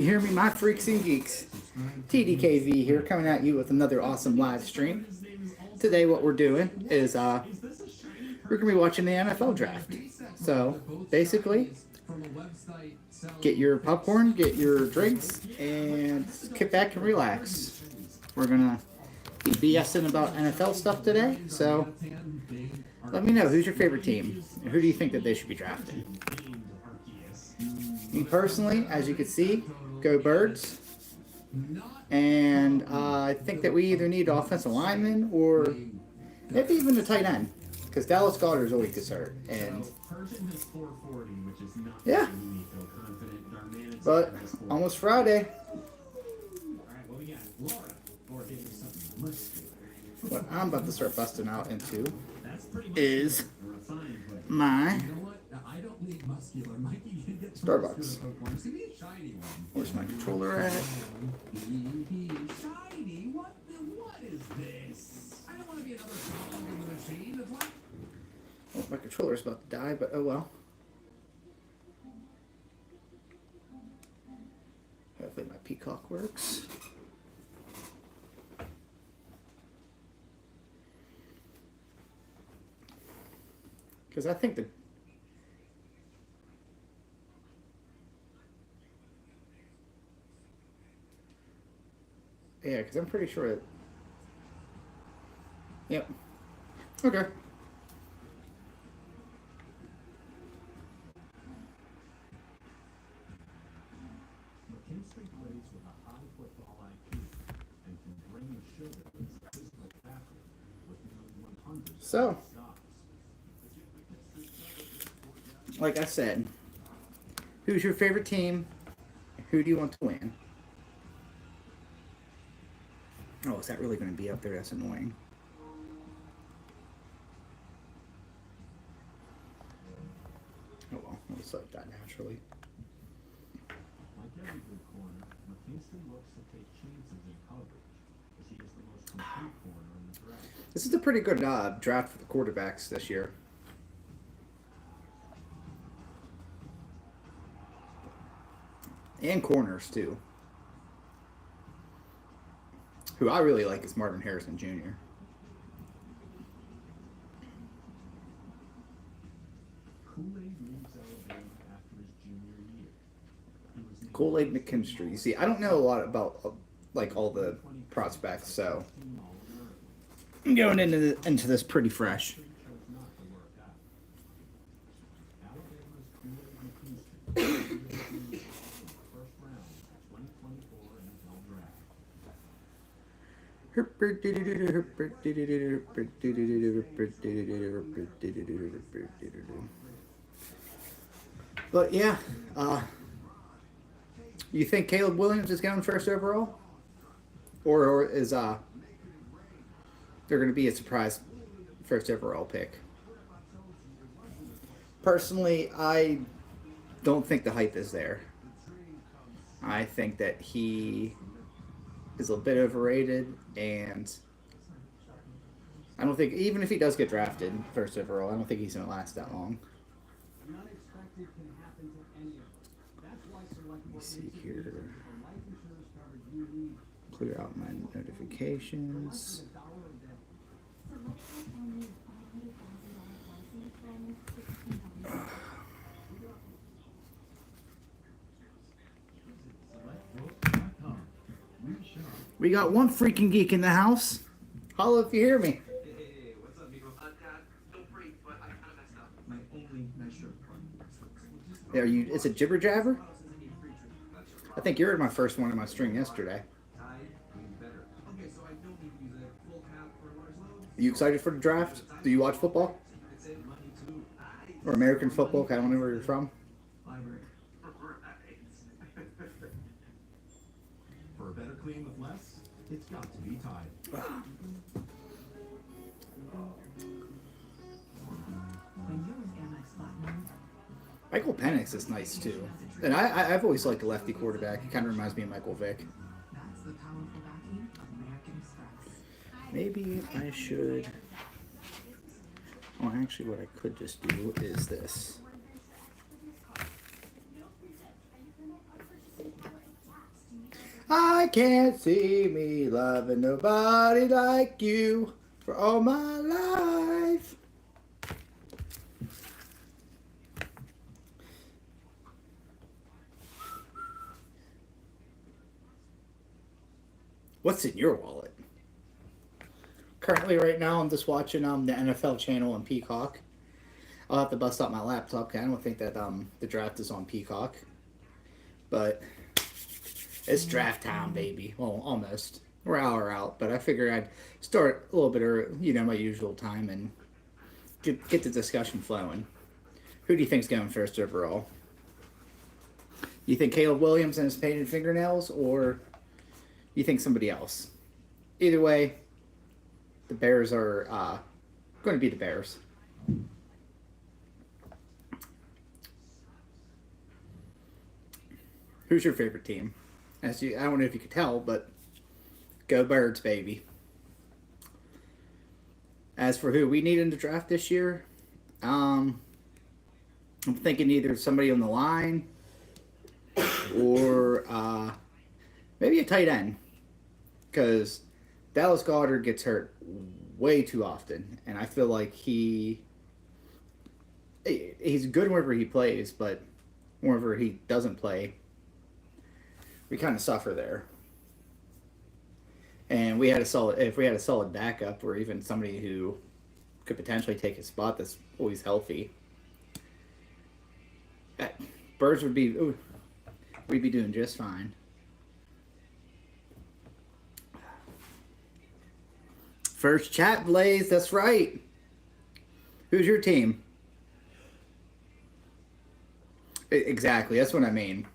You hear me, my freaks and geeks? TDKV here, coming at you with another awesome live stream. Today, what we're doing is we're gonna be watching the NFL draft. So basically, get your popcorn, get your drinks, and kick back and relax. We're gonna be BSing about NFL stuff today. So let me know, who's your favorite team, and who do you think that they should be drafting? Me personally, as you can see, go Birds. And I think that we either need offensive lineman or maybe even a tight end, because Dallas Goedert is always concerned. And yeah, but almost Friday. What I'm about to start busting out into is my Starbucks. Where's my controller at? Oh, my controller's about to die, but oh well. Hopefully my Peacock works. Because I think yeah, because I'm pretty sure that. Yep. Okay. So, like I said, who's your favorite team? Who do you want to win? Oh, is that really going to be up there? That's annoying. Oh well, we'll select that naturally. This is a pretty good draft for the quarterbacks this year. And corners, too. Who I really like is Marvin Harrison Jr. Kool-Aid McKinstry. You see, I don't know a lot about like all the prospects, so I'm going into this pretty fresh. But yeah, you think Caleb Williams is going first overall, or is there going to be a surprise first overall pick? Personally, I don't think the hype is there. I think that he is a bit overrated, and I don't think, even if he does get drafted first overall, I don't think he's going to last that long. Let me see here. Clear out my notifications. We got one freaking geek in the house. Holla if you hear me. Hey, what's up, Nico? Dad, don't freak, but I kind of messed up. My only measure. Are you? It's a jibber jabber. I think you're my first one in my string yesterday. Are you excited for the draft? Do you watch football? Or American football? I don't know where you're from. For a better clean with less, it's got to be Tide. Michael Penix is nice too. And I've always liked a lefty quarterback. He kind of reminds me of Michael Vick. Maybe I should. Oh, actually, what I could just do is this. I can't see me loving nobody like you for all my life. What's in your wallet? Currently, right now, I'm just watching the NFL channel on Peacock. I'll have to bust out my laptop because I don't think that the draft is on Peacock. But it's draft time, baby. Well, almost. We're an hour out, but I figured I'd start a little bit early, my usual time, and get the discussion flowing. Who do you think's going first overall? You think Caleb Williams and his painted fingernails, or you think somebody else? Either way, the Bears are going to be the Bears. Who's your favorite team? I don't know if you could tell, but go Birds, baby. As for who we need in the draft this year, I'm thinking either somebody on the line or maybe a tight end, because Dallas Goedert gets hurt way too often, and I feel like he's good whenever he plays, but whenever he doesn't play, we kind of suffer there. And if we had a solid backup, or even somebody who could potentially take his spot that's always healthy, Birds we'd be doing just fine. First chat, Blaze. That's right. Who's your team? Exactly. That's what I mean.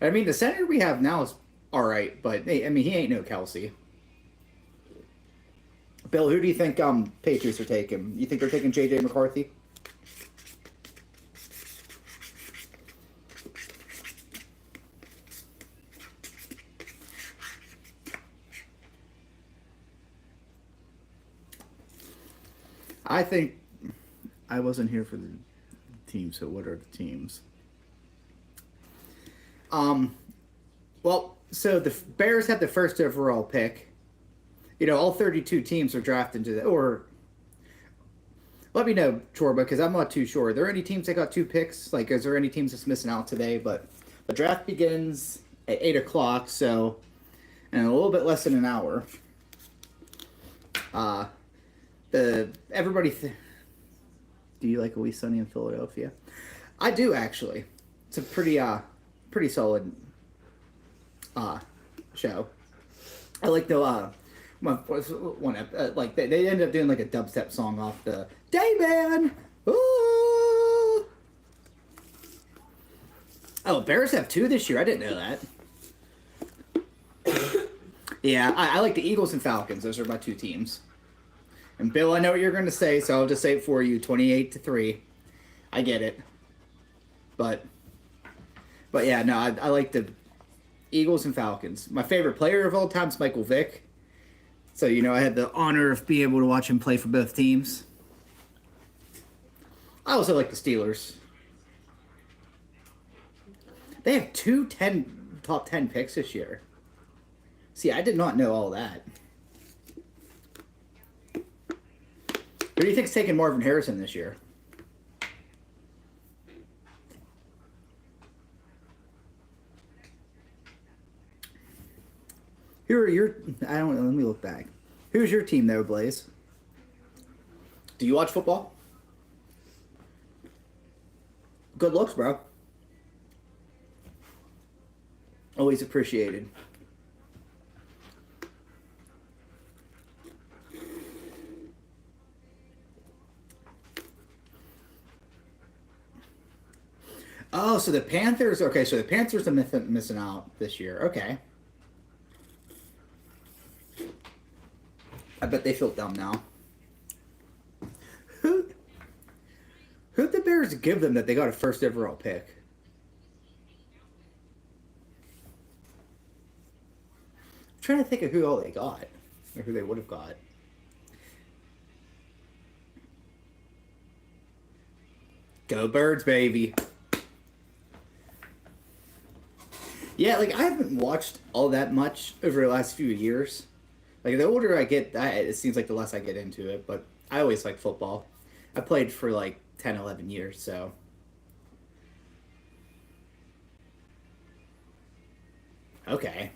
I mean, the center we have now is all right, but I mean, he ain't no Kelsey. Bill, who do you think Patriots are taking? You think they're taking J.J. McCarthy? I think I wasn't here for the team, so what are the teams? Well, so the Bears had the first overall pick. All 32 teams are drafted into or let me know, Chorba, because I'm not too sure. Are there any teams that got 2 picks? Like, is there any teams that's missing out today? But the draft begins at 8 o'clock, so in a little bit less than an hour. Do you like Always Sunny in Philadelphia? I do, actually. It's a pretty solid show. I like the like they ended up doing like a dubstep song off the Dayman. Ooh. Oh, Bears have 2 this year. I didn't know that. Yeah, I like the Eagles and Falcons. Those are my 2 teams. And Bill, I know what you're going to say, so I'll just say it for you: 28-3. I get it, but yeah, no, I like the Eagles and Falcons. My favorite player of all time is Michael Vick. So, I had the honor of being able to watch him play for both teams. I also like the Steelers. They have 2 top 10 picks this year. See, I did not know all that. Who do you think's taking Marvin Harrison this year? Who are your... I don't know. Let me look back. Who's your team, though, Blaze? Do you watch football? Good looks, bro. Always appreciated. Oh, so the Panthers... Okay, so the Panthers are missing out this year. Okay. I bet they feel dumb now. Who'd the Bears give them that they got a first overall pick? I'm trying to think of who all they got. Or who they would have got. Go Birds, baby. Yeah, like I haven't watched all that much over the last few years. Like the older I get, it seems like the less I get into it. But I always liked football. I played for like 10, 11 years, so. Okay.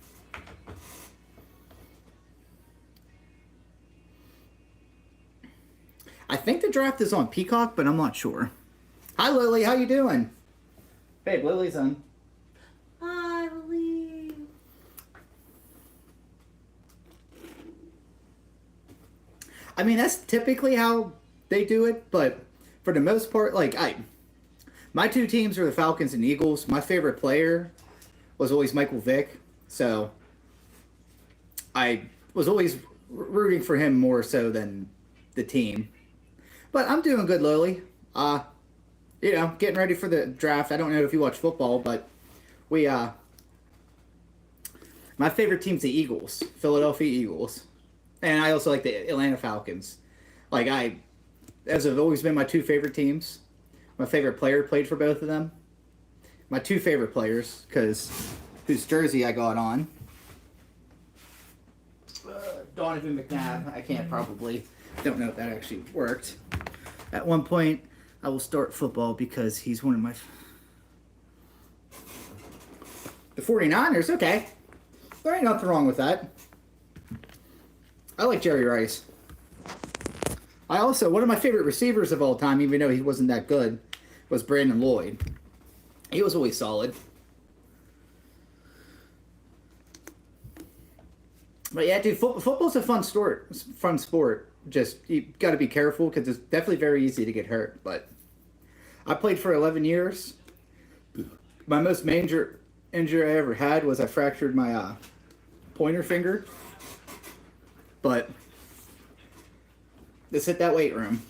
I think the draft is on Peacock, but I'm not sure. Hi, Lily. How you doing? Babe, Lily's on. I believe. I mean, that's typically how they do it, but for the most part, my two teams were the Falcons and Eagles. My favorite player was always Michael Vick, so I was always rooting for him more so than the team. But I'm doing good, Lily. Getting ready for the draft. I don't know if you watch football, but we my favorite team's the Eagles, Philadelphia Eagles. And I also like the Atlanta Falcons. Those have always been my two favorite teams. My favorite player played for both of them. My two favorite players, because whose jersey I got on. Donovan McNabb. Don't know if that actually worked. At one point, I will start football because he's one of my... The 49ers, okay. There ain't nothing wrong with that. I like Jerry Rice. One of my favorite receivers of all time, even though he wasn't that good, was Brandon Lloyd. He was always solid. But yeah, dude, football's a fun sport. Just, you got to be careful because it's definitely very easy to get hurt. But I played for 11 years. My most major injury I ever had was I fractured my pointer finger. But let's hit that weight room.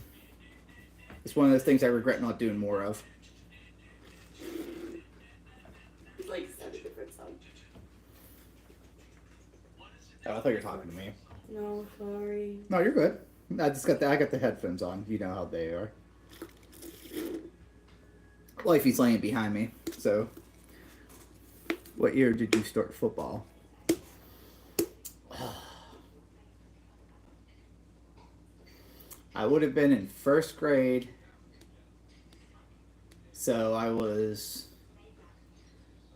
It's one of those things I regret not doing more of. It's like 7 different songs. Oh, I thought you were talking to me. No, sorry. No, you're good. I got the headphones on. You know how they are. Wifey's laying behind me. So, what year did you start football? I would have been in first grade. So I was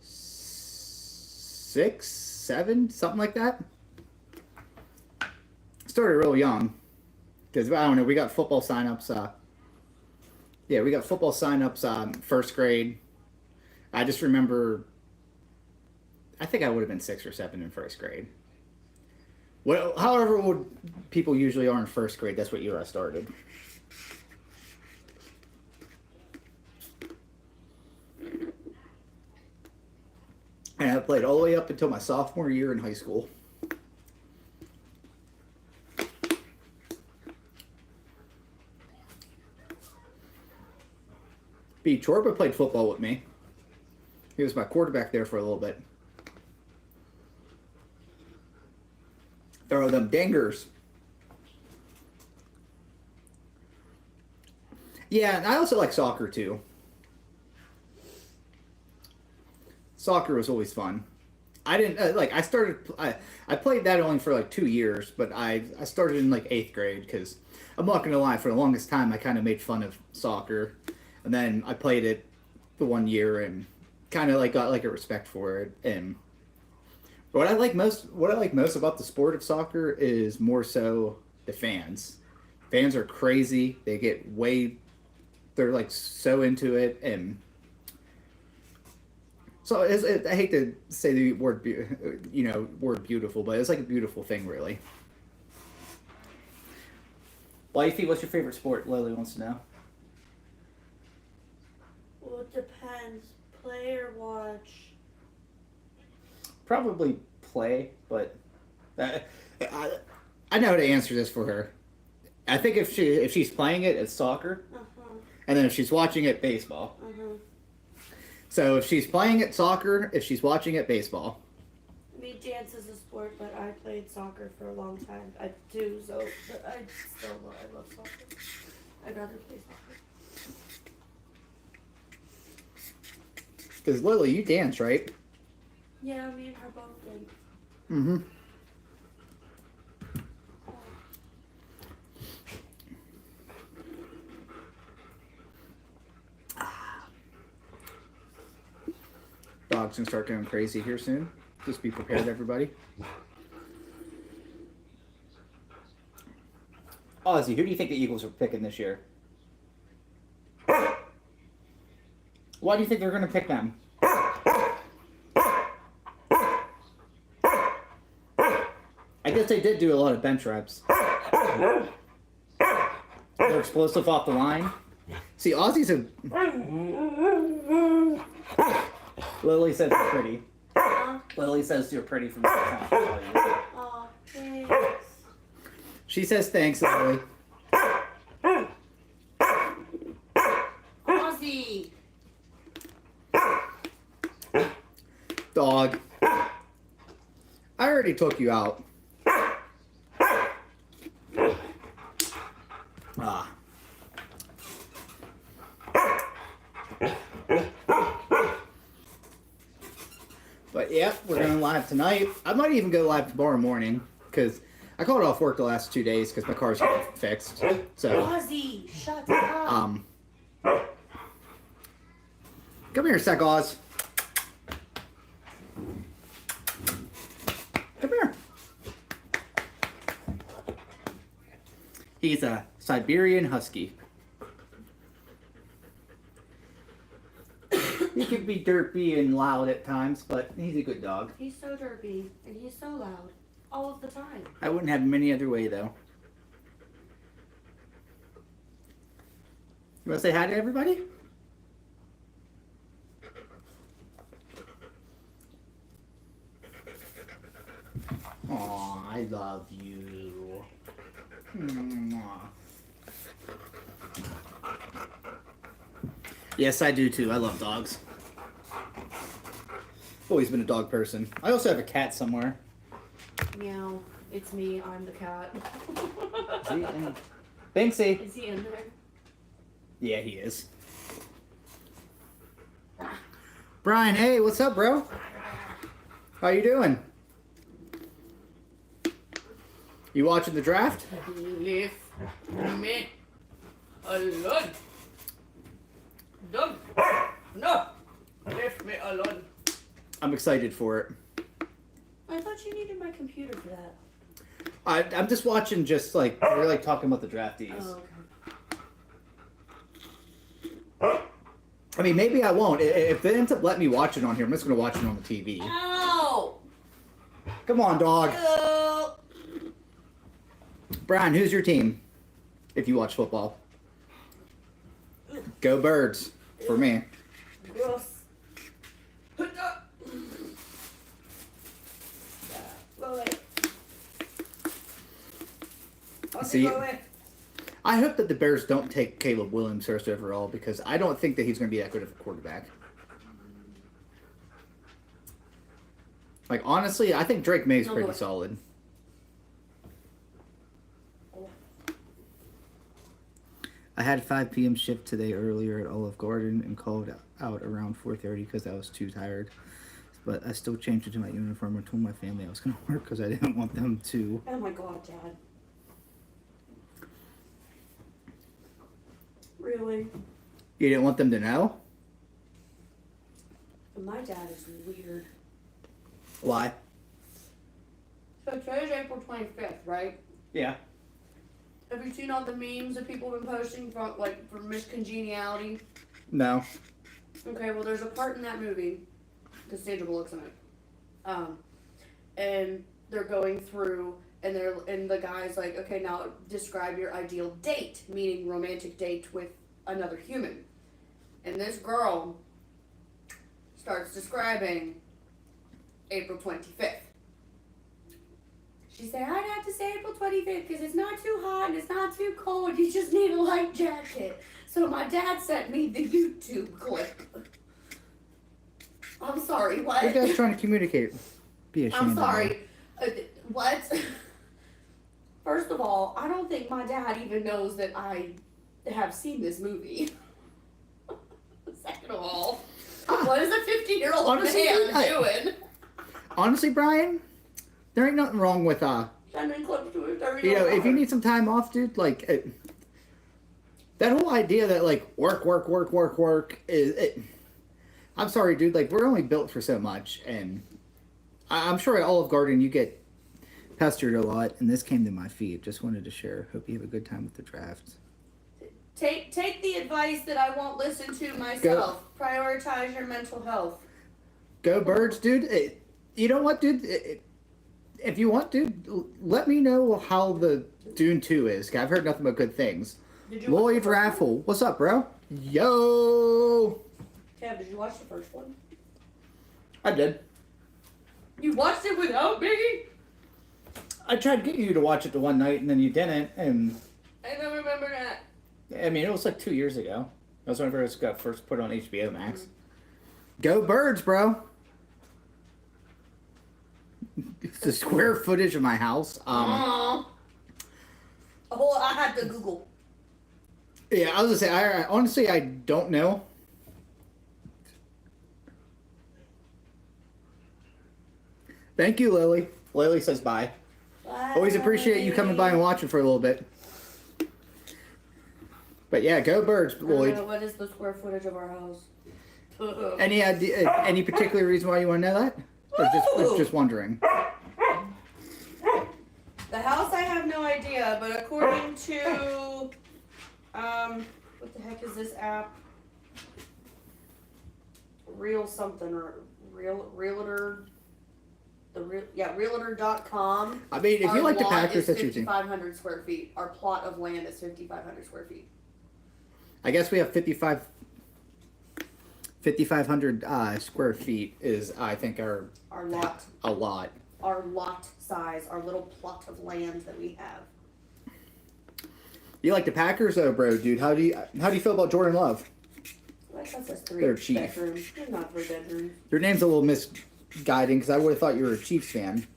6, 7, something like that. Started real young. Because, I don't know, we got football sign-ups. We got football sign-ups first grade. I just remember, I think I would have been 6 or 7 in first grade. Well, however old people usually are in first grade, that's what year I started. And I played all the way up until my sophomore year in high school. B. Chorba played football with me. He was my quarterback there for a little bit. Throw them dingers. Yeah, and I also like soccer too. Soccer was always fun. I didn't I played that only for like 2 years, but I started in like 8th grade because I'm not gonna lie, for the longest time I kind of made fun of soccer, and then I played it the 1 year and kind of like got like a respect for it. And what I like most about the sport of soccer is more so the fans. Fans are crazy. They're like so into it, and so I hate to say the word beautiful, but it's like a beautiful thing, really. Wifey, what's your favorite sport? Lily wants to know. Well, it depends. Play or watch? Probably play, but I know how to answer this for her. I think if she's playing it, it's soccer, and then if she's watching it, baseball. So if she's playing it, soccer. If she's watching it, baseball. I mean, dance is a sport, but I played soccer for a long time. I do, but I love soccer. I'd rather play soccer. Because Lily, you dance, right? Yeah, me and her both think. Mm-hmm. Dog's gonna start going crazy here soon. Just be prepared, everybody. Ozzy, who do you think the Eagles are picking this year? Why do you think they're gonna pick them? I guess they did do a lot of bench reps. They're explosive off the line. See, Ozzy's a... Lily says you're pretty. Lily says you're pretty from the time. Aw, thanks. She says thanks, Lily. Ozzy! Dog. I already took you out. Ah. But yeah, we're going live tonight. I might even go live tomorrow morning because I called off work the last 2 days because my car's getting fixed. So, Ozzy, shut up. come here a sec, Oz. Come here. He's a Siberian Husky. He can be derpy and loud at times, but he's a good dog. He's so derpy and he's so loud all of the time. I wouldn't have him any other way, though. You want to say hi to everybody? Aw, I love you. Mwah. Yes, I do too. I love dogs. Always been a dog person. I also have a cat somewhere. Meow. It's me. I'm the cat. See? And Banksy. Is he in there? Yeah, he is. Brian, hey, what's up, bro? How you doing? You watching the draft? Leave me alone. Don't. No. Leave me alone. I'm excited for it. I thought you needed my computer for that. I'm just watching, just like, we're like talking about the draftees. Oh, okay. I mean, maybe I won't. If they ends up letting me watch it on here, I'm just going to watch it on the TV. Ow! Come on, dog. Oh. Brian, who's your team? If you watch football. Go Birds, for me. Gross. Go away. See, Go away. I hope that the Bears don't take Caleb Williams first overall because I don't think that he's going to be that good of a quarterback. Like, honestly, I think Drake May's pretty solid. I had a 5 p.m. shift today earlier at Olive Garden and called out around 4:30 because I was too tired. But I still changed into my uniform and told my family I was going to work because I didn't want them to. Oh my god, Dad. Really? You didn't want them to know? My dad is weird. Why? So today's April 25th, right? Yeah. Have you seen all the memes that people have been posting from, like, from Miss Congeniality? No. Okay, well, there's a part in that movie, because Sandra Bullock's in it, and they're going through, and the guy's like, okay, now describe your ideal date, meaning romantic date with another human. And this girl starts describing April 25th. She said, I'd have to say April 25th because it's not too hot and it's not too cold. You just need a light jacket. So my dad sent me the YouTube clip. I'm sorry, what? You guys trying to communicate. Be ashamed. I'm sorry. What? First of all, I don't think my dad even knows that I have seen this movie. Second of all, what is a 50-year-old Honestly, man doing? honestly, Brian, there ain't nothing wrong with Sending clips to his 30 you know, if you need some time off, dude, like that whole idea that like work is it. I'm sorry, dude. Like we're only built for so much, and I'm sure at Olive Garden you get pestered a lot. And this came to my feed. Just wanted to share. Hope you have a good time with the draft. Take the advice that I won't listen to myself. Prioritize your mental health. Go Birds, dude. You know what, dude? If you want, dude, let me know how the Dune 2 is. 'Cause I've heard nothing but good things. Did you Lloyd watch the first Raffle, what's up, bro? Yo, one? Tab, did you watch the first one? I did. You watched it without me? I tried to get you to watch it the one night, and then you didn't. And I don't remember that. I mean, it was like 2 years ago. That was whenever it got first put on HBO Max. Go Birds, bro. It's the square footage of my house. I had to Google. Yeah, I was gonna say, I honestly, I don't know. Thank you, Lily. Lily says bye. Always appreciate you coming by and watching for a little bit. But yeah, go Birds, Lloyd. What is the square footage of our house? Any idea? Any particular reason why you want to know that? Or just wondering? The house, I have no idea, but according to, what the heck is this app? Real something or Realtor. Realtor.com. I mean, if you like the Packers, that's your team. 5,500 square feet. Our plot of land is 5,500 square feet. I guess we have 5,500 square feet is, I think, Our lot. a lot. Our lot size, our little plot of land that we have. You like the Packers, though, bro, dude? How do you feel about Jordan Love? Like that's a They're 3 cheap. bedroom. They're not 3 bedrooms. Your name's a little misguiding because I would have thought you were a Chiefs fan.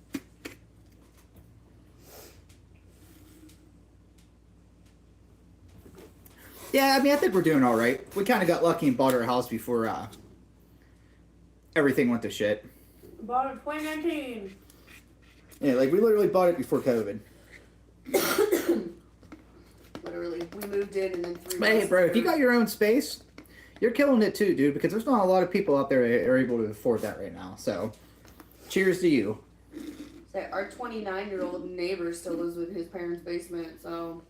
Yeah, I mean, I think we're doing all right. We kind of got lucky and bought our house before everything went to shit. Bought it 2019. Yeah, like we literally bought it before COVID. Literally, we moved in and then 3 But hey, months bro, if you later- got your own space, you're killing it too, dude. Because there's not a lot of people out there that are able to afford that right now. So, cheers to you. Say, our 29-year-old neighbor still lives with his parents' basement, so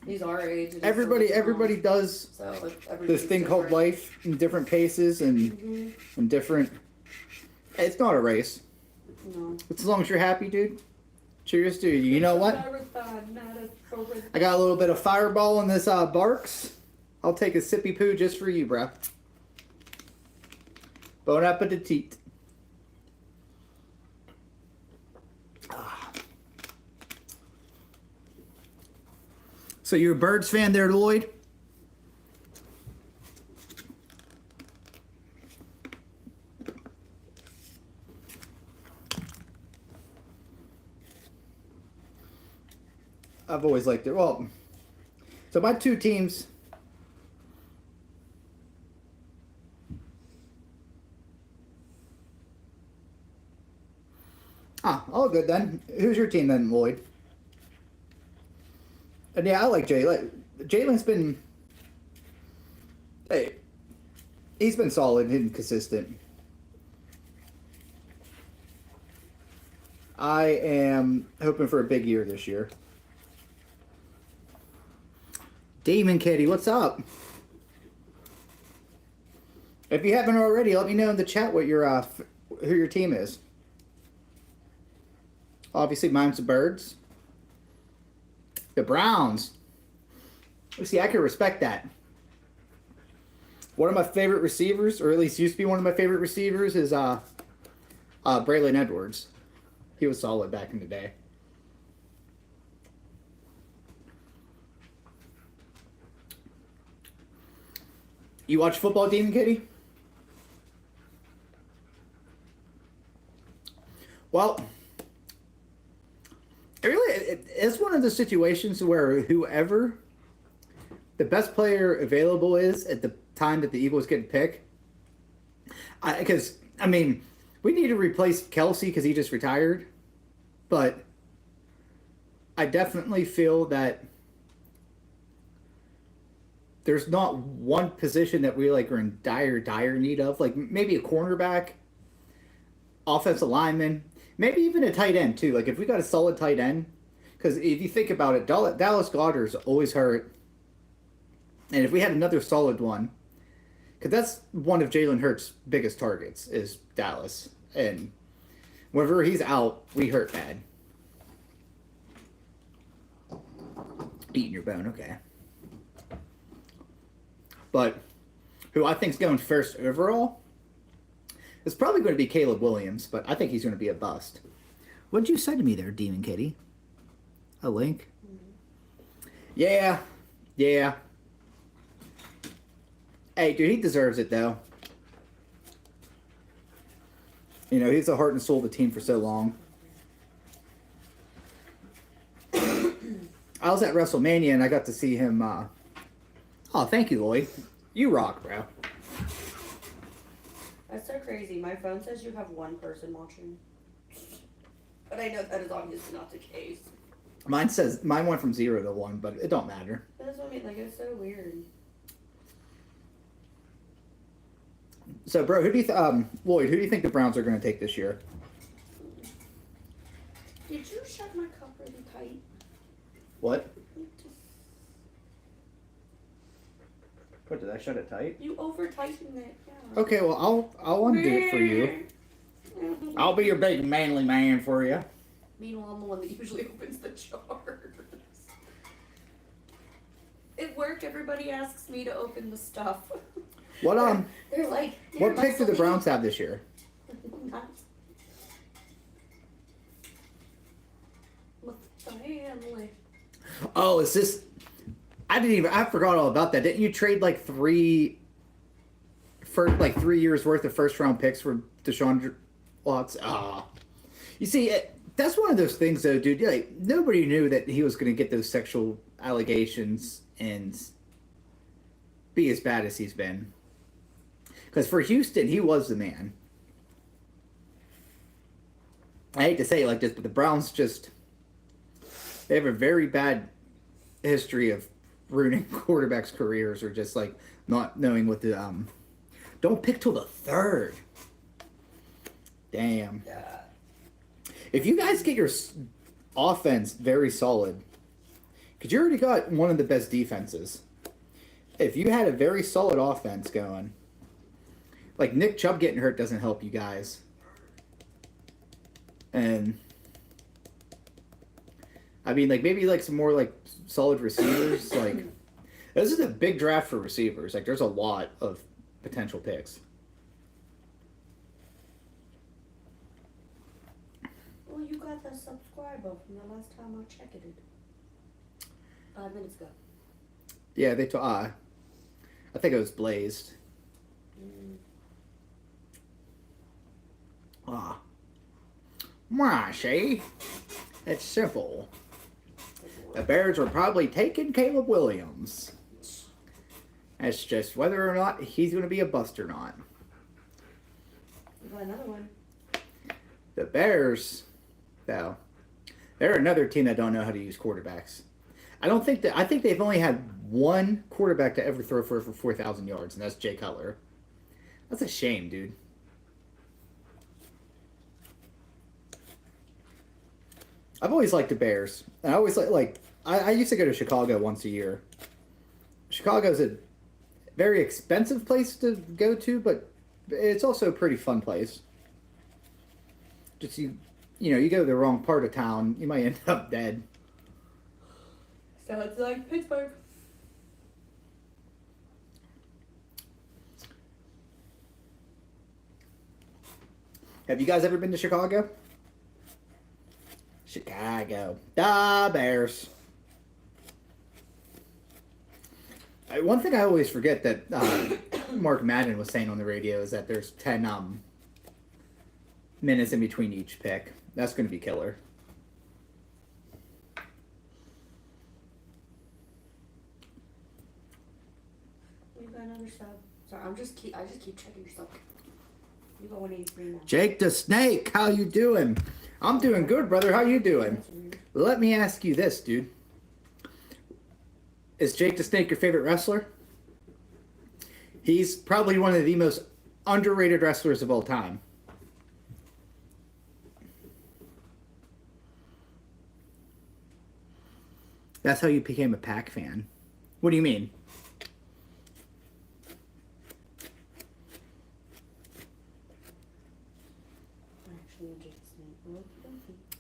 he's our age. and he still lives Everybody alone. does So like, this everything's thing called different. life in different paces and different. It's not a race. No. It's as long as you're happy, dude. Cheers to you. You know what? Marathon, not a sprint. I got a little bit of Fireball in this Barks. I'll take a sippy poo just for you, bro. Bon appetit. Ah. So you're a Birds fan there, Lloyd? I've always liked it. Well, so my two teams. All good then. Who's your team then, Lloyd? And yeah, I like Jay. Jalen's been. Hey, he's been solid and consistent. I am hoping for a big year this year. Demon Kitty, what's up? If you haven't already, let me know in the chat what your who your team is. Obviously, mine's the Birds. The Browns. See, I can respect that. One of my favorite receivers, or at least used to be one of my favorite receivers, is Braylon Edwards. He was solid back in the day. You watch football, Demon Kitty? Well, it's one of the situations where whoever the best player available is at the time that the Eagles get to pick, because I mean, We need to replace Kelsey because he just retired. But I definitely feel that there's not one position that we like are in dire need of. Like maybe a cornerback, offensive lineman, maybe even a tight end too. Like if we got a solid tight end, because if you think about it, Dallas Goedert's always hurt, and if we had another solid one, because that's one of Jalen Hurts' biggest targets is Dallas, and whenever he's out, we hurt bad. Eating your bone, okay. But who I think's going first overall is probably going to be Caleb Williams, but I think he's going to be a bust. What did you say to me there, Demon Kitty? A link? Yeah. Hey, dude, he deserves it, though. You know, he's the heart and soul of the team for so long. I was at WrestleMania, and I got to see him... Oh, thank you, Lloyd. You rock, bro. That's so crazy. My phone says you have one person watching. But I know that is obviously not the case. Mine went from 0 to 1, but it don't matter. That's what I mean. Like, it's so weird. So, bro, Lloyd, who do you think the Browns are going to take this year? Did you shut my cup really tight? What? What, did I shut it tight? You over tightened it. Yeah. Okay, well, I'll undo it for you. I'll be your big manly man for you. Meanwhile, I'm the one that usually opens the jars. At work, everybody asks me to open the stuff. What They're like, what pick do the Browns have this year? With the family. Oh, is this? I forgot all about that. Didn't you trade like 3 years worth of first round picks for Deshaun Watson? You see, that's one of those things, though, dude. Like nobody knew that he was going to get those sexual allegations and be as bad as he's been. Because for Houston, he was the man. I hate to say it like this, but the Browns they have a very bad history of ruining quarterbacks' careers or just like not knowing what to don't pick till the 3rd. Damn. Yeah. If you guys get your offense very solid, because you already got one of the best defenses. If you had a very solid offense going, like Nick Chubb getting hurt doesn't help you guys. And I mean, like maybe like some more like solid receivers. Like this is a big draft for receivers. Like there's a lot of potential picks. Well, you got the subscriber from the last time I checked it. 5 minutes ago. Yeah, I think it was Blazed. See? It's simple. The Bears are probably taking Caleb Williams. It's just whether or not he's going to be a bust or not. We got another one. The Bears, though, they're another team that don't know how to use quarterbacks. I think they've only had one quarterback to ever throw for 4,000 yards, and that's Jay Cutler. That's a shame, dude. I've always liked the Bears. And I always I used to go to Chicago once a year. Chicago's a very expensive place to go to, but it's also a pretty fun place. Just you go to the wrong part of town, you might end up dead. Sounds like Pittsburgh. Have you guys ever been to Chicago? Chicago. Da Bears. One thing I always forget that Mark Madden was saying on the radio is that there's 10 minutes in between each pick. That's going to be killer. We got another sub. Sorry, I just keep checking your stuff. You got 183 now. Jake the Snake, how you doing? I'm doing good, brother. How you doing? That's weird. Let me ask you this, dude. Is Jake the Snake your favorite wrestler? He's probably one of the most underrated wrestlers of all time. That's how you became a Pac fan. What do you mean? Actually, I'm just saying,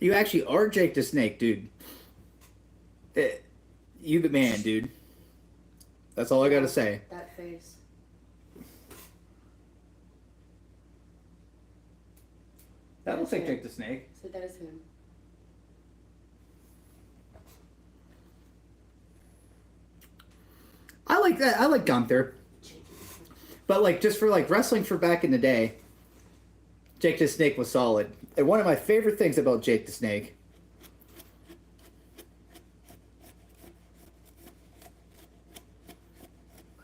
You actually are Jake the Snake, dude. You the man, dude. That's all I gotta say. that face. That looks like Jake the Snake. So that is him. I like that. I like Gunther. But like just for like wrestling for back in the day, Jake the Snake was solid. And one of my favorite things about Jake the Snake.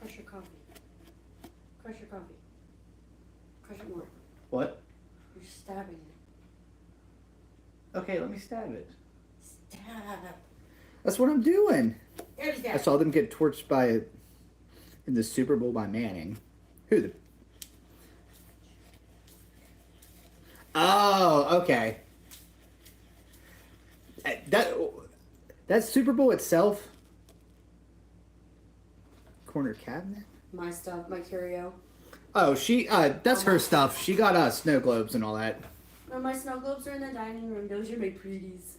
Crush your coffee. Crush your coffee. Crush it more. What? You're stabbing it. Okay, let me stab it. Stab. That's what I'm doing. There's I that. saw them get torched by in the Super Bowl by Manning. Who the? Oh, okay. That Super Bowl itself. Corner cabinet. My stuff, my curio. Oh, that's her stuff. She got snow globes and all that. No, my snow globes are in the dining room. Those are my pretties.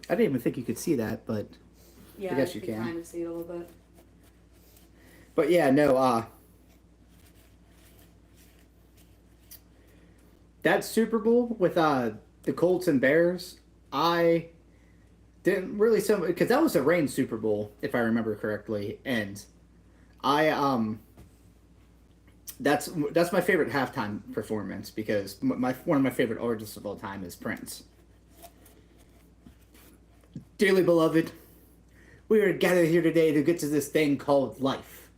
I didn't even think you could see that, but Yeah, guess you can. kind of see it a little bit. yeah, no, that Super Bowl with the Colts and Bears, I didn't really because that was a rain Super Bowl if I remember correctly, and that's my favorite halftime performance because one of my favorite artists of all time is Prince. Dearly beloved, we are gathered here today to get to this thing called life.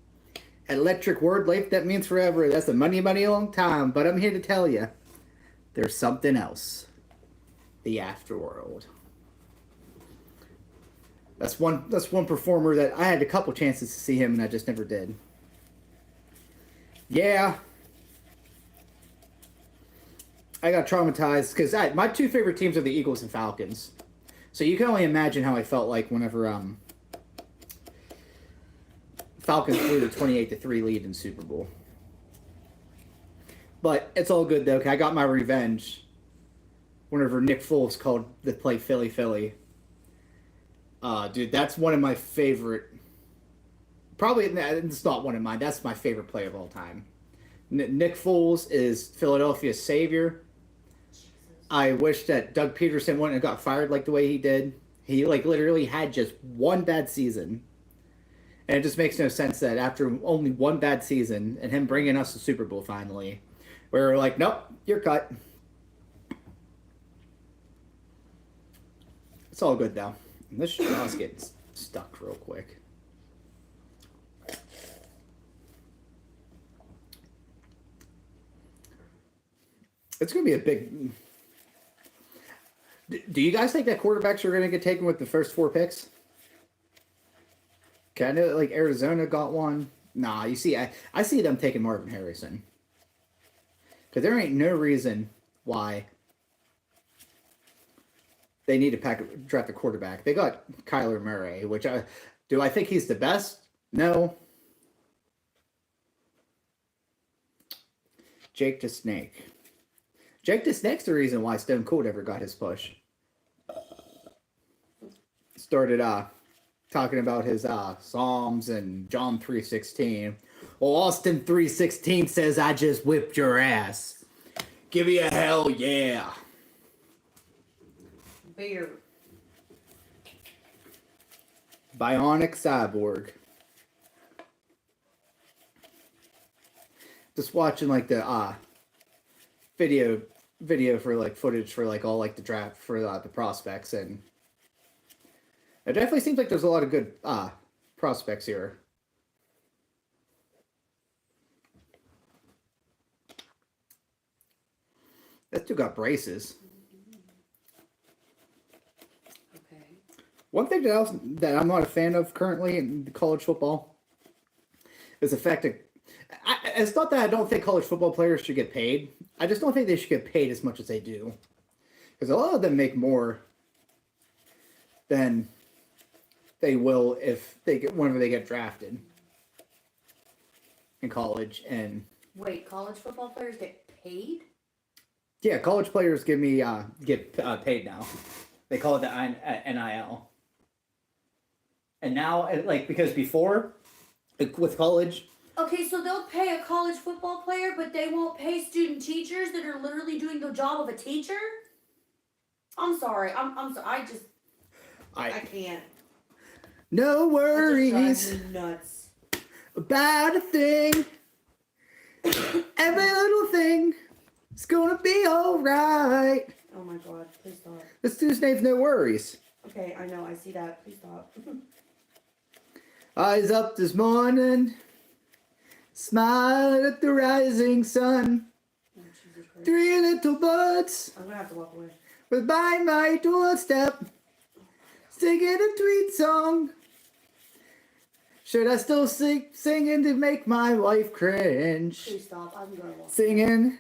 Electric word life, that means forever. That's a money long time. But I'm here to tell you, there's something else. The afterworld. That's one performer that I had a couple chances to see him and I just never did. Yeah. I got traumatized because my two favorite teams are the Eagles and Falcons. So you can only imagine how I felt like whenever Falcons blew the 28-3 lead in Super Bowl. But it's all good though. 'Cause I got my revenge whenever Nick Foles called the play Philly Philly. Dude, that's one of my favorite. Probably it's not one of mine. That's my favorite play of all time. Nick Foles is Philadelphia's savior. I wish that Doug Peterson wouldn't have got fired like the way he did. He like literally had just one bad season. And it just makes no sense that after only one bad season and him bringing us the Super Bowl finally, we were like, nope, you're cut. It's all good though. This straw's getting stuck real quick. It's going to be a big... Do you guys think that quarterbacks are going to get taken with the first 4 picks? Okay, I know like Arizona got one. Nah, you see, I see them taking Marvin Harrison. Because there ain't no reason why they need to draft a quarterback. They got Kyler Murray, which do I think he's the best? No. Jake the Snake. Jake the Snake's the reason why Stone Cold ever got his push. Started talking about his Psalms and John 3:16. Well, Austin 3:16 says, "I just whipped your ass." Give me a hell yeah. Beer. Bionic Cyborg. Just watching like the video for like footage for like all like the draft for the prospects, and it definitely seems like there's a lot of good prospects here. That dude got braces. Okay. One thing that I'm not a fan of currently in college football is the fact that it's not that I don't think college football players should get paid. I just don't think they should get paid as much as they do, because a lot of them make more than they will if they get whenever they get drafted in college. And Wait, college football players get paid? yeah, college players get paid now. They call it the NIL. And now, like, because before, with college, Okay, so they'll pay a college football player, but they won't pay student teachers that are literally doing the job of a teacher? I'm sorry. I'm sorry. I can't. no That worries just drives me nuts. about a thing. Every little thing is gonna be alright. Oh my god, please stop. This dude's name's No Worries. Okay, I know, I see that. Please stop. Eyes up this morning, smile at the rising sun. Oh, Jesus Christ. 3 little buds I'm gonna have to walk away. were by my doorstep, singing a tweet song. Should I still singing to make my wife cringe? Please stop. I'm gonna walk. Singing.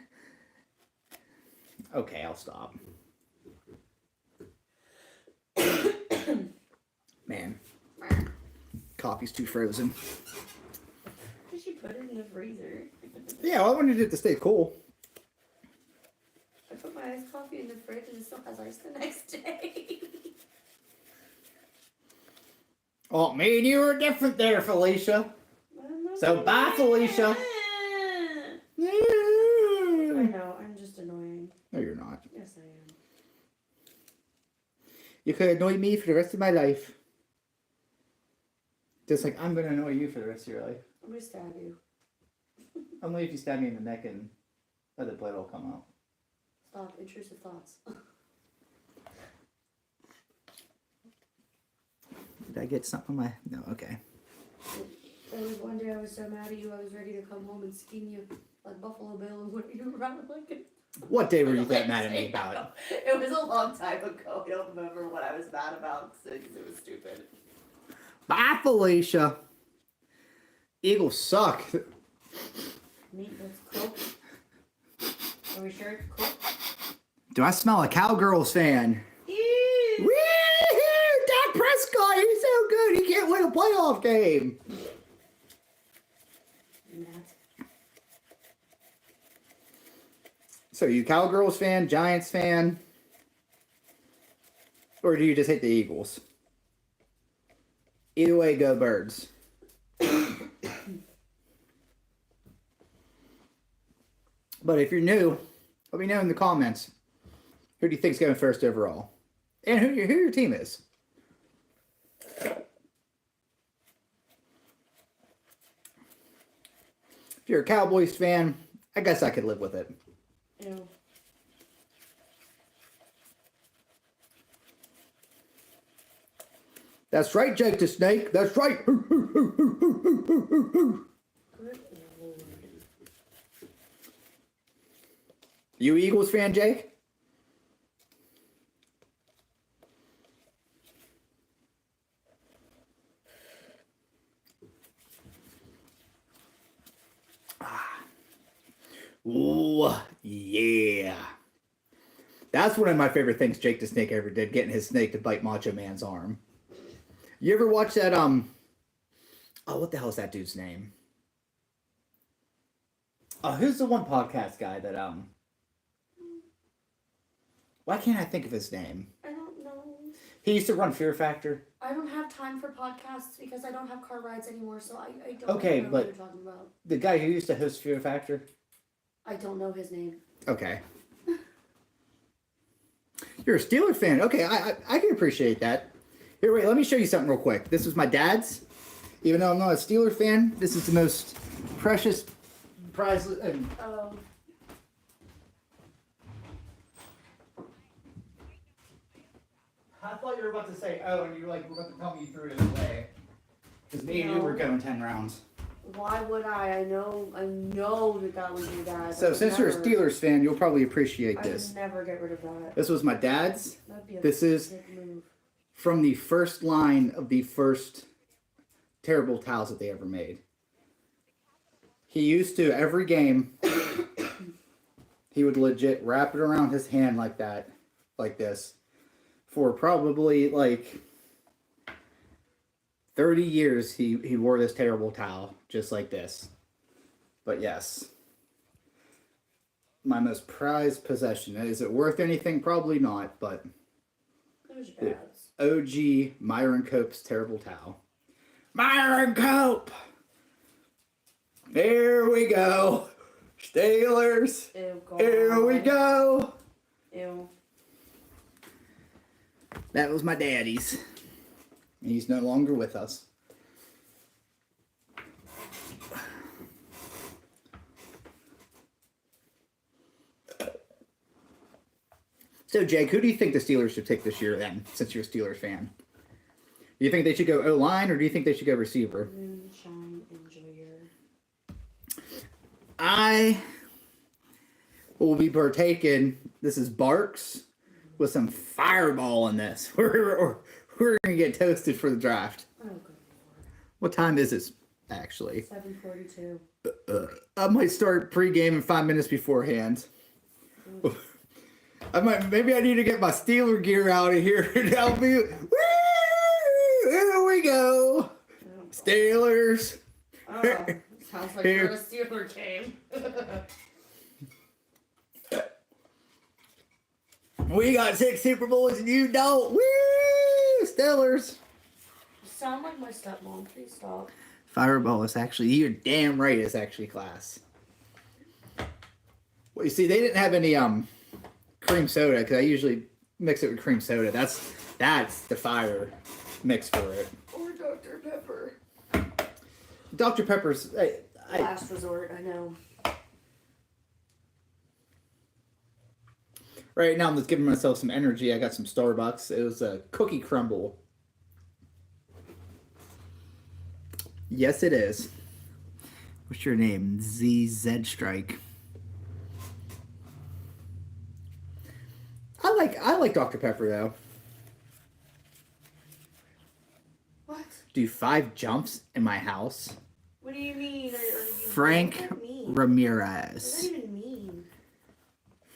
Okay, I'll stop. Man, coffee's too frozen. Did she put it in the freezer? Yeah, well, I wanted it to stay cool. I put my iced coffee in the fridge and it still has ice the next day. Oh, me and you are different there, Felicia. So, bye, Felicia. I No, know, I'm just annoying. you're not. Yes, I am. You could annoy me for the rest of my life. Just like I'm gonna annoy you for the rest of your life. I'm gonna stab you. Only if you stab me in the neck and other blood will come out. Stop. Intrusive thoughts. Did I get something on my... No, okay. There was one day I was so mad at you, I was ready to come home and skin you like Buffalo Bill and whip you around like a... What day were you that mad at me about? It was a long time ago. I don't remember what I was mad about because it was stupid. Bye, Felicia. Eagles suck. Meat that's cooked. Are we sure it's cooked? Do I smell a Cowgirls fan? Ew. Woo! Dak Prescott, he's so good. He can't win a playoff game. Matt. So, you Cowgirls fan, Giants fan, or do you just hate the Eagles? Either way, go Birds. But if you're new, let me know in the comments. Who do you think's going first overall? And who your team is? If you're a Cowboys fan, I guess I could live with it. Ew. That's right, Jake the Snake. That's right. Good Lord. You Eagles fan, Jake? Ooh, yeah. That's one of my favorite things Jake the Snake ever did, getting his snake to bite Macho Man's arm. You ever watch that, oh, what the hell is that dude's name? Who's the one podcast guy that, why can't I think of his name? I don't know. He used to run Fear Factor. I don't have time for podcasts because I don't have car rides anymore, so I don't Okay, know but- what you're talking about. The guy who used to host Fear Factor. I don't know his name. Okay. You're a Steeler fan. Okay, I can appreciate that. Here, wait, let me show you something real quick. This was my dad's. Even though I'm not a Steeler fan, this is the most precious, priceless. Oh. I thought you were about to say, oh, and you were about to tell me you threw it away. Because me and you were going 10 rounds. Why would I? I know that was your dad. So since you're a Steelers fan, you'll probably appreciate I this. would never get rid of that. This was my dad's. That'd be a This is big move. from the first line of the first terrible towels that they ever made. He used to, every game, he would legit wrap it around his hand like that, like this, for probably like 30 years. He wore this terrible towel just like this. But yes, my most prized possession. Is it worth anything? Probably not, but Those dads. OG Myron Cope's terrible towel. Myron Cope! There we go. Steelers. Ew, God. Here we go. Ew. That was my daddy's. He's no longer with us. So, Jake, who do you think the Steelers should take this year then, since you're a Steelers fan? Do you think they should go O-line, or do you think they should go receiver? Moonshine enjoyer. I will be partaking. This is Barks with some Fireball in this. We're going to get toasted for the draft. Oh, good What time is this, actually? Lord. 7:42. I might start pre-game in 5 minutes beforehand. Maybe I need to get my Steeler gear out of here and help me. Woo! Here we go. Steelers. Oh, sounds like Here. you're at a Steeler game. We got 6 Super Bowls and you don't. Woo! Steelers. You sound like my stepmom. Please stop. Fireball is actually, you're damn right, it's actually class. Well, you see, they didn't have any cream soda, because I usually mix it with cream soda. That's the fire mix for it. Or Dr. Pepper. Dr. Pepper's, Last resort, I know. right now I'm just giving myself some energy. I got some Starbucks. It was a cookie crumble. Yes, it is. What's your name? ZZ Strike. I like Dr. Pepper though. What? Do 5 jumps in my house. What do you mean? Are you Frank what does that mean? What Ramirez. does that even mean?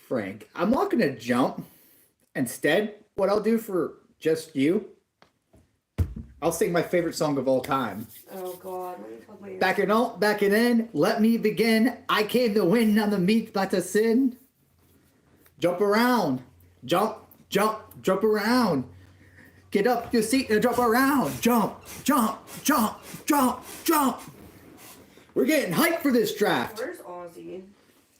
Frank, I'm not gonna jump. Instead, what I'll do for just you, I'll sing my favorite song of all time. Oh God, what are you talking about? Back it in, let me begin. I came to win, I'm the meat, not to sin. Jump around. Jump around. Get up your seat and jump around. Jump. We're getting hyped for this draft. Where's Ozzy?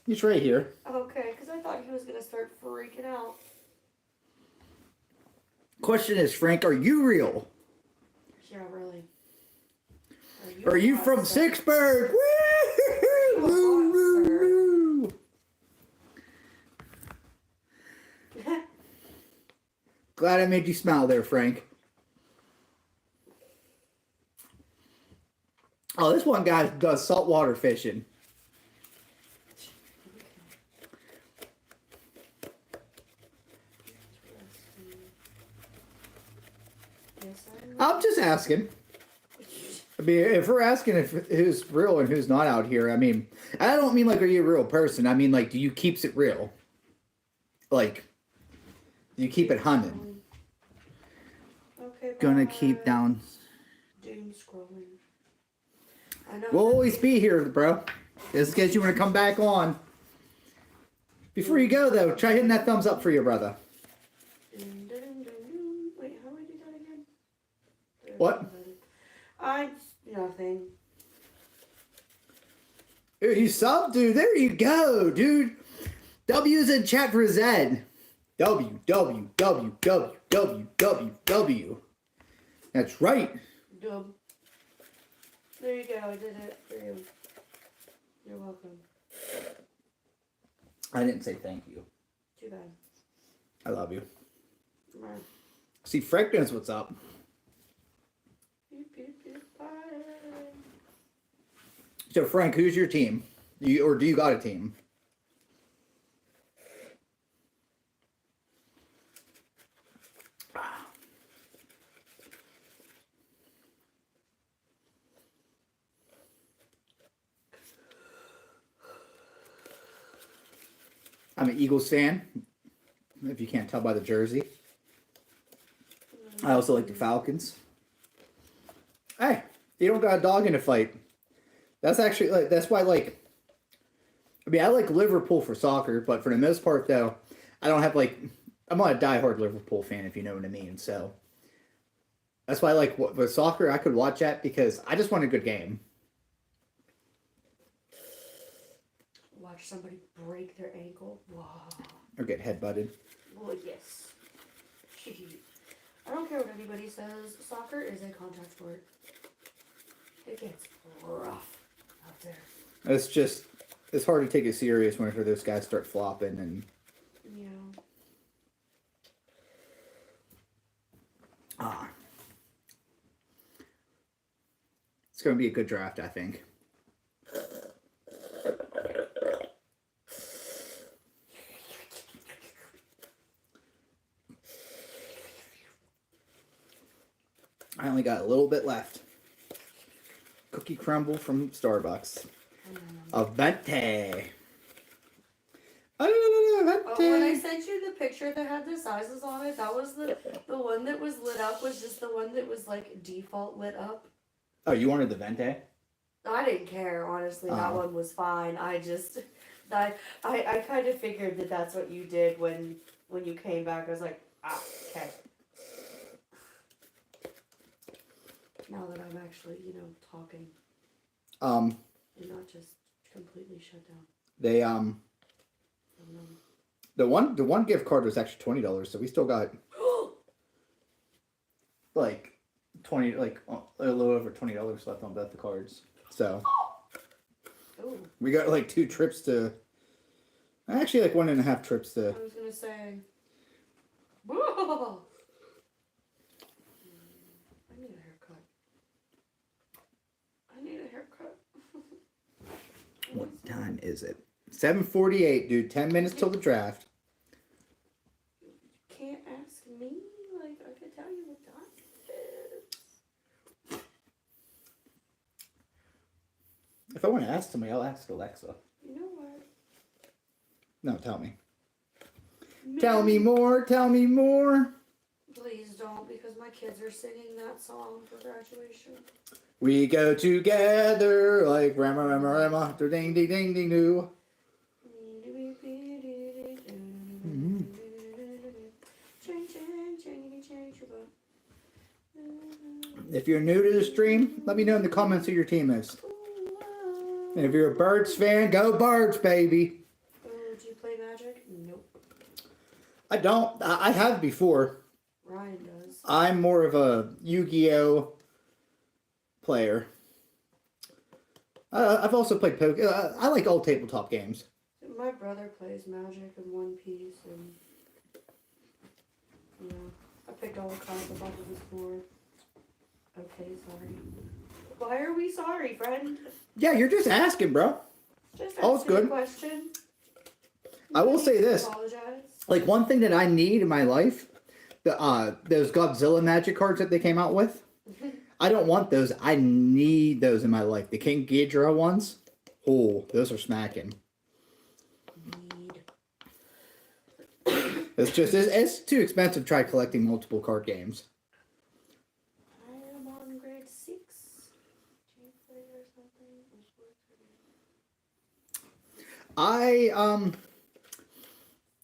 He's right here. Okay, because I thought he was gonna start freaking out. Question is, Frank, are you real? Yeah, really. Are you from Sixburg? Woo! Woo, woo, woo. Glad I made you smile there, Frank. Oh, this one guy does saltwater fishing. I'm just asking. I mean, if we're asking if who's real and who's not out here, I mean, I don't mean like, are you a real person? I mean, like, do you keeps it real? Like, do you keep it hunting? Okay, Gonna bye. keep down. Doom scrolling. I know. We'll always be here, bro. Just in case you want to come back on. Before you go, though, try hitting that thumbs up for your brother. Dun, dun, dun, dun. Wait, how do I do that again? What? Nothing. Dude, you sub, dude. There you go, dude. W's in chat for Z. W. That's right. Dub. There you go. I did it for you. You're welcome. I didn't say thank you. Too bad. I love you. Right. See, Frank knows what's up. Beep, beep, beep, bye. So Frank, who's your team? Do you got a team? I'm an Eagles fan, if you can't tell by the jersey. I also like the Falcons. Hey, you don't got a dog in a fight. That's actually like that's why like. I mean, I like Liverpool for soccer, but for the most part, though, I don't have like. I'm not a diehard Liverpool fan, if you know what I mean. So that's why I like with soccer, I could watch that because I just want a good game. Watch somebody break their ankle. Wow. Or get headbutted. Well, yes. I don't care what anybody says. Soccer is a contact sport. It gets rough out there. It's hard to take it serious whenever those guys start flopping and. Yeah. It's going to be a good draft, I think. I only got a little bit left. Cookie crumble from Starbucks. A venti. Oh, when I sent you the picture that had the sizes on it, that was the one that was lit up was just the one that was like default lit up. Oh, you wanted the venti? I didn't care, honestly. That one was fine. I kind of figured that that's what you did when you came back. I was like, okay. Now that I'm actually, talking Um, and not just completely shut down. they I don't know. the one gift card was actually $20, so we still got like a little over $20 left on both the cards. So Ooh, we got like 2 trips to, actually like 1.5 trips to. I was gonna say. Whoa. I need a haircut. What time is it? 7:48, dude. 10 minutes till the draft. Can't ask me. Like, I could tell you what time it is. If I want to ask somebody, I'll ask Alexa. You know what? No, tell me. Tell me more. Tell me more. Please don't, because my kids are singing that song for graduation. We go together like Rama Rama Rama. Ding ding ding ding doo. If you're new to the stream, let me know in the comments who your team is. And if you're a Birds fan, go Birds, baby. Oh, do you play Magic? Nope. I don't. I have before. Ryan does. I'm more of a Yu-Gi-Oh player. I've also played poker. I like old tabletop games. My brother plays Magic and One Piece, and I picked all the cards up off of his board. Okay, sorry. Why are we sorry, friend? Yeah, you're just asking, bro. Just All's asking good. a question. I will say this. Apologize. Like, one thing that I need in my life, those Godzilla Magic cards that they came out with, I don't want those. I need those in my life. The King Ghidorah ones, oh, those are smacking. It's too expensive to try collecting multiple card games. I am on grade 6. Do you play or something?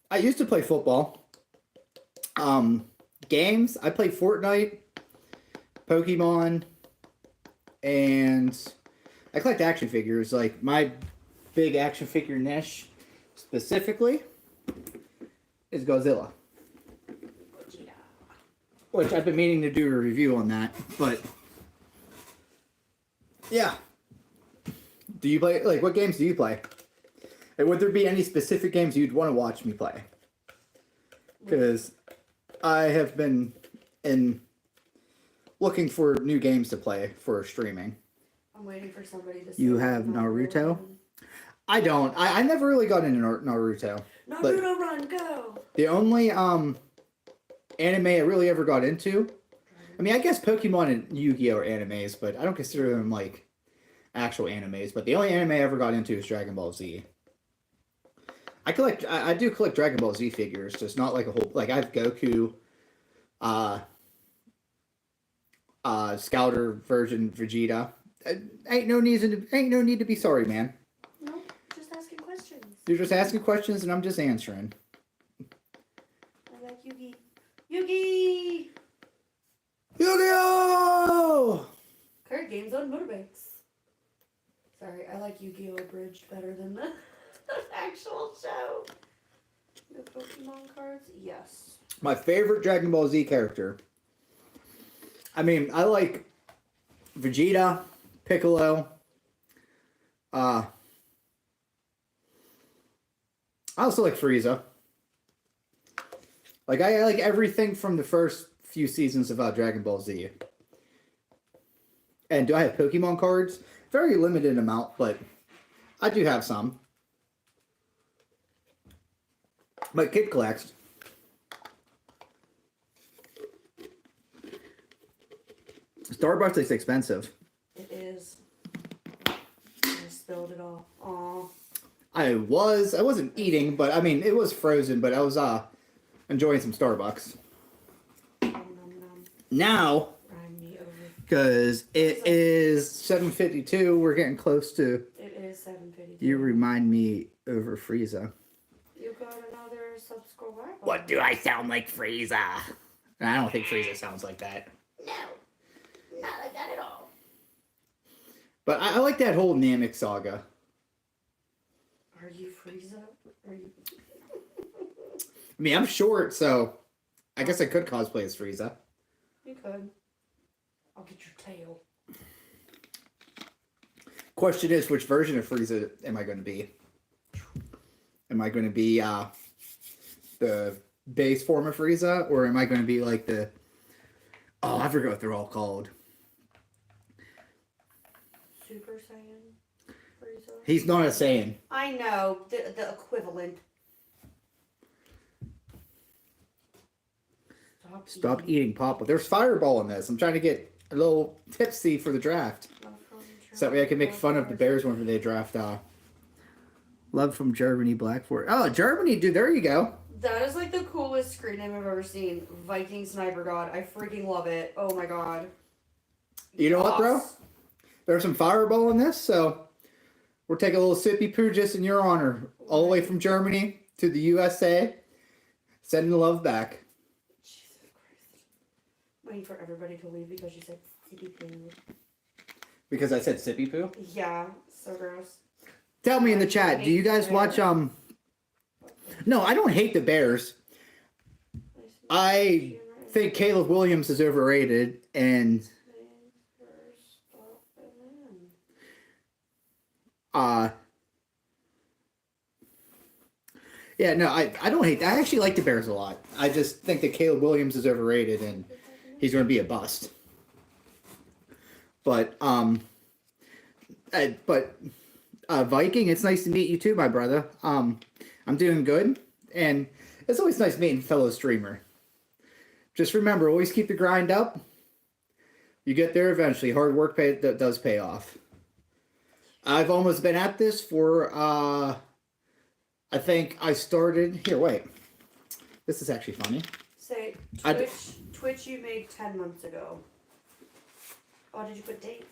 I used to play football. Games, I played Fortnite, Pokemon, and I collect action figures. Like, my big action figure niche specifically is Godzilla. Which I've been meaning to do a review on that, but yeah. Do you play, like, what games do you play? And would there be any specific games you'd want to watch me play? Because I have been looking for new games to play for streaming. I'm waiting for somebody to say You have Naruto? I don't. I never really got into Naruto. Naruto, run, go! The only anime I really ever got into, I mean, I guess Pokemon and Yu-Gi-Oh are animes, but I don't consider them like actual animes. But the only anime I ever got into is Dragon Ball Z. I do collect Dragon Ball Z figures, just not like a whole, like I have Goku, Scouter version Vegeta. Ain't no need to be sorry, man. No, just asking questions. You're just asking questions and I'm just answering. I like Yugi. Yugi! Yu-Gi-Oh! Card games on motorbikes. Sorry, I like Yu-Gi-Oh! Abridged better than the actual show. The Pokemon cards? Yes. My favorite Dragon Ball Z character. I mean, I like Vegeta, Piccolo. I also like Frieza. Like I like everything from the first few seasons of Dragon Ball Z. And do I have Pokemon cards? Very limited amount, but I do have some. My kid collects. Starbucks is expensive. It is. I spilled it all. Aw. I wasn't eating, but I mean it was frozen, but I was enjoying some Starbucks. Nom, nom, nom. Now, Rhyme me over. because it is 7:52, we're getting close to. It is 7:52. You remind me over Frieza. You got another subscriber? What do I sound like, Frieza? I don't think Frieza sounds like that. No. Not like that at all. But I like that whole Namek saga. Are you Frieza? Are you... I mean, I'm short, so I guess I could cosplay as Frieza. You could. I'll get your tail. Question is, which version of Frieza am I going to be? Am I going to be the base form of Frieza, or am I going to be like the... Oh, I forgot what they're all called. Super Saiyan? Frieza? He's not a Saiyan. I know. The equivalent. Stop eating Papa. There's Fireball in this. I'm trying to get a little tipsy for the draft. So that way I can make fun of the Bears whenever they draft. Love from Germany, Blackford. Oh, Germany, dude. There you go. That is like the coolest screen name I've ever seen. Viking Sniper God. I freaking love it. Oh my god. You know what, bro? Yes. There's some Fireball in this, so we're taking a little sippy poo just in your honor. All the way from Germany to the USA. Sending the love back. Jesus Christ. Waiting for everybody to leave because you said CP. Because I said sippy poo? Yeah, so gross. Tell me in the chat, do you guys watch, No, I don't hate the Bears. I think Caleb Williams is overrated, and yeah, no, I don't hate that. I actually like the Bears a lot. I just think that Caleb Williams is overrated and he's going to be a bust. But Viking, it's nice to meet you too, my brother. I'm doing good, and it's always nice meeting a fellow streamer. Just remember, always keep the grind up. You get there eventually. Hard work does pay off. I've almost been at this for, I think I started, here, wait. This is actually funny. Say, Twitch you made 10 months ago. Oh, did you put date?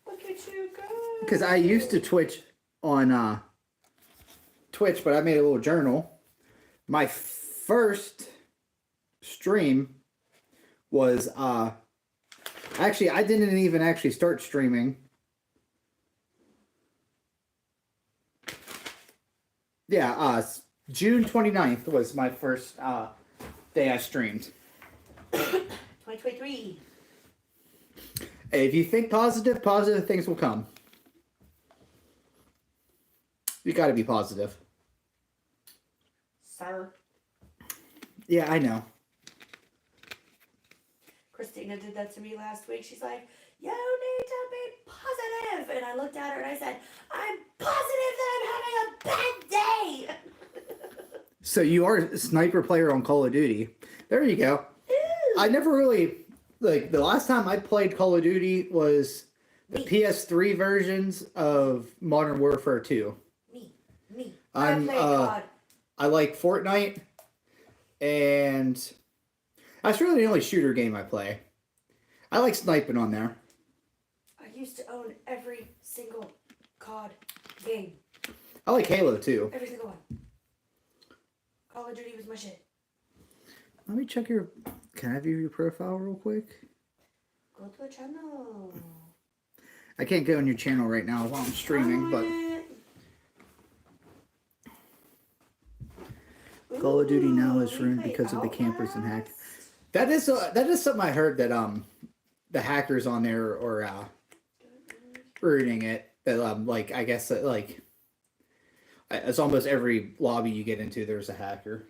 Look at you go. Because I used to Twitch on Twitch, but I made a little journal. My first stream was, actually, I didn't even actually start streaming. Yeah, June 29th was my first day I streamed. 2023. If you think positive, positive things will come. You gotta be positive. Sir. Yeah, I know. Christina did that to me last week. She's like, you need to be positive. And I looked at her and I said, I'm positive that I'm having a bad day. So you are a sniper player on Call of Duty. There you go. Ew. I never really like the last time I played Call of Duty was the Me. PS3 versions of Modern Warfare 2. Me. I'm, I played COD. I like Fortnite, and that's really the only shooter game I play. I like sniping on there. I used to own every single COD game. I like Halo too. Every single one. Call of Duty was my shit. Let me check your. Can I view your profile real quick? Go to a channel. I can't go on your channel right now while I'm streaming, but Call of Duty now is ruined because of the campers and hackers. That is something I heard that the hackers on there are ruining it. That like I guess that like it's almost every lobby you get into there's a hacker.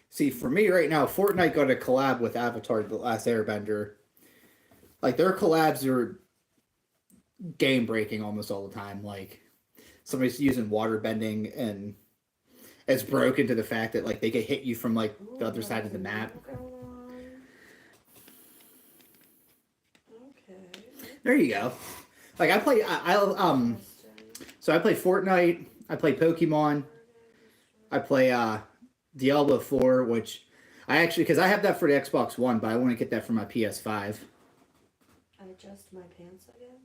See, for me right now, Fortnite got a collab with Avatar: The Last Airbender. Like their collabs are game breaking almost all the time. Like somebody's using water bending and it's broken to the fact that like they could hit you from like the other side of the map. Okay. There you go. Like I play so I play Fortnite, I play Pokemon, I play Diablo 4, which I actually because I have that for the Xbox One, but I want to get that for my PS5. I adjust my pants again.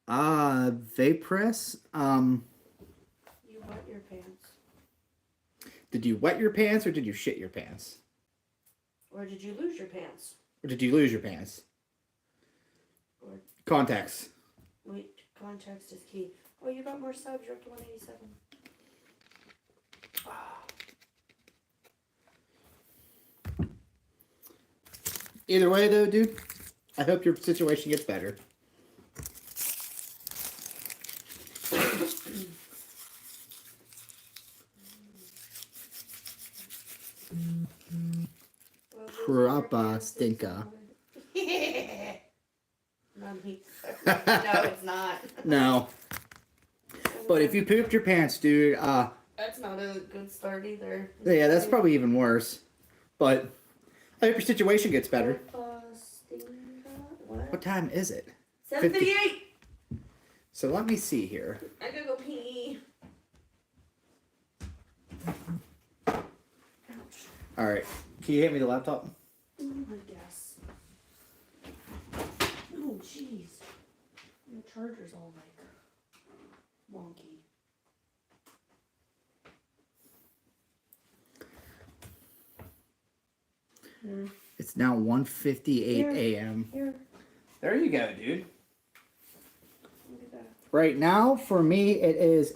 Vape press. You wet your pants. Did you wet your pants or did you shit your pants? Or did you lose your pants? Or did you lose your pants? Or Context. wait, context is key. Oh, you got more subs. You're up to 187. Either way, though, dude, I hope your situation gets better. Krappa stinka. Not me. No, it's not. No. But if you pooped your pants, dude, That's not a good start either. yeah, that's probably even worse. But I hope your situation gets better. What time is it? 7:58. So let me see here. I gotta go pee. All right. Can you hand me the laptop? I guess. Oh, jeez. The charger's all like wonky. It's now 1:58 a.m. Here, There you go, dude. look at that. Right now, for me, it is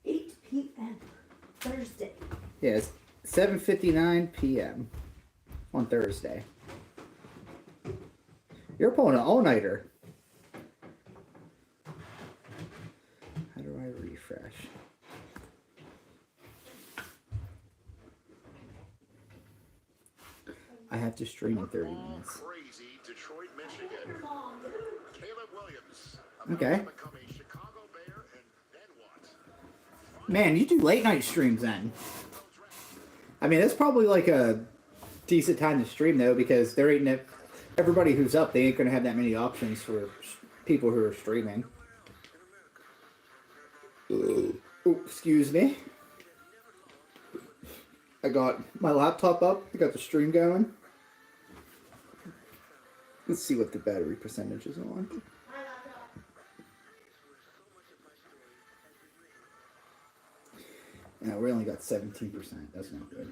8 p.m. Thursday. yes, 7:59 p.m. on Thursday. You're pulling an all-nighter. How do I refresh? I have to stream in 30 minutes. Crazy Detroit, Michigan. Caleb Williams. Okay. Become a Chicago Bear, and then what? Man, you do late night streams then. I mean, that's probably like a decent time to stream though, because there ain't everybody who's up. They ain't gonna have that many options for people who are streaming. Oh, excuse me. I got my laptop up. I got the stream going. Let's see what the battery percentage is on. No, we only got 17%. That's not good.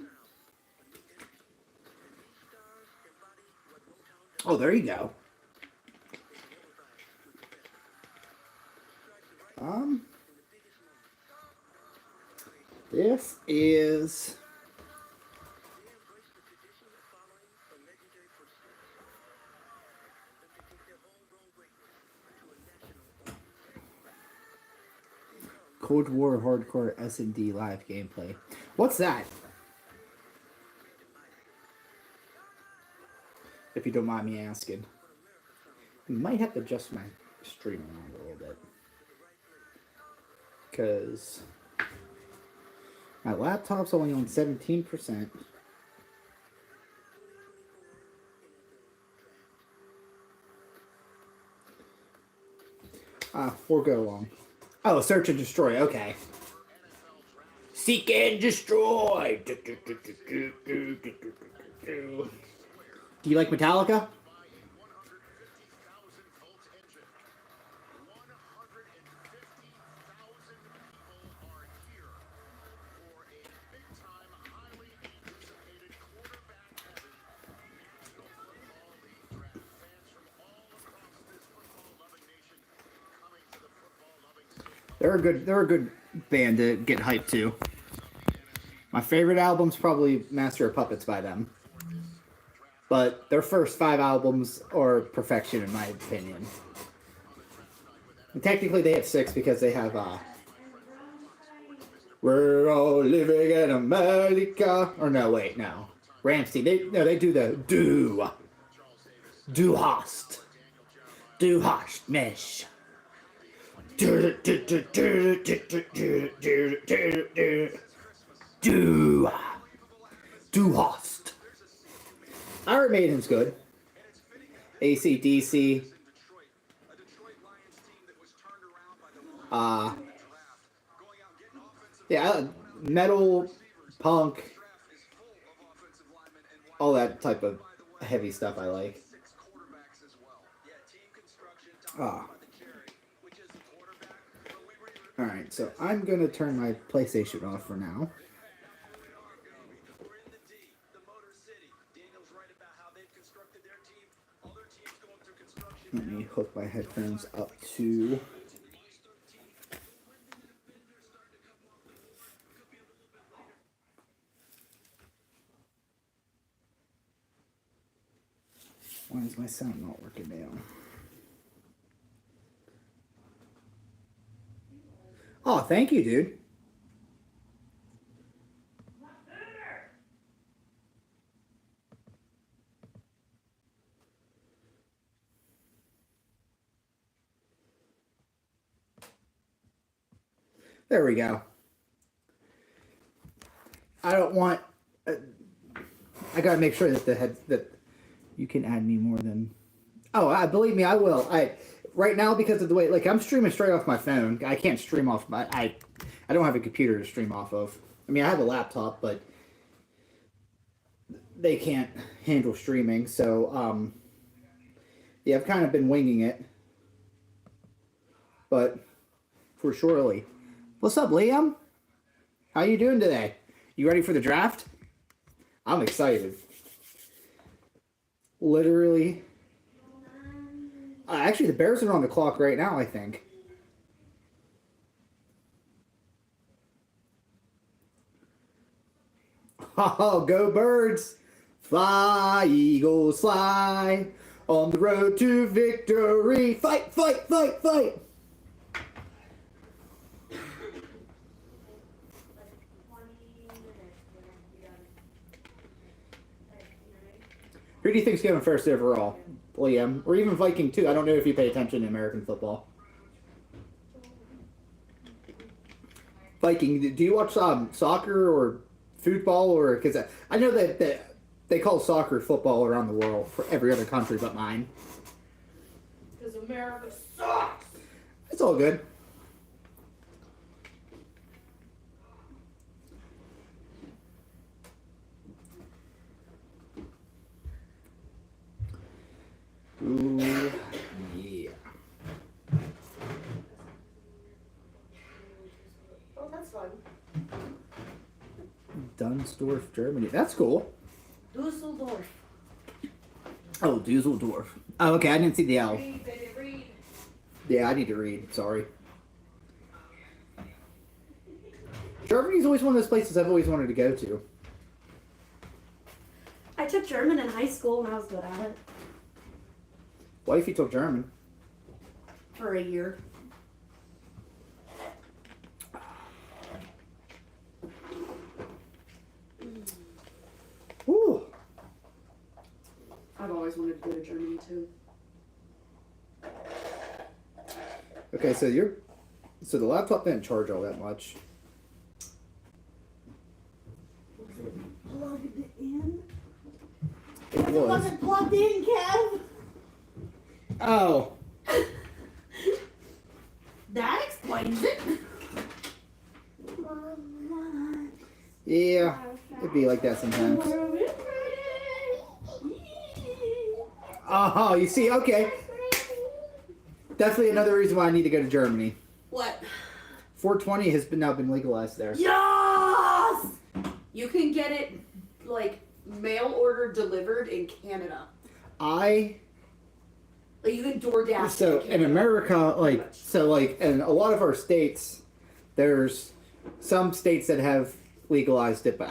Oh, there you go. This is Cold War Hardcore S&D live gameplay. What's that? if you don't mind me asking. I might have to adjust my stream around a little bit. Because my laptop's only on 17%. We'll go along. Oh, search and destroy. Okay. Seek and destroy. Do you like Metallica? They're a good band to get hyped to. My favorite album's probably Master of Puppets by them. But their first 5 albums are perfection in my opinion. And technically they have 6 because they have We're All Living in America. Or no, wait, no. Ramsey. They do the Du hast. Du hast mich. Du hast. Iron Maiden's good. AC/DC. Yeah, metal, punk, all that type of heavy stuff I like. Alright, so I'm going to turn my PlayStation off for now. Let me hook my headphones up to... Why is my sound not working now? Oh, thank you, dude. There we go. I don't want... I gotta make sure that that you can add me more than... Oh, believe me, I will. Right now, because of the way, like, I'm streaming straight off my phone. I can't stream off my, I don't have a computer to stream off of. I mean, I have a laptop, but they can't handle streaming. So, yeah, I've kind of been winging it. But, for surely. What's up, Liam? How you doing today? You ready for the draft? I'm excited. Literally... actually, the Bears are on the clock right now, I think. Oh, go Birds! Fly, Eagles, fly! On the road to victory! Fight, fight, fight, fight! Who do you think's going first overall? Liam, or even Viking too. I don't know if you pay attention to American football. Viking, do you watch soccer or football, or because I know that they call soccer football around the world for every other country but mine. Because America sucks. It's all good. Ooh, yeah. Oh, that's fun. Dunsdorf, Germany. That's cool. Dusseldorf. Oh, Dusseldorf. Oh, okay. I didn't see the L. Read, baby, read. Yeah, I need to read. Sorry. Germany's always one of those places I've always wanted to go to. I took German in high school and I was good at it. Wifey took German. For a year. Ooh. I've always wanted to go to Germany too. Okay, so the laptop didn't charge all that much. Plugged it in. It It was. wasn't plugged in, Kev. Oh, That explains it. yeah. It'd be like that sometimes. Oh, you see, okay. Definitely another reason why I need to go to Germany. What? 420 has now been legalized there. Yes! You can get it like mail order delivered in Canada. I Like you can DoorDash. So it in Canada. America, Pretty much. in a lot of our states, there's some states that have legalized it, but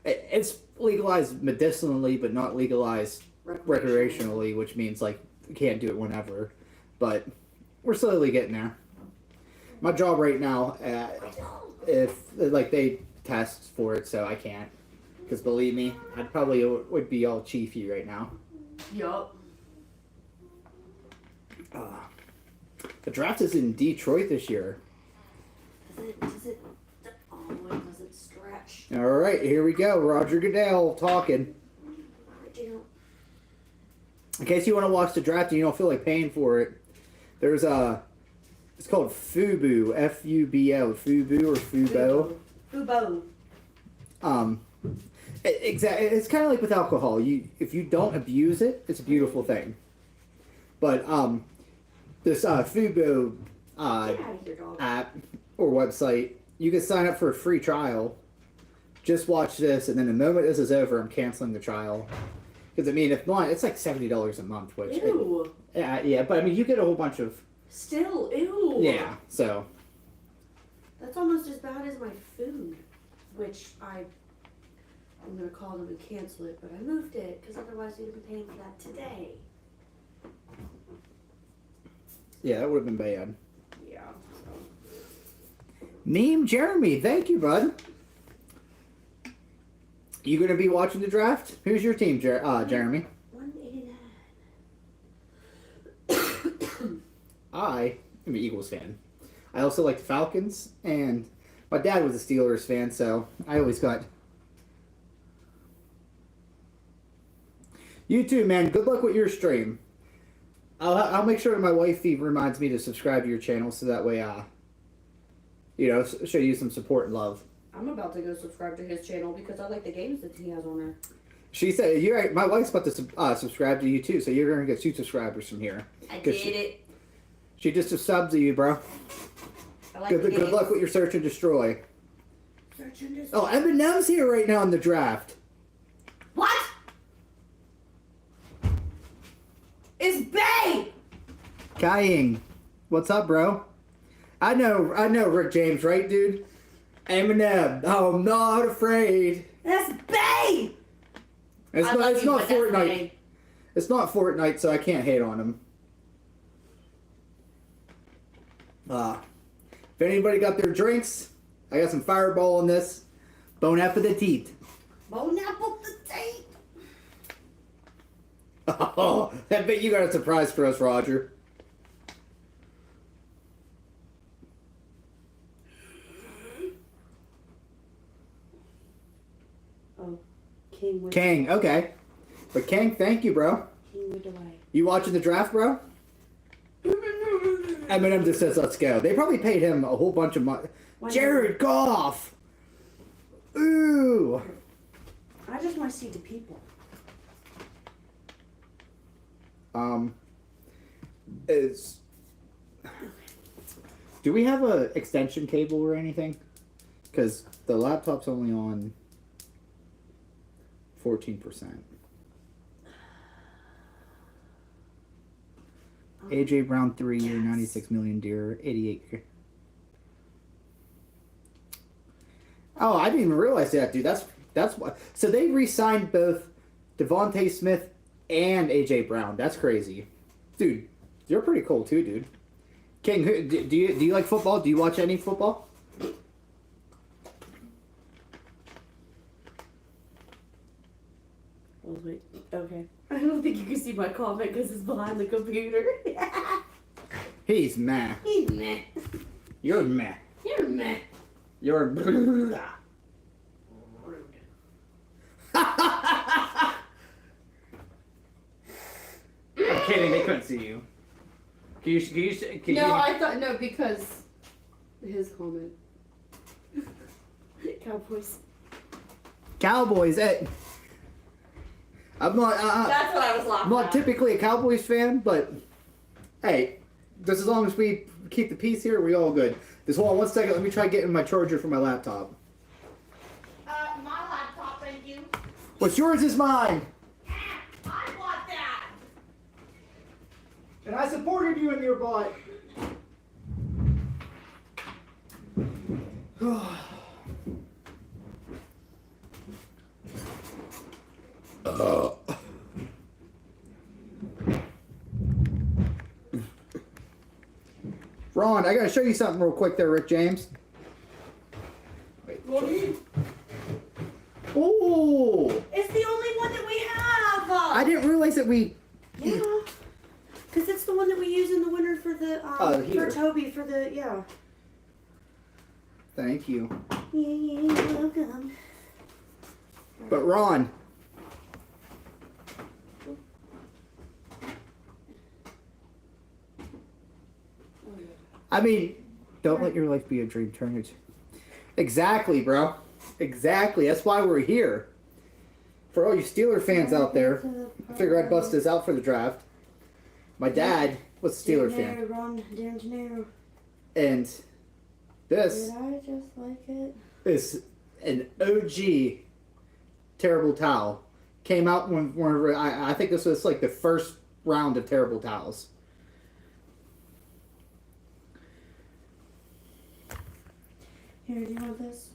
it's legalized medicinally, but not legalized recreationally, which means like you can't do it whenever. But we're slowly getting there. My job right now, if like they test for it, so I can't. Because believe me, I'd probably would be all chiefy right now. Yup. The draft is in Detroit this year. Does it? Oh, it doesn't stretch. All right, here we go. Roger Goodell talking. In case you want to watch the draft and you don't feel like paying for it, there's it's called Fubo, F-U-B-O, Fubo or Fubo. Fubo. Exactly. It's kind of like with alcohol. If you don't abuse it, it's a beautiful thing. But this Fubo Get out of here, dog. app or website, you can sign up for a free trial. Just watch this, and then the moment this is over, I'm canceling the trial. Because I mean, if not, it's like $70 a month, which Ew. yeah, but I mean, you get a whole bunch of Still, ew. yeah. So That's almost as bad as my food, which I'm gonna call them and cancel it, but I moved it because otherwise we'd be paying for that today. yeah, that would have been bad. Yeah. So. Meme Jeremy, thank you, bud. You gonna be watching the draft? Who's your team, Jeremy? 189. I'm an Eagles fan. I also like the Falcons, and my dad was a Steelers fan, so I always got. You too, man. Good luck with your stream. I'll make sure that my wifey reminds me to subscribe to your channel, so that way, show you some support and love. I'm about to go subscribe to his channel because I like the games that he has on there. She said, "You're right. My wife's about to subscribe to you too, so you're gonna get 2 subscribers from here." I 'Cause did it. She just subbed to you, bro. I like Good the luck games. with your search and destroy. Search and Oh, Eminem's here right now in the draft. What? It's Bay! Kying, what's up, bro? I know, Rick James, right, dude? Eminem, I'm not afraid. That's Bay! It's I not. love It's you, not but that's Fortnite. Bay. It's not Fortnite, so I can't hate on him. If anybody got their drinks, I got some Fireball in this. Bone apple the teeth. Bone apple the tape. Oh, I bet you got a surprise for us, Roger. Oh, King went. Kang, okay. But Kang, thank you, bro. King went away. You watching the draft, bro? Eminem just says, "Let's go." They probably paid him a whole bunch of money. Jared Goff. Ooh. I just want to see the people. Do we have a extension cable or anything? Because the laptop's only on 14%. AJ Brown 3-year, 96 million deer, 88. Oh, I didn't even realize that, dude. That's what. So they re-signed both Devontae Smith and AJ Brown. That's crazy, dude. You're pretty cool too, dude. King, do you like football? Do you watch any football? Oh, wait. Okay. I don't think you can see my comment because it's behind the computer. He's meh. He's meh. You're meh. You're meh. You're. Rude. I'm kidding. They couldn't see you. Can you? No, I thought no because his comment. Cowboys. Cowboys. I'm not. That's what I was laughing I'm not at. typically a Cowboys fan, but hey, just as long as we keep the peace here, we all good. Just hold on 1 second. Let me try getting my charger for my laptop. My laptop, thank you. What's yours is mine, I bought that. and I supported you in your butt. Ron, I gotta show you something real quick there, Rick James. Oh, It's the only one that we have. I didn't realize that we. Yeah. Because it's the one that we use in the winter for the the heater. for Toby for the yeah. Thank you. Yeah, you're welcome. But Ron, I mean, don't let your life be a dream. Turn it. Exactly, bro. Exactly. That's why we're here. For all you Steeler fans out there, I figure I'd bust this out for the draft. My dad was a Steeler fan, Ron De Janeiro. and this Did I just like it? is an OG terrible towel. Came out when I think this was like the first round of terrible towels. Here, do you want this?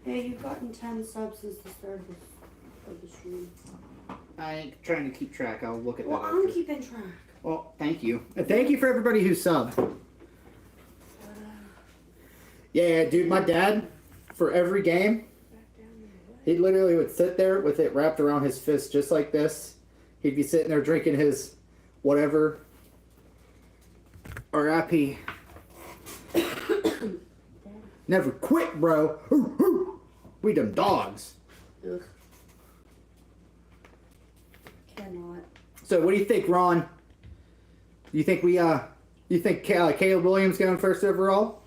Hey, you've gotten 10 subs since the start of the stream. I'm trying to keep track. I'll look at Well, that. I'm after. keeping track. Well, thank you. And thank you for everybody who subbed. Yeah, dude, my dad, for every game, he literally would sit there with it wrapped around his fist just like this. He'd be sitting there drinking his whatever. R.I.P. Never quit, bro. Hoo, hoo. We them dogs. Ugh. Cannot. So what do you think, Ron? You think you think Caleb Williams going first overall?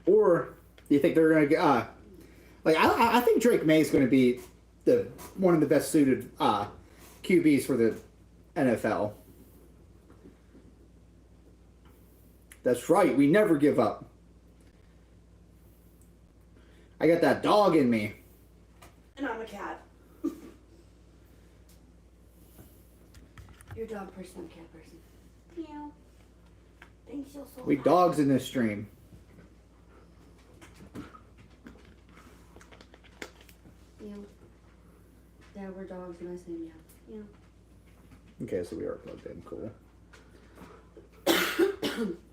Or do you think they're gonna get like I think Drake May is gonna be the one of the best suited QBs for the NFL. That's right, we never give up. I got that dog in me. And I'm a cat. You're a dog person, I'm a cat person. Meow. Thanks, you're so We dogs in this stream. Meow. Yeah, we're dogs and I say meow. Meow. Okay, so we are plugged in. Cool.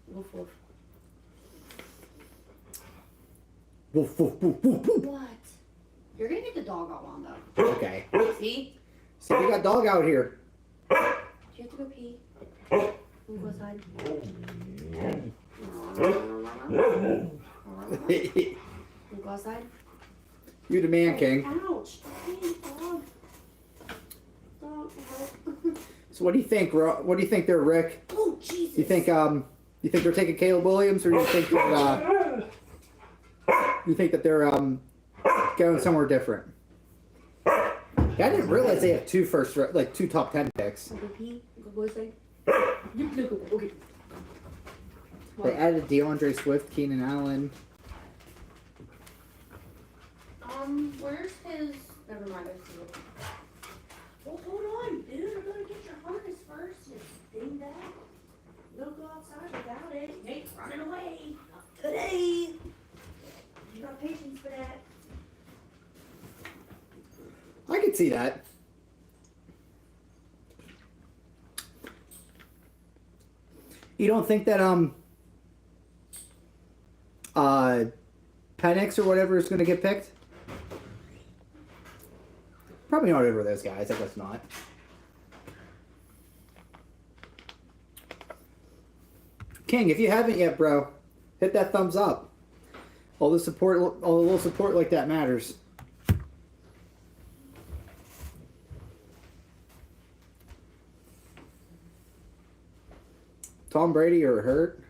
Woof woof. Woof, woof, woof, woof, woof. What? You're gonna get the dog out, Wanda. Okay. See? So we got dog out here. Do you have to go pee? Wanna go outside? You Wanna go outside? the man king. Ouch. Hey, dog. Dog, help. So what do you think? What do you think there, Rick? Oh, Jesus. You think they're taking Caleb Williams, or you think that they're going somewhere different? Yeah, I didn't realize they have two top 10 picks. Wanna go pee? Go outside? Okay. They added DeAndre Swift, Keenan Allen. Where's his? Never mind. I see it. Well, hold on, dude. I gotta get your harness first. You dingbat. Don't go outside without it. You ain't running away. Not today. You got patience for that. I could see that. You don't think that Penix or whatever is going to get picked? Probably not over those guys. I guess not. King, if you haven't yet, bro, hit that thumbs up. All the support, all the little support like that matters. Tom Brady or Hurt?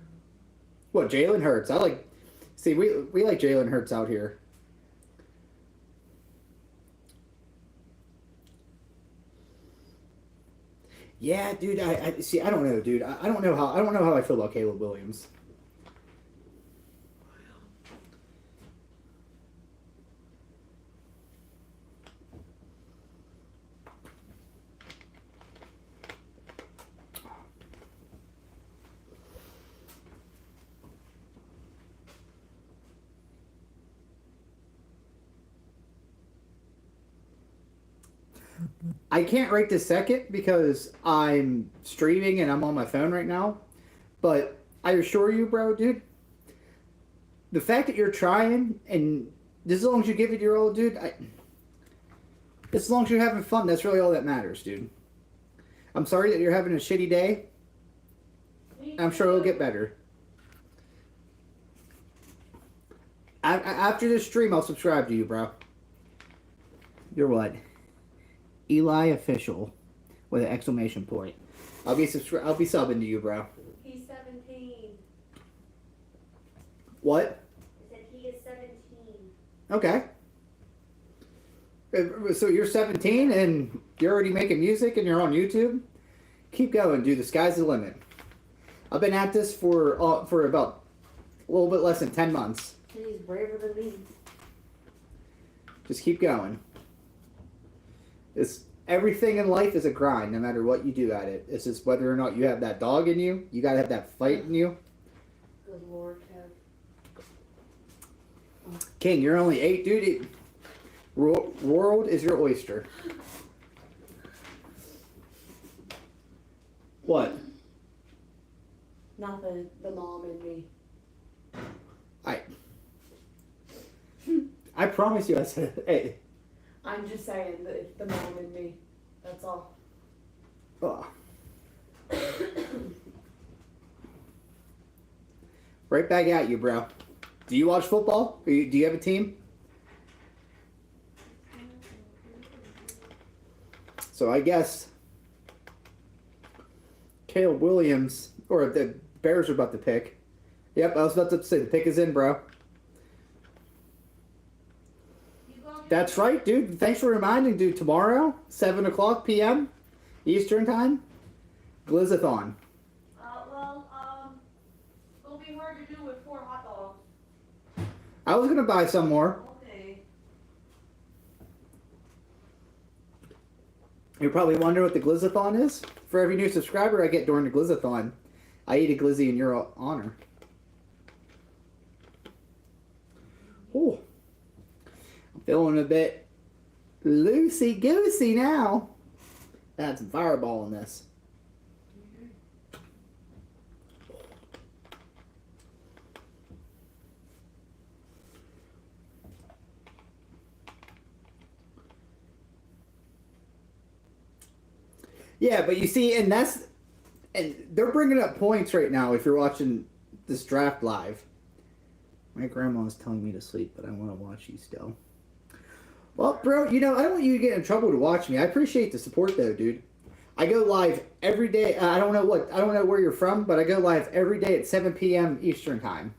What, Jalen Hurts? I like. See, we like Jalen Hurts out here. Yeah, dude. I see. I don't know, dude. I don't know how I feel about Caleb Williams. I can't rate this second because I'm streaming and I'm on my phone right now. But I assure you, bro, dude, the fact that you're trying and as long as you give it your all, dude, as long as you're having fun, that's really all that matters, dude. I'm sorry that you're having a shitty day. I'm sure it'll get better. After this stream, I'll subscribe to you, bro. You're what? Eli Official with an exclamation point. I'll be subbing to you, bro. He's 17. What? I said he is 17. Okay. So you're 17 and you're already making music and you're on YouTube? Keep going, dude. The sky's the limit. I've been at this for about a little bit less than 10 months. He's braver than me. Just keep going. Everything in life is a grind, no matter what you do at it. It's just whether or not you have that dog in you. You gotta have that fight in you. Good Lord, Kev. King, you're only 8, dude. World is your oyster. What? Not the mom in me. I promise you, I said, hey. I'm just saying that the mom in me. That's all. Oh. Right back at you, bro. Do you watch football? Do you have a team? So I guess Caleb Williams, or the Bears are about to pick. Yep, I was about to say the pick is in, bro. That's right, dude. Thanks for reminding, dude. Tomorrow, 7 o'clock p.m. Eastern time, Glizzathon. It'll be hard to do with 4 hot dogs. I was gonna buy some more. Okay. You're probably wondering what the Glizzathon is. For every new subscriber I get during the Glizzathon, I eat a glizzy in your honor. Oh. Feeling a bit loosey-goosey now. Add some Fireball in this. Yeah, but you see, and they're bringing up points right now if you're watching this draft live. My grandma's telling me to sleep, but I want to watch you still. Well, bro, I don't want you to get in trouble to watch me. I appreciate the support, though, dude. I go live every day. I don't know where you're from, but I go live every day at 7 p.m. Eastern time.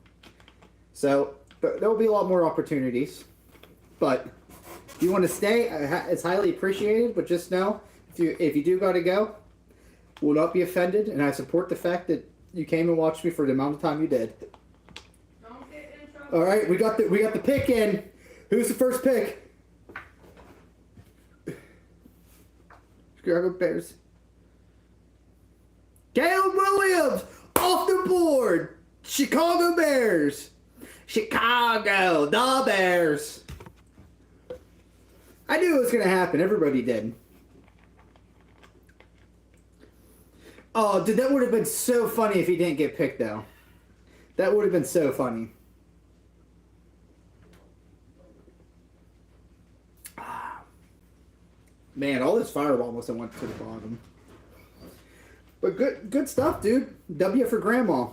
So there will be a lot more opportunities. But if you want to stay, it's highly appreciated. But just know, if you do got to go, will not be offended, and I support the fact that you came and watched me for the amount of time you did. Don't get in trouble. All right, we got the pick in. Who's the first pick? Chicago Bears. Caleb Williams off the board. Chicago Bears. Chicago, the Bears. I knew it was going to happen. Everybody did. Oh, dude, that would have been so funny if he didn't get picked, though. That would have been so funny. Man, all this fireball almost went to the bottom. But good stuff, dude. W for grandma.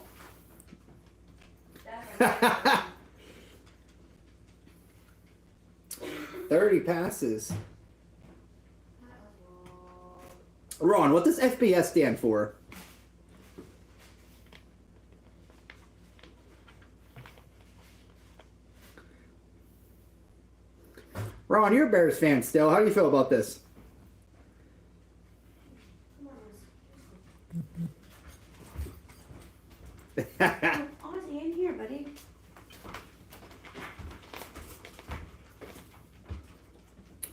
30 passes. Ron, what does FBS stand for? Ron, you're a Bears fan still. How do you feel about this? Ozzy, in here, buddy.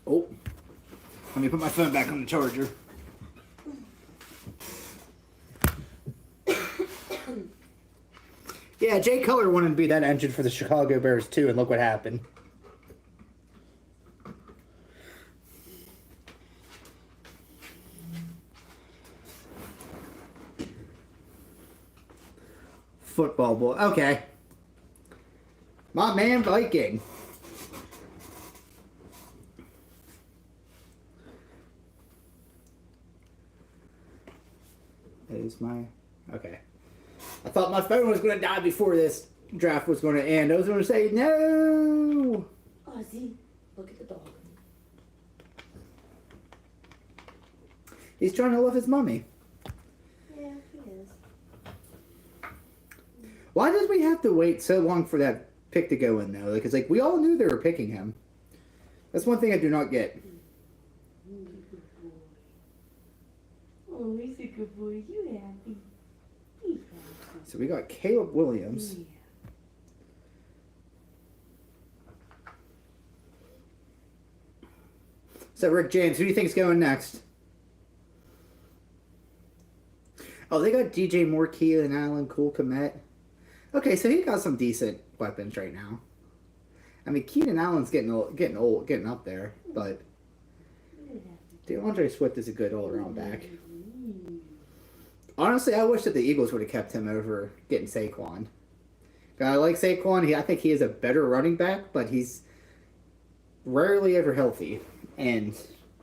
Oh, let me put my phone back on the charger. Yeah, Jay Cutler wanted to be that engine for the Chicago Bears too, and look what happened. Football boy. Okay. My man Viking. Is my okay. I thought my phone was gonna die before this draft was gonna end. I was gonna say no. Ozzy, look at the dog. He's trying to love his mommy. Yeah, he is. Why did we have to wait so long for that pick to go in though? Because like we all knew they were picking him. That's one thing I do not get. Oh, he's a good boy. You happy? He's happy. So we got Caleb Williams. Yeah. So Rick James, who do you think's going next? Oh, they got DJ Moore, Keelan Allen, Cole Kmet. Okay, so he got some decent weapons right now. I mean, Keenan Allen's getting old, getting up there, but DeAndre Swift is a good all-around back. Honestly, I wish that the Eagles would have kept him over getting Saquon. I like Saquon. I think he is a better running back, but he's rarely ever healthy. And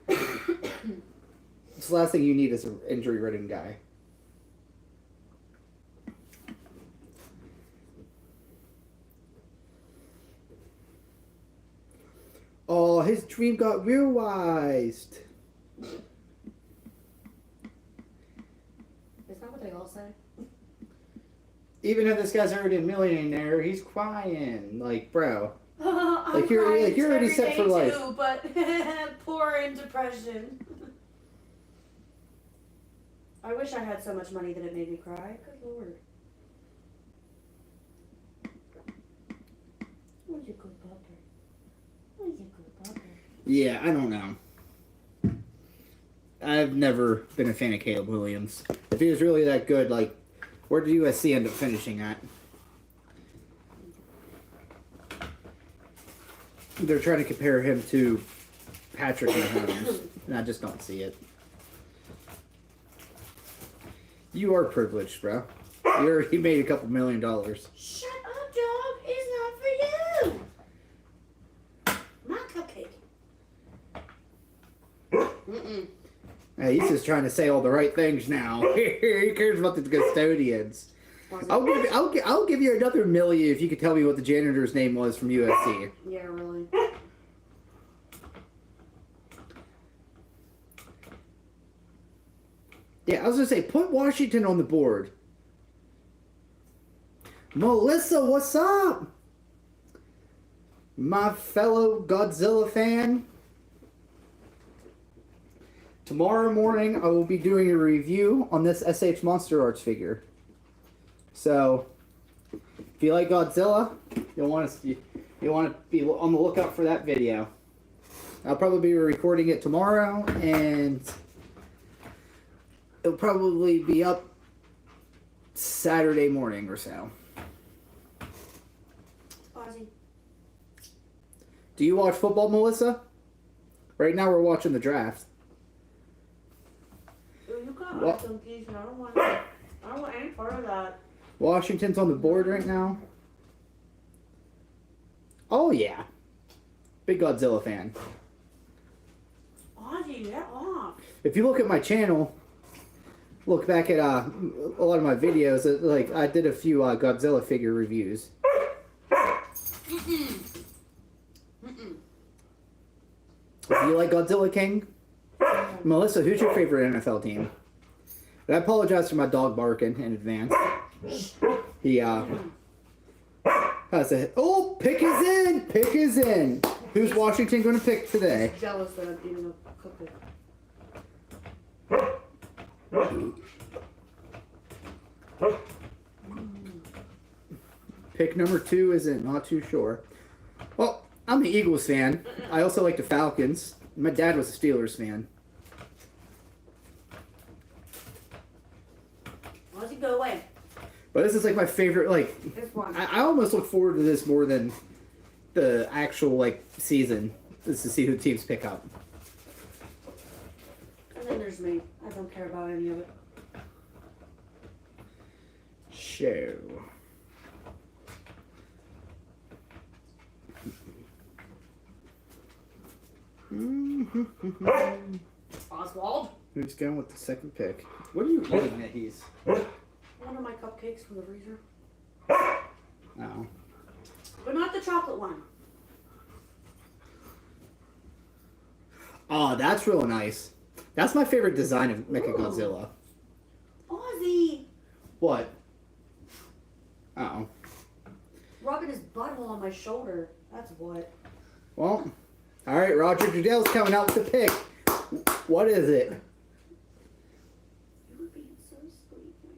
it's the last thing you need is an injury-ridden guy. Oh, his dream got realized. Is that what they all say? Even if this guy's already a millionaire, he's crying. Like, bro. I'm Like, you're crying already every set day for life. Too, but poor in depression. I wish I had so much money that it made me cry. Good lord. Where's your good pupper? Where's your good pupper? Yeah, I don't know. I've never been a fan of Caleb Williams. If he was really that good, like, where did USC end up finishing at? They're trying to compare him to Patrick Mahomes, and I just don't see it. You are privileged, bro. You already made a couple $1 million. Shut up, dog. It's not for you. My cupcake. Mm-mm. Hey, he's just trying to say all the right things now. Who cares about the custodians? I'll give you another $1 million if you could tell me what the janitor's name was from USC. Yeah, really. Yeah, I was gonna say, put Washington on the board. Melissa, what's up? My fellow Godzilla fan. Tomorrow morning, I will be doing a review on this SH Monster Arts figure. So, if you like Godzilla, you'll want to be on the lookout for that video. I'll probably be recording it tomorrow, and it'll probably be up Saturday morning or so. Ozzy. Do you watch football, Melissa? Right now, we're watching the draft. You got What? some keys, and I don't want any part of that. Washington's on the board right now. Oh, yeah. Big Godzilla fan. Ozzy, get off. If you look at my channel, look back at a lot of my videos. Like I did a few Godzilla figure reviews. Do you like Godzilla King? Melissa, who's your favorite NFL team? And I apologize for my dog barking in advance. He has a pick is in. Pick is in. Who's Washington going to pick today? Jealous that I'm eating a cookie. Pick number 2 isn't not too sure. Well, I'm the Eagles fan. I also like the Falcons. My dad was a Steelers fan. Ozzy, go away. But this is like my favorite. Like This one. I almost look forward to this more than the actual like season. Is to see who teams pick up. And then there's me. I don't care about any of it. Show. Oswald. Who's going with the second pick? What are you eating that he's? One of my cupcakes from the freezer. Oh. But not the chocolate one. Oh, that's real nice. That's my favorite design of Mechagodzilla. Ozzy! What? Oh. Rubbing his butthole on my shoulder. That's what. Well, all right. Roger Goodell's coming out with the pick. What is it? You were being so sweet. Now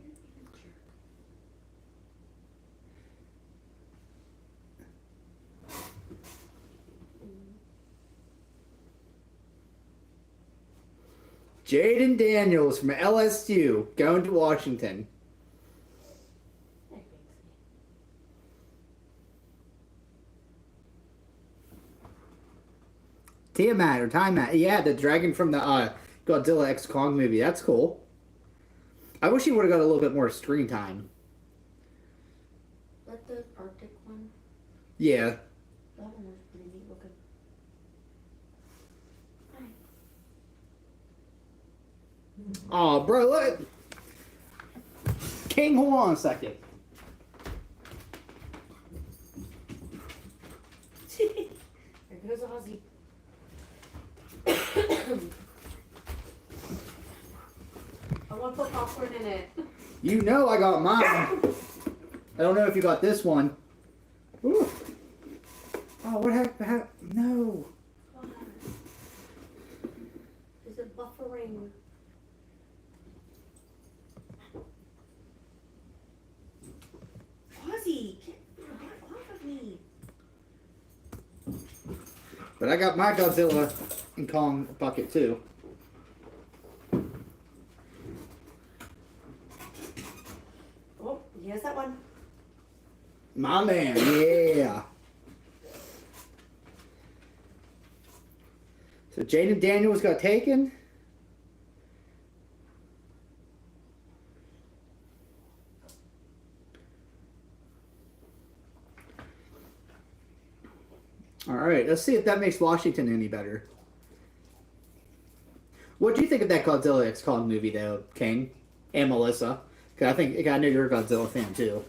you're being a jerk. Jaden Daniels from LSU going to Washington. That makes me. Tiamat or Tiamat. Yeah, the dragon from the Godzilla X Kong movie. That's cool. I wish he would have got a little bit more screen time. Let the Arctic one. Yeah. That one was pretty neat looking. Oh, bro, look. King, hold on a second. There goes Ozzy. I want to put popcorn in it. You know I got mine. I don't know if you got this one. Ooh. Oh, what happened? No. Is it buffering? Ozzy, get off of me. But I got my Godzilla and Kong bucket too. Oh, here's that one. My man, yeah. So Jaden Daniels got taken. All right, let's see if that makes Washington any better. What do you think of that Godzilla X Kong movie, though, King and Melissa? 'Cause I know you're a Godzilla fan too.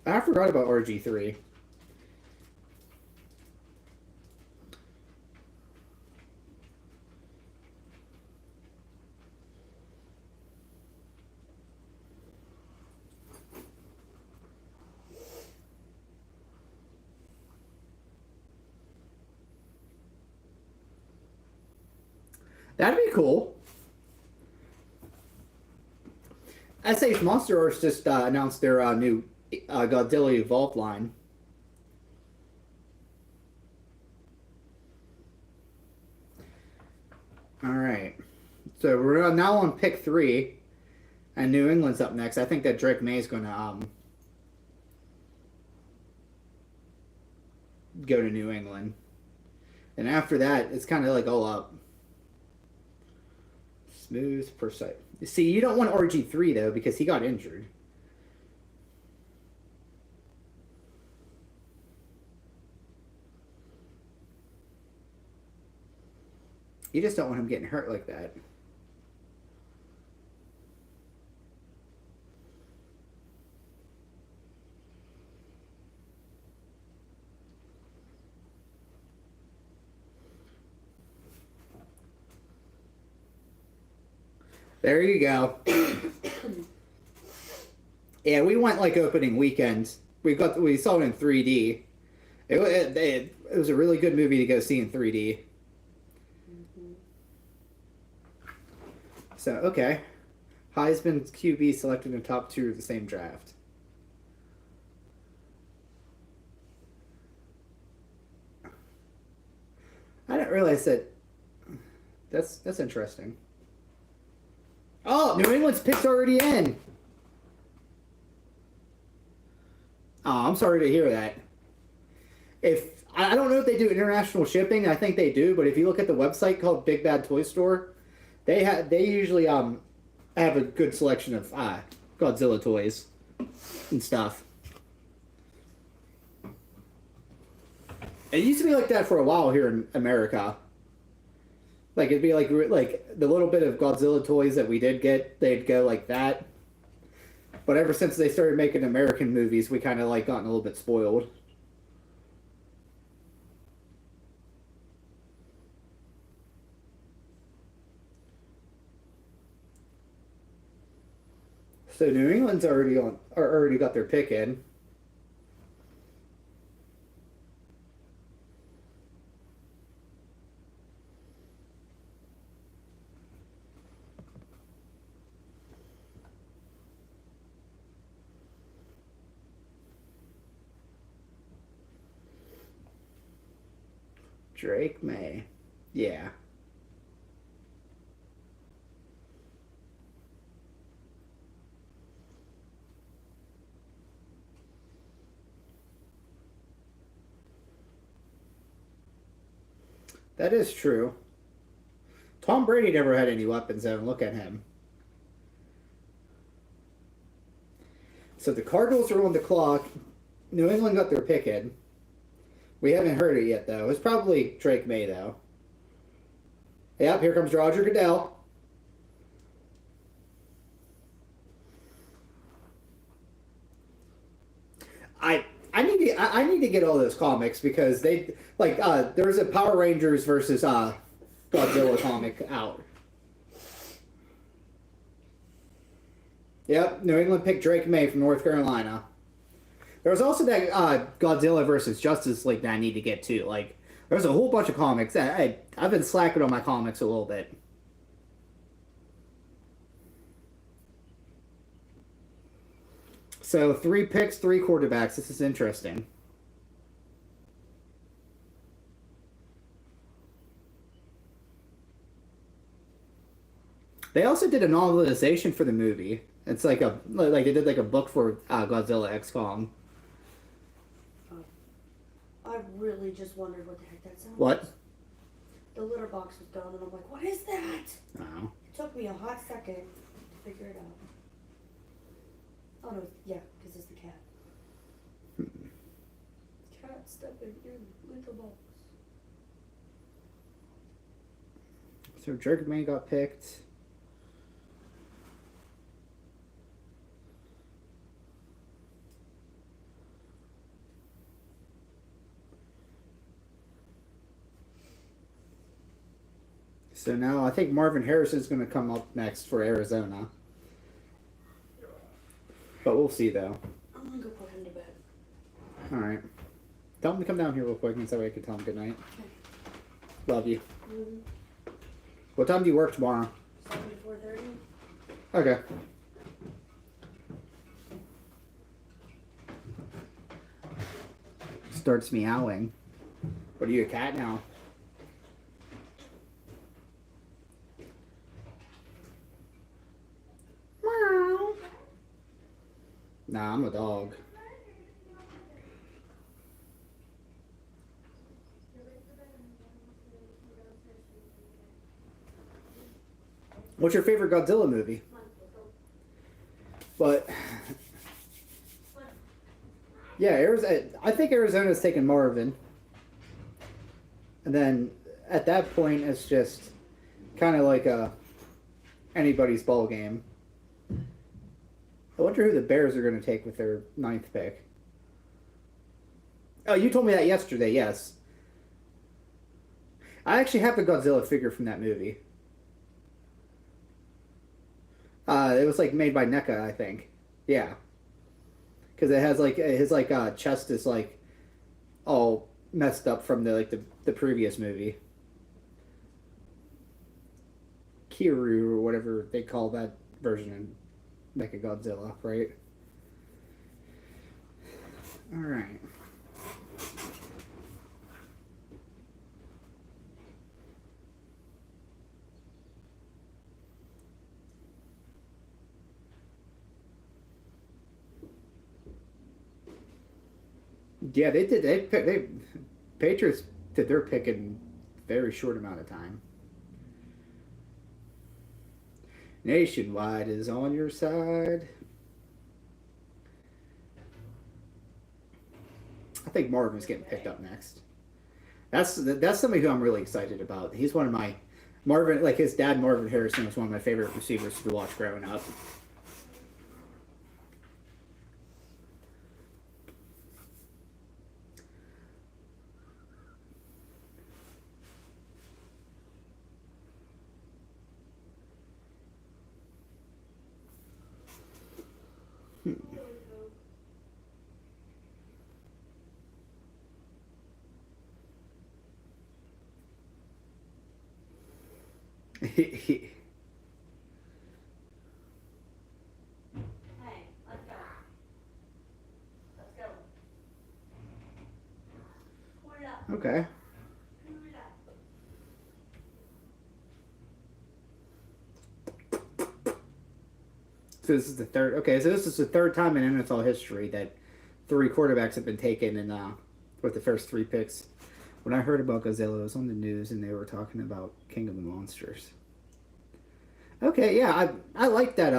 I forgot about RG3. That'd be cool. SH Monster Arts just announced their new Godzilla Evolved line. All right. So we're now on pick 3. And New England's up next. I think that Drake May is going to go to New England. And after that, it's kind of like all up. Smooth, precise. See, you don't want RG3 though because he got injured. You just don't want him getting hurt like that. There you go. Yeah, we went like opening weekend. We saw it in 3D. It was a really good movie to go see in 3D. So, okay. Heisman QB selected in top 2 of the same draft. I didn't realize that. That's interesting. Oh, New England's pick's already in. Oh, I'm sorry to hear that. If I don't know if they do international shipping, I think they do, but if you look at the website called Big Bad Toy Store, they usually have a good selection of Godzilla toys and stuff. It used to be like that for a while here in America. Like it'd be like the little bit of Godzilla toys that we did get, they'd go like that. But ever since they started making American movies, we kind of like gotten a little bit spoiled. So New England's already got their pick in. Drake May. Yeah. That is true. Tom Brady never had any weapons, and look at him. So the Cardinals are on the clock. New England got their pick in. We haven't heard it yet, though. It's probably Drake May, though. Yep, here comes Roger Goodell. I need to get all those comics because they there's a Power Rangers versus Godzilla comic out. Yep, New England picked Drake May from North Carolina. There was also that Godzilla versus Justice League that I need to get too. Like, there's a whole bunch of comics. I've been slacking on my comics a little bit. So 3 picks, 3 quarterbacks. This is interesting. They also did a novelization for the movie. It's like they did like a book for Godzilla X Kong. I really just wondered what the heck that sound What? was. The litter box was gone, and I'm like, what is that? Oh. It took me a hot second to figure it out. Oh no, yeah, because it's the cat. Cat stepping in litter box. So Drake May got picked. So now I think Marvin Harrison's going to come up next for Arizona. But we'll see, though. I'm gonna go put him to bed. All right. Tell him to come down here real quick and so I can tell him good night. Love you. What time do you work tomorrow? 4:30. Okay. Starts meowing. What are you, a cat now? Meow. Nah, I'm a dog. What's your favorite Godzilla movie? Come on, let's go. But yeah, Arizona. I think Arizona's taking Marvin, and then at that point, it's just kind of like a anybody's ball game. I wonder who the Bears are going to take with their 9th pick. Oh, you told me that yesterday. Yes, I actually have the Godzilla figure from that movie. It was like made by NECA, I think. Yeah. Because it has like his chest is like all messed up from the previous movie. Kiru or whatever they call that version in Mechagodzilla, right? All right. Yeah, they did. They Patriots did their pick in very short amount of time. Nationwide is on your side. I think Marvin's getting picked up next. That's somebody who I'm really excited about. He's one of my Marvin, like his dad, Marvin Harrison, was one of my favorite receivers to watch growing up. Hey, let's go. Let's go. Pull it up. Okay. Pull it up. So this is the third. Okay, so this is the third time in NFL history that 3 quarterbacks have been taken in with the first 3 picks. When I heard about Godzilla, it was on the news, and they were talking about King of the Monsters. Okay, yeah, I like that.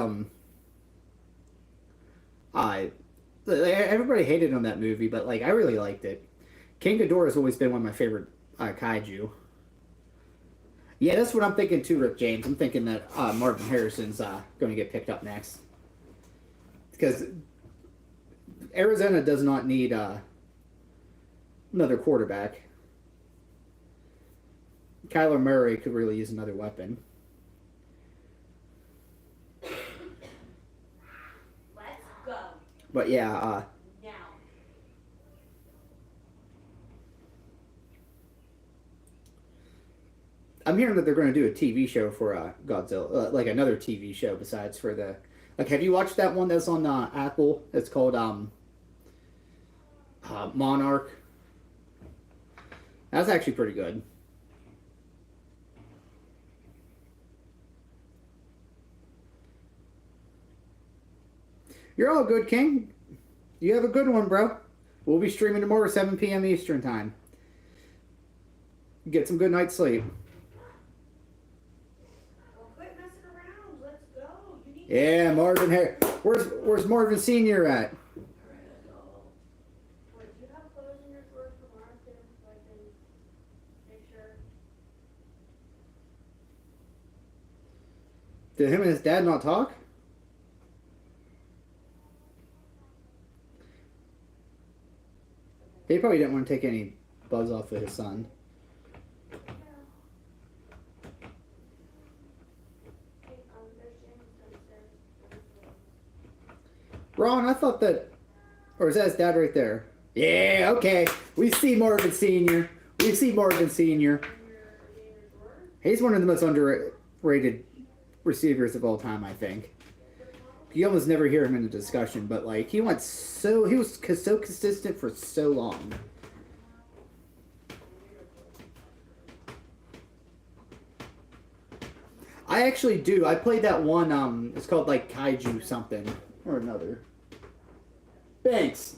Everybody hated on that movie, but like I really liked it. King Ghidorah has always been one of my favorite kaiju. Yeah, that's what I'm thinking too, Rick James. I'm thinking that Marvin Harrison's going to get picked up next because Arizona does not need another quarterback. Kyler Murray could really use another weapon. Let's go. But yeah, Now. I'm hearing that they're going to do a TV show for Godzilla, like another TV show besides for the. Like, have you watched that one that's on Apple? It's called Monarch. That's actually pretty good. You're all good, King. You have a good one, bro. We'll be streaming tomorrow, 7 p.m. Eastern time. Get some good night's sleep. Well, quit messing around. Let's go. You need Yeah, Marvin Harris. Where's Marvin Senior at? Wait, do you have clothes in your drawer for Mark so I can make sure? Did him and his dad not talk? He probably didn't want to take any buzz off of his son. There's James downstairs. Ron, I thought that... Or is that his dad right there? Yeah, okay. We see Marvin Sr. We see Marvin Sr. In your drawer? He's one of the most underrated receivers of all time, I think. You almost never hear him in a discussion, but like he was so consistent for so long. I actually do. I played that one. It's called like Kaiju something or another. Banks.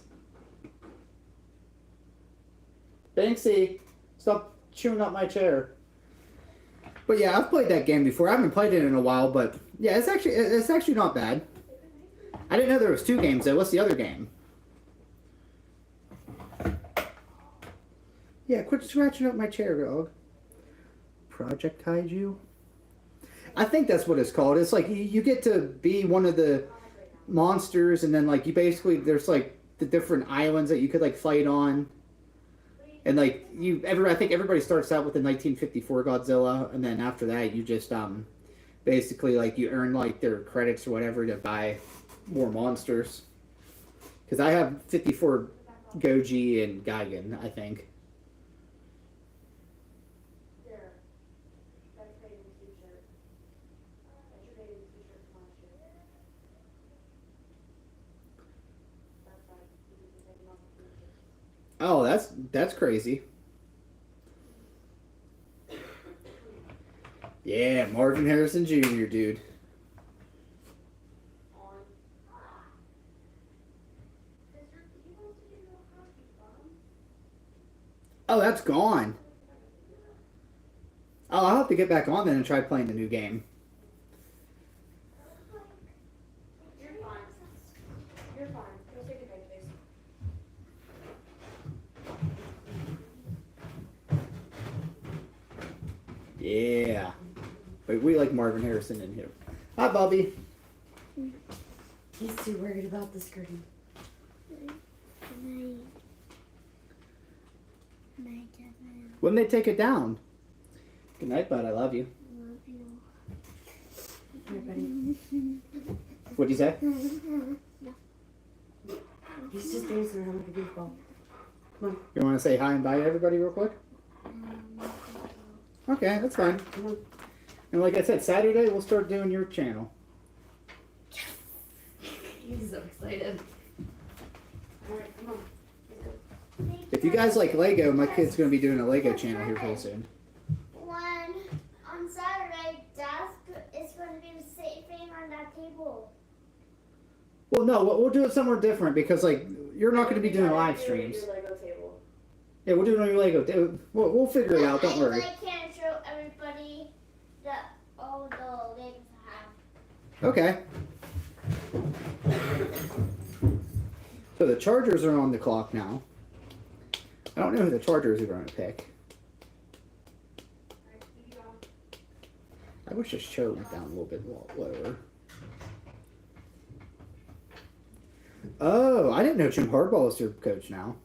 Banksy, stop chewing up my chair. But yeah, I've played that game before. I haven't played it in a while, but yeah, it's actually not bad. I didn't know there was 2 games though. What's the other game? Yeah, quit scratching up my chair, dog. Project Kaiju? I think that's what it's called. It's like you get to be one of the monsters, and then like you basically there's like the different islands that you could like fight on, and like I think everybody starts out with the 1954 Godzilla, and then after that you just basically like you earn like their credits or whatever to buy more monsters. Because I have 54 Goji and Gigan, I think. There. That's Peyton's t-shirt. That's your Peyton's t-shirt from last year. That's right. You can take them off the t-shirt. Oh, that's crazy. Yeah, Marvin Harrison Jr., dude. On. Sister, you want to do no hockey, Mom? Oh, that's gone. Oh, I'll have to get back on then and try playing the new game. You're fine. You're fine. Go take a break, please. Yeah. But we like Marvin Harrison in here. Hi, Bobby. He's too worried about the screen. When they take it down. Good night, bud. I love you. Here, buddy. What'd you say? He's just dancing around like a goofball. You want to say hi and bye to everybody real quick? Okay, that's fine. Come on. And like I said, Saturday we'll start doing your channel. He's so excited. Alright, come on. Let's go. If you guys like Lego, my kid's going to be doing a Lego channel here pretty soon. When on Saturday, desk is going to be sitting on that table. Well, no, we'll do it somewhere different because like you're not going to be doing live streams. Your Lego table. Yeah, we'll do it on your Lego. We'll figure it out. Don't worry. I can't show everybody that all the Legos have. Okay. So the Chargers are on the clock now. I don't know who the Chargers are going to pick. Alright, you go. I wish this chair went down a little bit lower. Oh, I didn't know Jim Harbaugh is their coach now.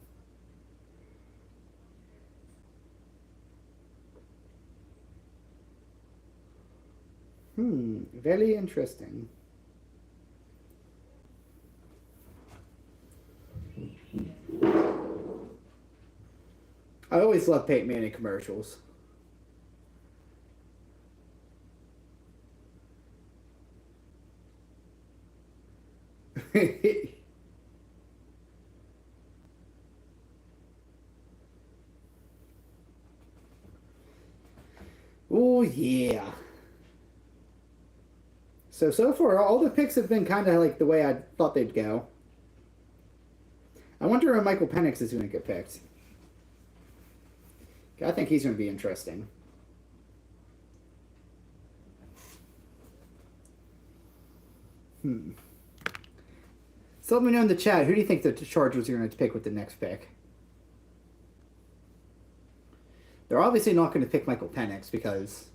Very interesting. I always love Peyton Manning commercials. Oh yeah. So far all the picks have been kind of like the way I thought they'd go. I wonder when Michael Penix is going to get picked. I think he's going to be interesting. So let me know in the chat, who do you think the Chargers are going to pick with the next pick? They're obviously not going to pick Michael Penix because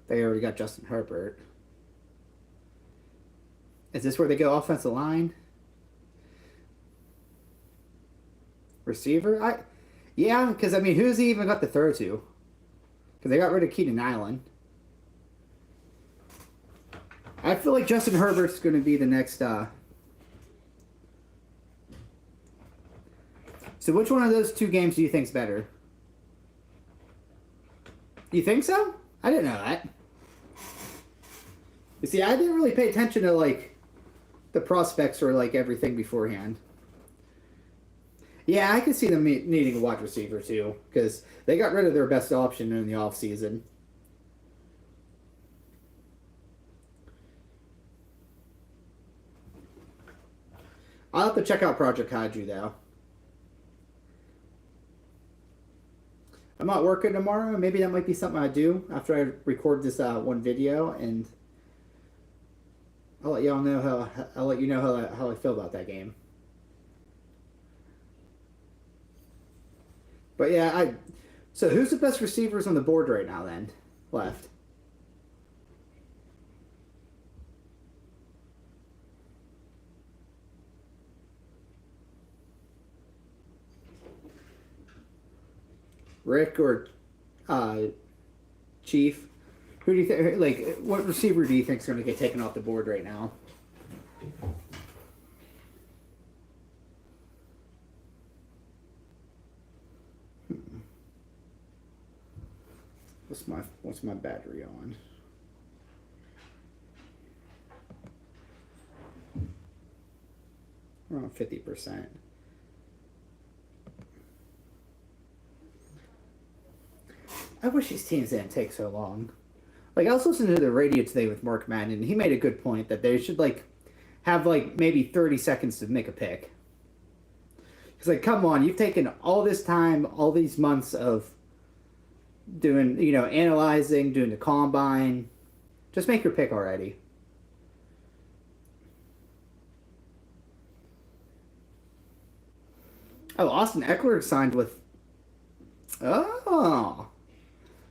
they already got Justin Herbert. Is this where they go offensive line? Receiver? Yeah, because I mean, who's he even got to throw to? Because they got rid of Keenan Allen. I feel like Justin Herbert's going to be the next. So which one of those 2 games do you think's better? You think so? I didn't know that. You see, I didn't really pay attention to like the prospects or like everything beforehand. Yeah, I can see them needing a wide receiver too because they got rid of their best option in the offseason. I'll have to check out Project Kaiju though. I'm not working tomorrow. Maybe that might be something I do after I record this one video, and I'll let y'all know how I feel about that game. But yeah, so who's the best receivers on the board right now then? Left. Rick or Chief? Who do you think? Like, what receiver do you think is going to get taken off the board right now? What's my battery on? Around 50%. I wish these teams didn't take so long. Like, I was listening to the radio today with Mark Madden, and he made a good point that they should, like, have, like, maybe 30 seconds to make a pick. It's like, come on, you've taken all this time, all these months of doing, analyzing, doing the combine. Just make your pick already. Oh, Austin Eckler signed with... Oh...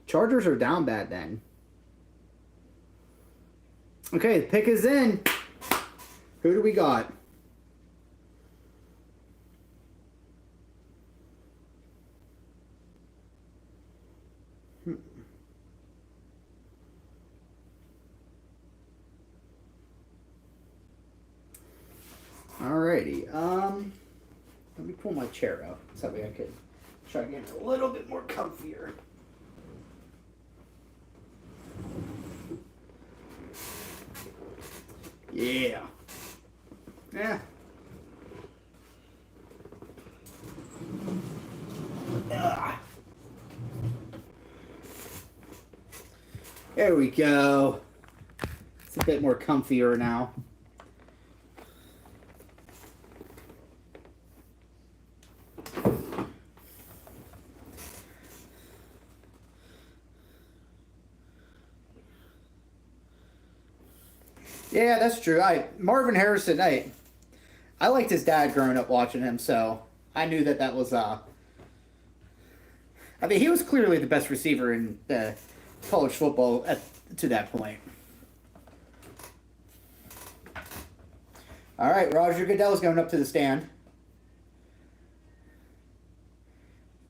Chargers are down bad then. Okay, the pick is in. Who do we got? Alrighty. Let me pull my chair up so that way I could try to get a little bit more comfier. Yeah. Yeah. There we go. It's a bit more comfier now. Yeah, that's true. Marvin Harrison, I liked his dad growing up watching him, so I knew that was I mean, he was clearly the best receiver in the college football to that point. All right, Roger Goodell's going up to the stand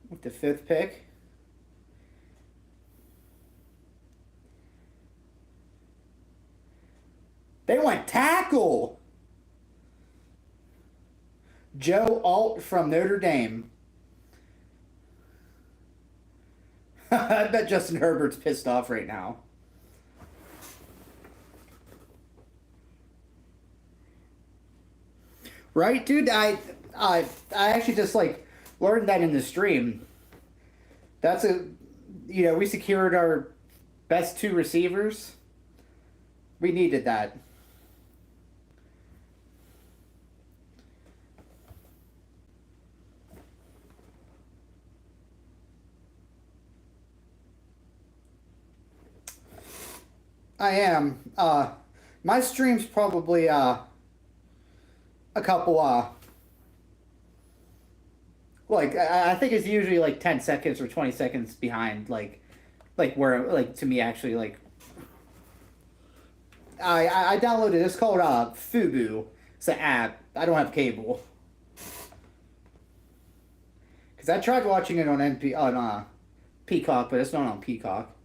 with the 5th pick. They went tackle. Joe Alt from Notre Dame. I bet Justin Herbert's pissed off right now. Right, dude? I actually just learned that in the stream. That's we secured our best 2 receivers. We needed that. I am. My stream's probably a couple I think it's usually 10 seconds or 20 seconds behind where to me actually I downloaded it's called Fubu. It's an app. I don't have cable. Cuz I tried watching it on Peacock, but it's not on Peacock.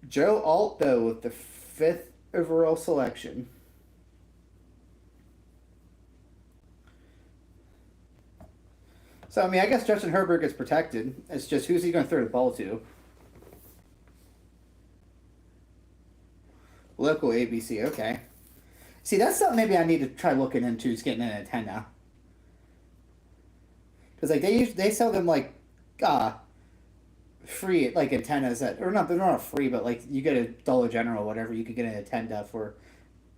Joe Alt, though, with the 5th overall selection. So, I mean, I guess Justin Herbert gets protected. It's just who's he going to throw the ball to? Local ABC, okay. See, that's something maybe I need to try looking into is getting an antenna. Because, they sell them, free antennas that, or not, they're not free, but you get a Dollar General or whatever, you could get an antenna for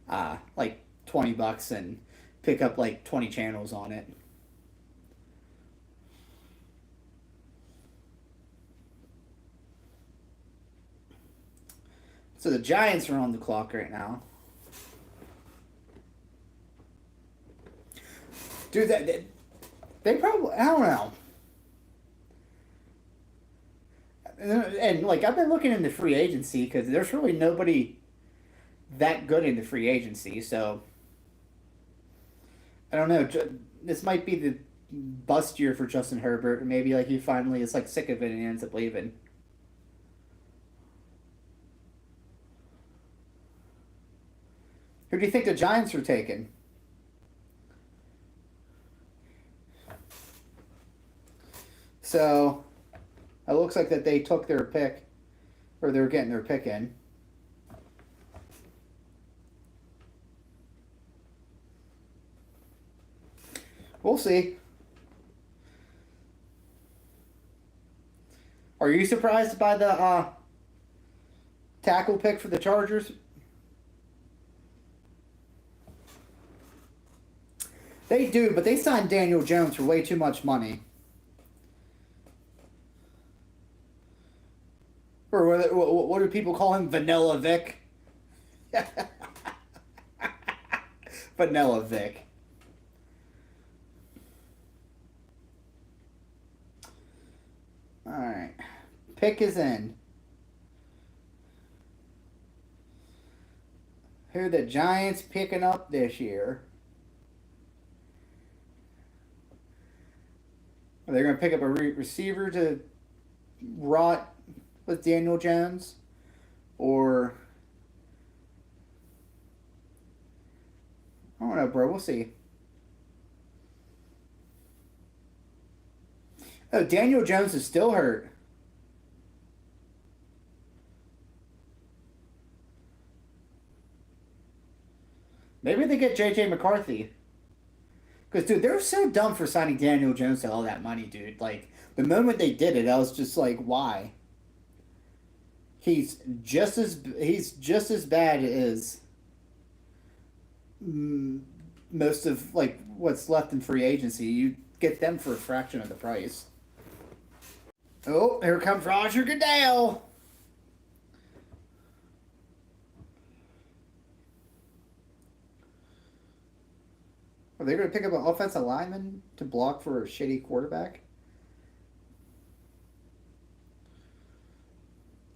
$20 and pick up 20 channels on it. So the Giants are on the clock right now. Dude, they probably, I don't know. And like I've been looking into free agency because there's really nobody that good in the free agency. So I don't know. This might be the bust year for Justin Herbert. Maybe like he finally is like sick of it and he ends up leaving. Who do you think the Giants are taking? So it looks like that they took their pick, or they're getting their pick in. We'll see. Are you surprised by the tackle pick for the Chargers? They do, but they signed Daniel Jones for way too much money. Or what do people call him? Vanilla Vic? Vanilla Vic. Alright. Pick is in. Who are the Giants picking up this year? Are they going to pick up a receiver to rot with Daniel Jones? Or I don't know, bro. We'll see. Oh, Daniel Jones is still hurt. Maybe they get J.J. McCarthy. Because, dude, they're so dumb for signing Daniel Jones to all that money, dude. Like, the moment they did it, I was just like, why? He's just as bad as most of, like, what's left in free agency. You get them for a fraction of the price. Oh, here comes Roger Goodell. Are they going to pick up an offensive lineman to block for a shitty quarterback?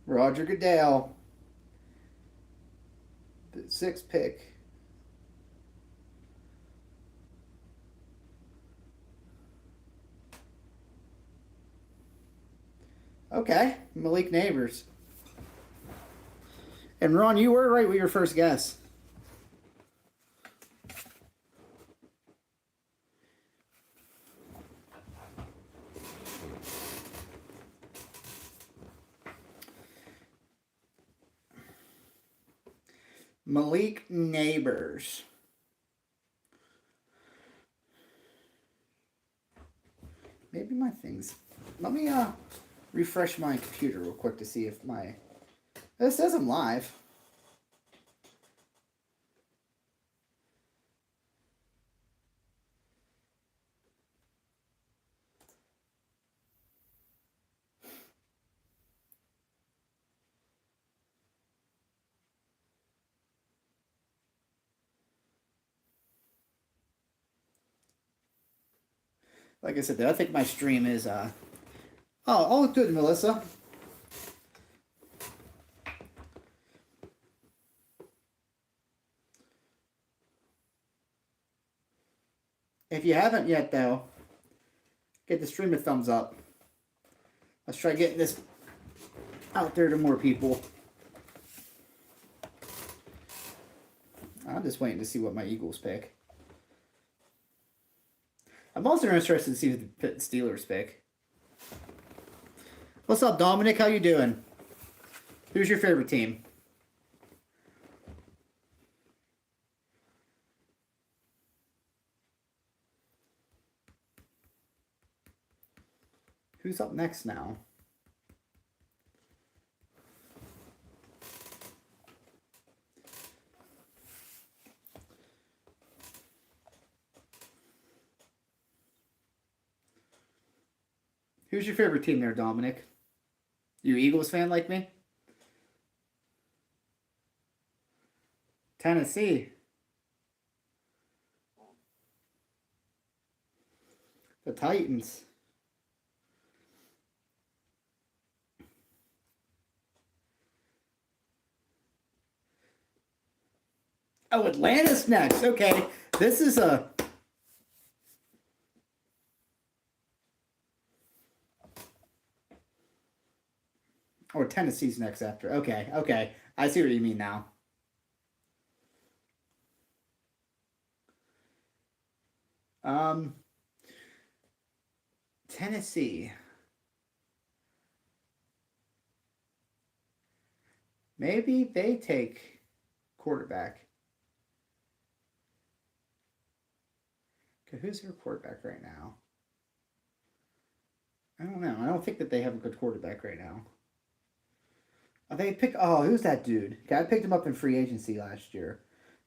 Roger Goodell. The 6th pick. Okay, Malik Neighbors. And Ron, you were right with your first guess. Malik Neighbors. Maybe my things. Let me refresh my computer real quick to see if my. It says I'm live. Like I said, I think my stream is oh, good, Melissa. If you haven't yet, though, get the stream a thumbs up. Let's try getting this out there to more people. I'm just waiting to see what my Eagles pick. I'm also interested to see who the Steelers pick. What's up, Dominic? How you doing? Who's your favorite team? Who's up next now? Who's your favorite team there, Dominic? You Eagles fan like me? Tennessee. The Titans. Oh, Atlanta's next. Okay. This is a... Or Tennessee's next after. Okay, okay. I see what you mean now. Tennessee. Maybe they take quarterback. Okay, who's their quarterback right now? I don't know. I don't think that they have a good quarterback right now. They pick. Oh, who's that dude? Okay, I picked him up in free agency last year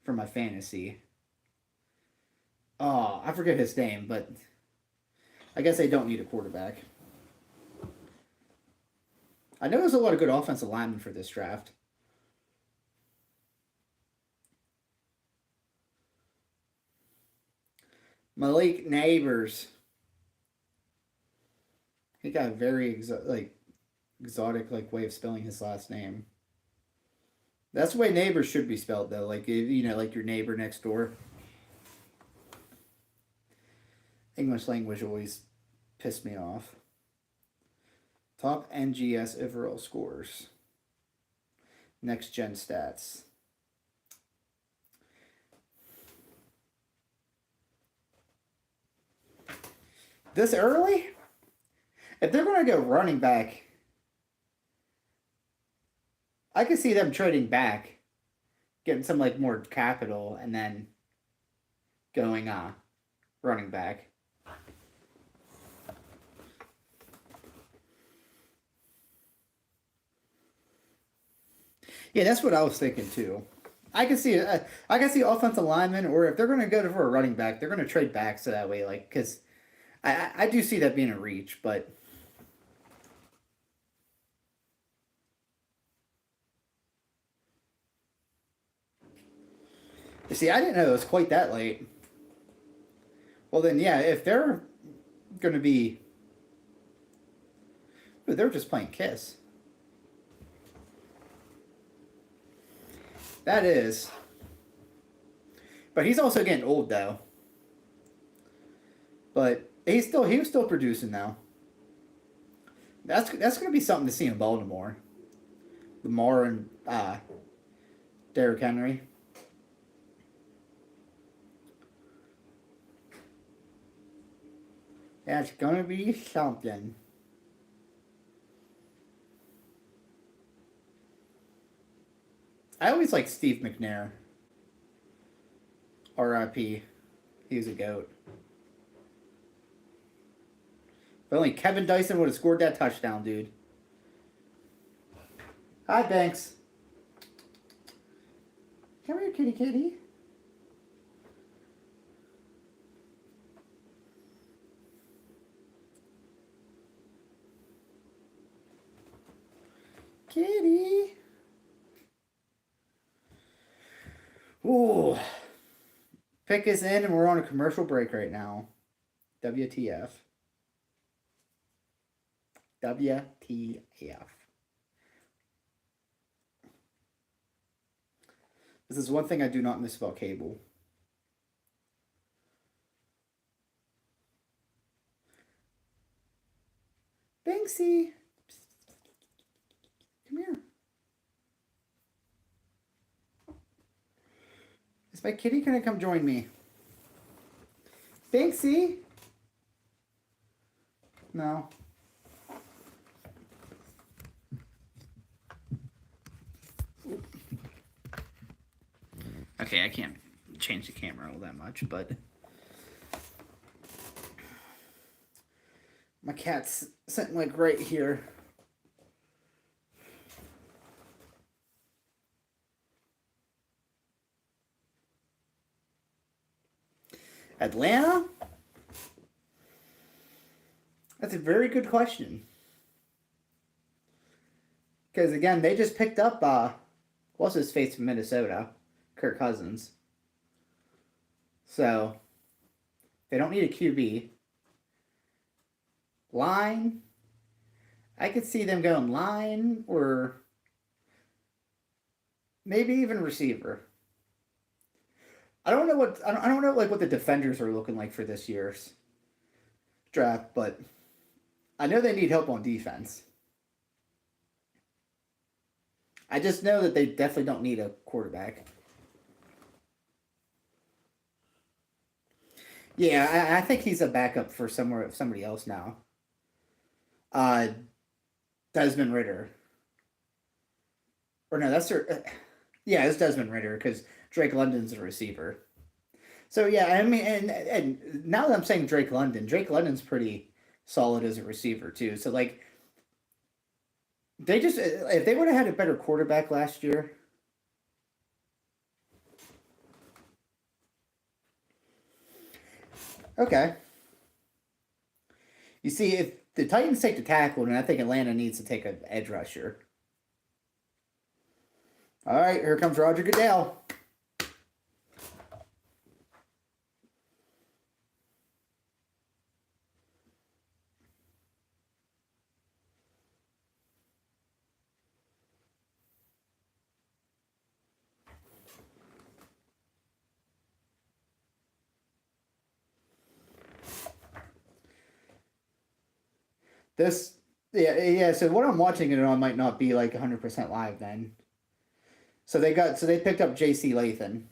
for my fantasy. Oh, I forget his name, but I guess they don't need a quarterback. I know there's a lot of good offensive linemen for this draft. Malik Neighbors. He got a very exotic way of spelling his last name. That's the way Neighbors should be spelled though, like like your neighbor next door. English language always pissed me off. Top NGS overall scores. Next gen stats. This early? If they're going to go running back, I could see them trading back, getting some more capital, and then going running back. Yeah, that's what I was thinking too. I can see offensive linemen, or if they're going to go for a running back, they're going to trade back so that way, because I do see that being a reach, but. You see, I didn't know it was quite that late. Well, then, yeah, if they're going to be... Ooh, they're just playing Kiss. That is. But he's also getting old, though. But he was still producing, though. That's going to be something to see in Baltimore. Lamar and Derrick Henry. That's gonna be something. I always liked Steve McNair. R.I.P. He was a goat. If only Kevin Dyson would have scored that touchdown, dude. Hi, Banks. Come here, kitty kitty. Kitty. Ooh. Pick is in and we're on a commercial break right now. WTF. WTF. This is one thing I do not miss about cable. Banksy. Come here. Is my kitty gonna come join me? Banksy? No. Okay, I can't change the camera all that much, but my cat's sitting right here. Atlanta? That's a very good question. Because again, they just picked up what's his face from Minnesota, Kirk Cousins. So they don't need a QB. Line, I could see them going line or maybe even receiver. I don't know what the defenders are looking like for this year's draft, but I know they need help on defense. I just know that they definitely don't need a quarterback. Yeah, I think he's a backup for somebody else now. Desmond Ritter. Or no, that's their. Yeah, it's Desmond Ritter because Drake London's a receiver. So yeah, I mean, and now that I'm saying Drake London's pretty solid as a receiver too. So like, if they would have had a better quarterback last year. Okay. You see, if the Titans take the tackle, then I think Atlanta needs to take an edge rusher. All right, here comes Roger Goodell. Yeah. So what I'm watching it on might not be like 100% live then. So they picked up J.C. Lathan.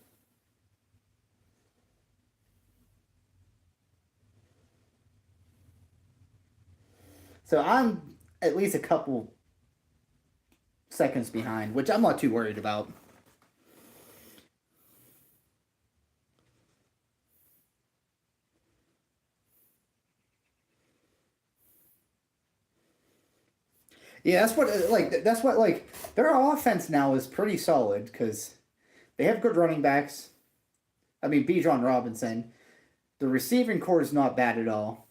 So I'm at least a couple seconds behind, which I'm not too worried about. Yeah, that's what their offense now is pretty solid because they have good running backs. I mean, Bijan Robinson. The receiving core is not bad at all.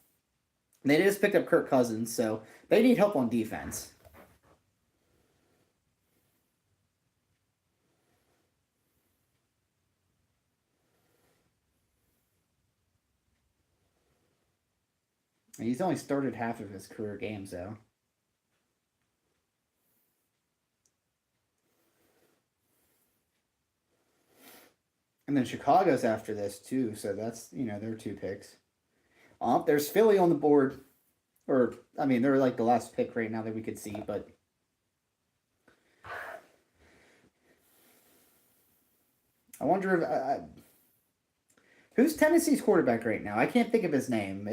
They just picked up Kirk Cousins, so they need help on defense. He's only started half of his career games, though. And then Chicago's after this, too, so that's, their 2 picks. There's Philly on the board. Or, I mean, they're like the last pick right now that we could see, but... I wonder if... who's Tennessee's quarterback right now? I can't think of his name.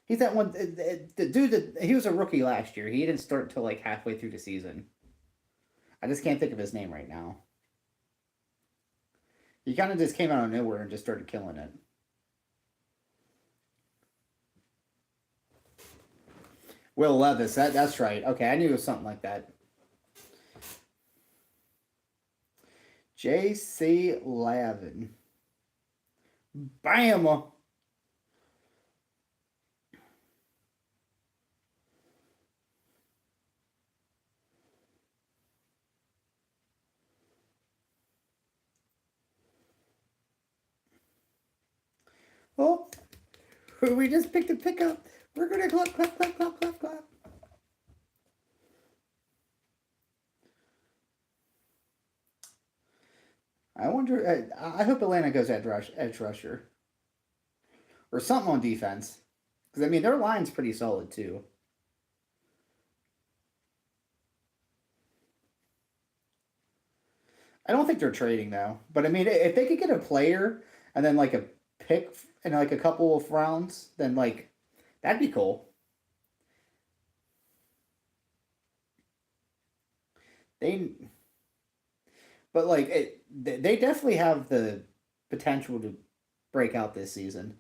He's that one... The dude that... He was a rookie last year. He didn't start until like halfway through the season. I just can't think of his name right now. He kind of just came out of nowhere and just started killing it. Will Levis, that's right. Okay, I knew it was something like that. J.C. Lavin. Bam! Oh, we just picked a pickup. We're going to clap, clap, clap, clap, clap, clap. I wonder, I hope Atlanta goes edge rusher. Or something on defense. Because, I mean, their line's pretty solid, too. I don't think they're trading, though. But, I mean, if they could get a player and then, like, a pick in, like, a couple of rounds, then, like, that'd be cool. But like they definitely have the potential to break out this season.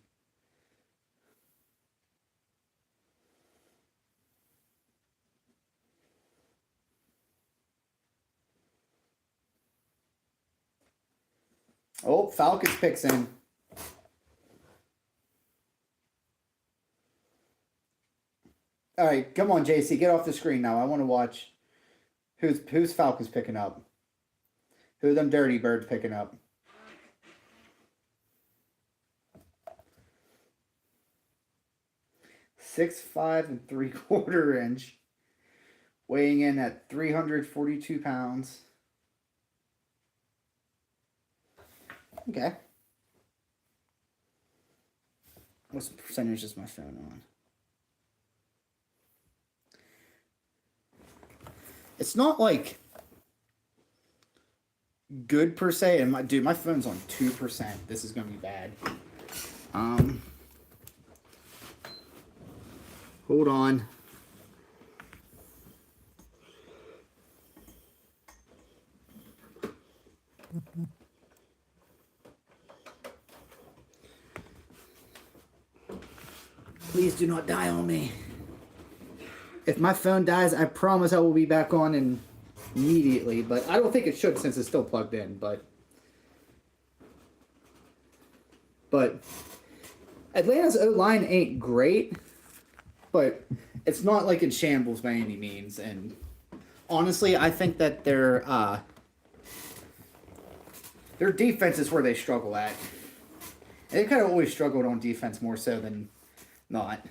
Oh, Falcons picks in. All right, come on, JC, get off the screen now. I want to watch who's Falcons picking up. Who are them dirty birds picking up? (6'5" and 3/4 inch, weighing in at 342 pounds. Okay. What percentage is my phone on? It's not like good per se, and my phone's on 2%. This is gonna be bad. Hold on. Please do not die on me. If my phone dies, I promise I will be back on immediately, but I don't think it should since it's still plugged in, but Atlanta's O-line ain't great, but it's not like in shambles by any means, and honestly, I think that their defense is where they struggle at. And they kind of always struggled on defense more so than not.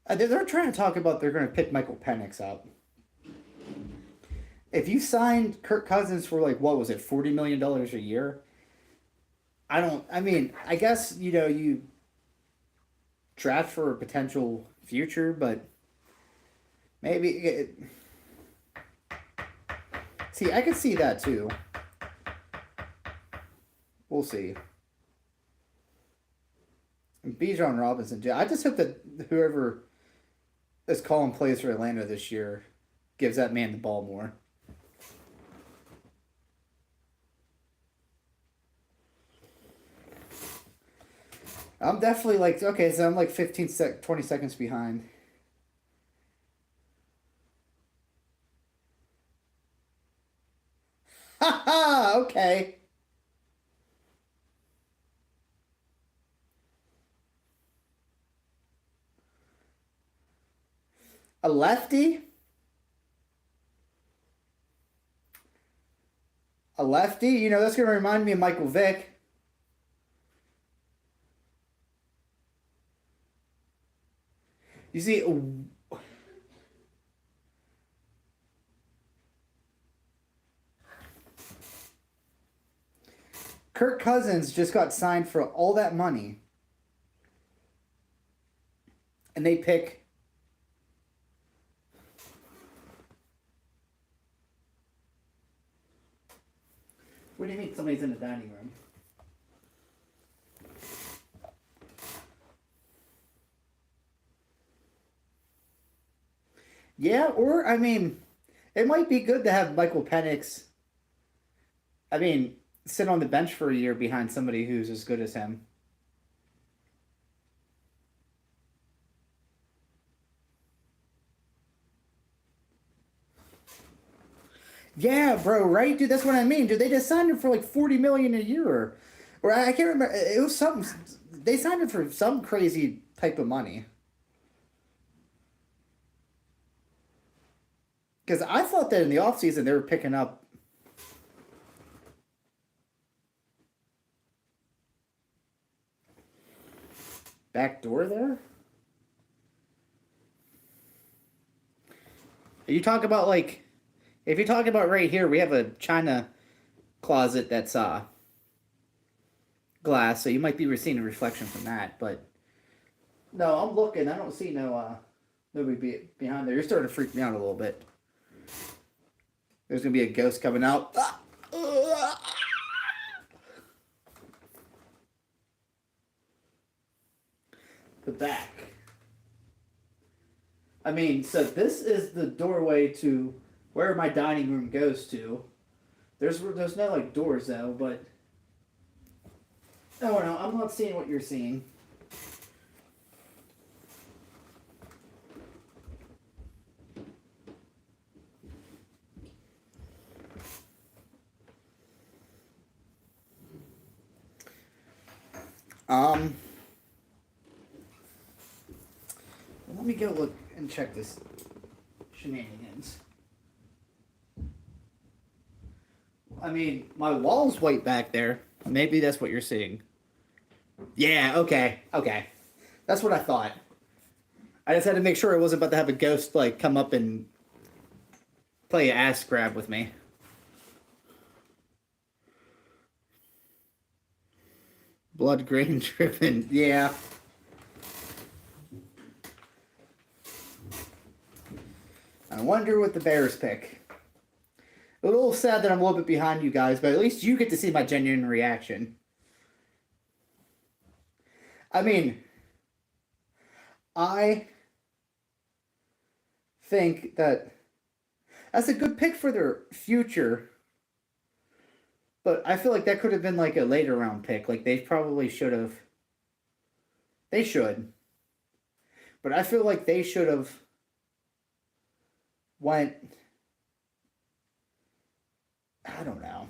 They're trying to talk about they're going to pick Michael Penix up. If you signed Kirk Cousins for like, what was it, $40 million a year? I guess, you draft for a potential future, but maybe see, I could see that too. We'll see. And Bijan Robinson, I just hope that whoever is calling plays for Atlanta this year gives that man the ball more. I'm definitely like, okay, so I'm like 20 seconds behind. Ha, okay. A lefty? A lefty? That's going to remind me of Michael Vick. You see, Kirk Cousins just got signed for all that money, and they pick what do you mean somebody's in the dining room? Yeah, or, it might be good to have Michael Penix, sit on the bench for a year behind somebody who's as good as him. Yeah, bro, right? Dude, that's what I mean. Dude, they just signed him for like $40 million a year. Or I can't remember. It was something. They signed him for some crazy type of money. Because I thought that in the offseason they were picking up. Back door there? You talk about like, if you talk about right here, we have a china closet that's glass, so you might be seeing a reflection from that. But no, I'm looking. I don't see nobody behind there. You're starting to freak me out a little bit. There's gonna be a ghost coming out. The back. So this is the doorway to where my dining room goes to. There's no like doors though, but oh no, I'm not seeing what you're seeing. Let me go look and check this shenanigans. I mean, my wall's white back there. Maybe that's what you're seeing. Yeah, okay. That's what I thought. I just had to make sure I wasn't about to have a ghost, like, come up and play ass grab with me. Blood grain dripping. Yeah. I wonder what the Bears pick. A little sad that I'm a little bit behind you guys, but at least you get to see my genuine reaction. I mean, I think that that's a good pick for their future, but I feel like that could have been like a later round pick. Like they probably should have. They should. But I feel like they should have went. I don't know.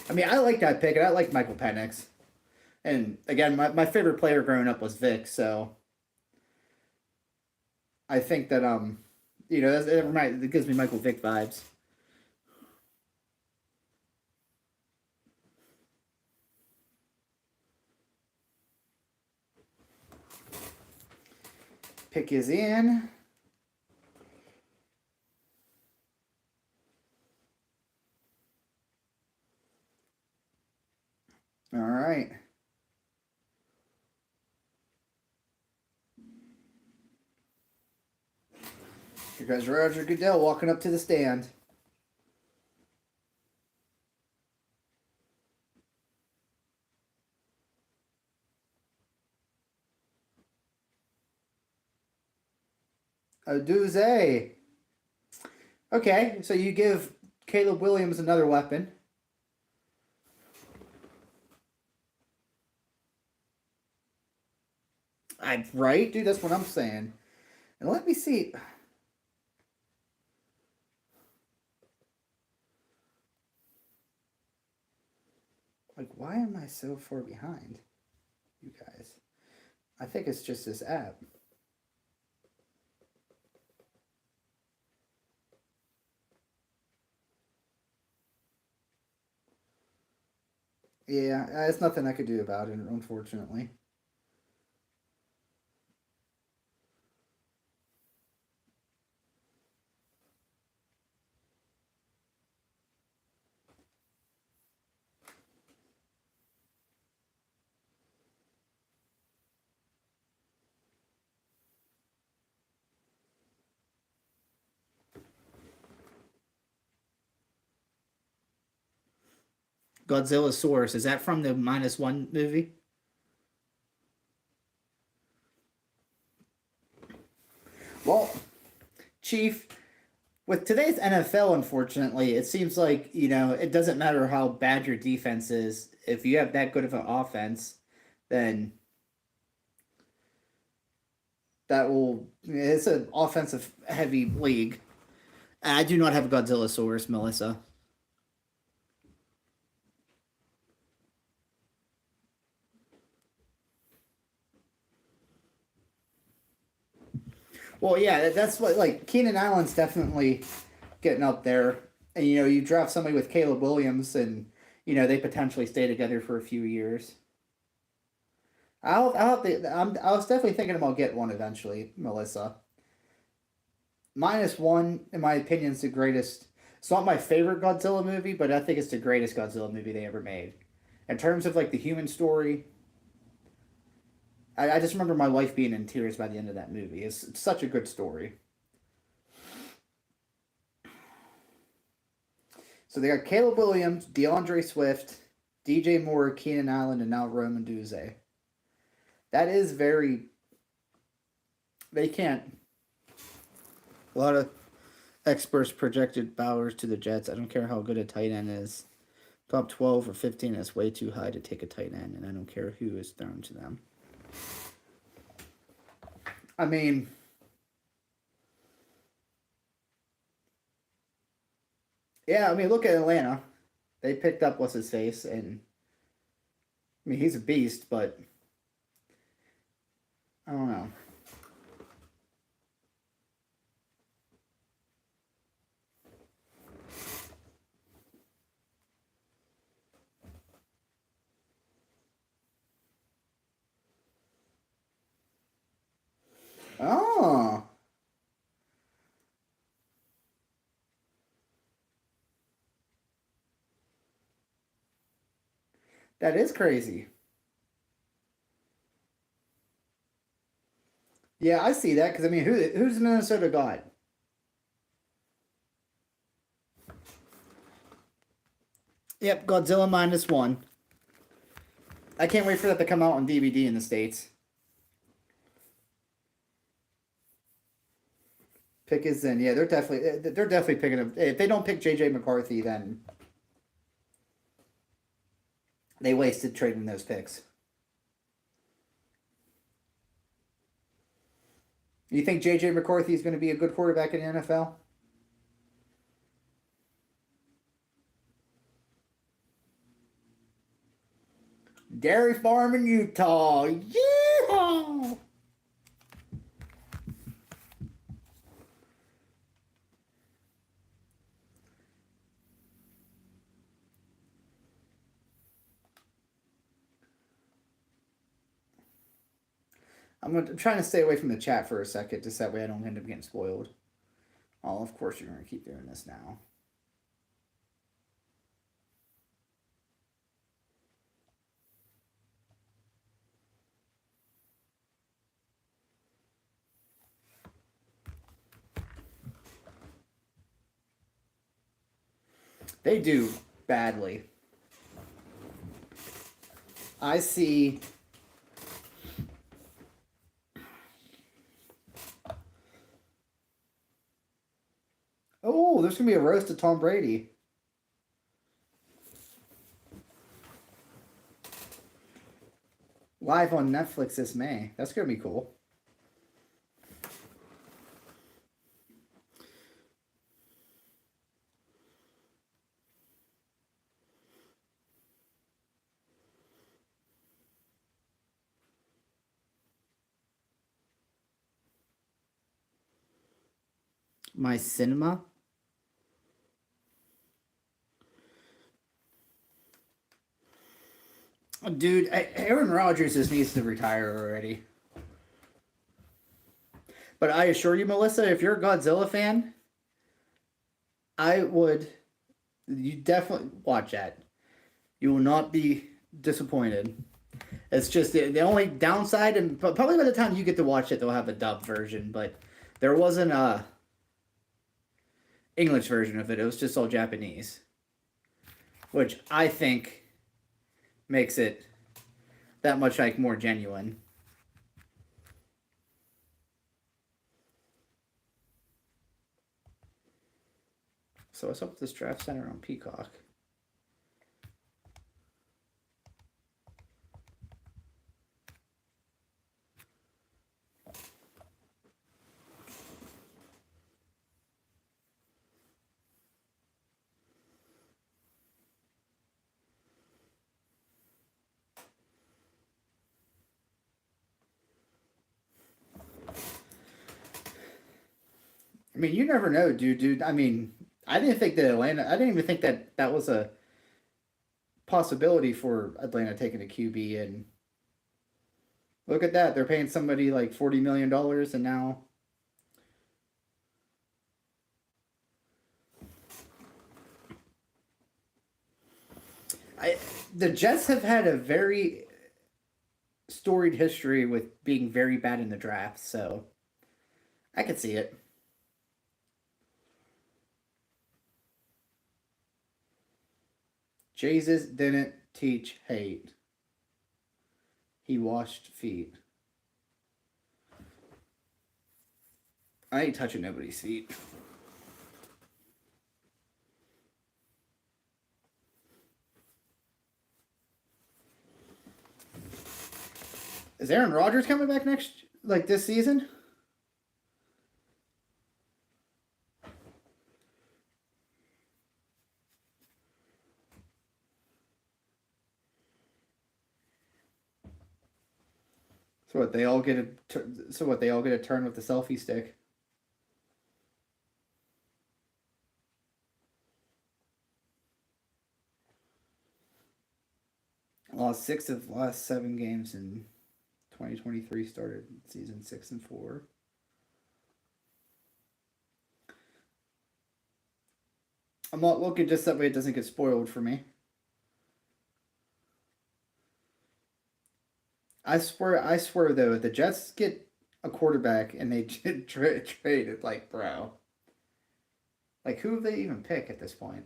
I mean, I like that pick, and I like Michael Penix. And again, my favorite player growing up was Vic, so I think that it gives me Michael Vick vibes. Pick is in. All right. Here goes Roger Goodell walking up to the stand. Oduze. Okay, so you give Caleb Williams another weapon. Right, dude, that's what I'm saying. And let me see. Like, why am I so far behind you guys? I think it's just this app. Yeah, there's nothing I could do about it, unfortunately. Godzilla Source, is that from the -1 movie? Well, Chief, with today's NFL, unfortunately, it seems like, it doesn't matter how bad your defense is. If you have that good of an offense, then it's an offensive heavy league. I do not have a Godzilla Source, Melissa. Well, yeah, that's what, like, Keenan Allen's definitely getting up there. And, you draft somebody with Caleb Williams and, they potentially stay together for a few years. I was definitely thinking about getting one eventually, Melissa. -1, in my opinion, is the greatest. It's not my favorite Godzilla movie, but I think it's the greatest Godzilla movie they ever made. In terms of, like, the human story, I just remember my wife being in tears by the end of that movie. It's such a good story. So they got Caleb Williams, DeAndre Swift, DJ Moore, Keenan Allen, and now Roman Duze. That is very... They can't... A lot of experts projected Bowers to the Jets. I don't care how good a tight end is. Top 12 or 15 is way too high to take a tight end, and I don't care who is thrown to them. I mean, yeah, look at Atlanta. They picked up what's-his-face, and I mean, he's a beast, but I don't know. Oh. That is crazy. Yeah, I see that because I mean, who's Minnesota got? Yep, Godzilla -1. I can't wait for that to come out on DVD in the States. Pick is in. Yeah, they're definitely picking up. If they don't pick J.J. McCarthy, then they wasted trading those picks. You think J.J. McCarthy is going to be a good quarterback in the NFL? Dairy farm in Utah. Yeehaw! I'm trying to stay away from the chat for a second, just that way I don't end up getting spoiled. Oh, of course you're going to keep doing this now. They do badly. I see. Oh, there's going to be a roast of Tom Brady. Live on Netflix this May. That's going to be cool. My cinema? Dude, Aaron Rodgers just needs to retire already. But I assure you, Melissa, if you're a Godzilla fan, you definitely watch that. You will not be disappointed. It's just the only downside, and probably by the time you get to watch it, they'll have a dub version, but there wasn't a English version of it. It was just all Japanese, which I think makes it that much like more genuine. So what's up with this draft center on Peacock? I mean, you never know, dude. I mean, I didn't even think that was a possibility for Atlanta taking a QB, and look at that. They're paying somebody like $40 million, and now the Jets have had a very storied history with being very bad in the draft, so I could see it. Jesus didn't teach hate. He washed feet. I ain't touching nobody's feet. Is Aaron Rodgers coming back this season? So what? They all get a. So what? They all get a turn with the selfie stick. Lost 6 of last 7 games in 2023. Started season 6-4. I'm not looking just that way it doesn't get spoiled for me. I swear though, if the Jets get a quarterback and they trade it, like, bro. Like, who have they even pick at this point?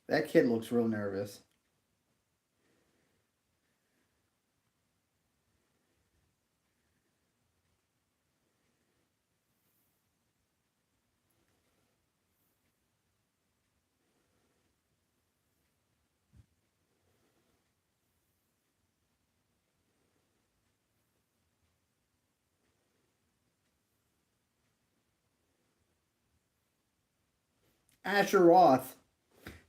That kid looks real nervous. Asher Roth.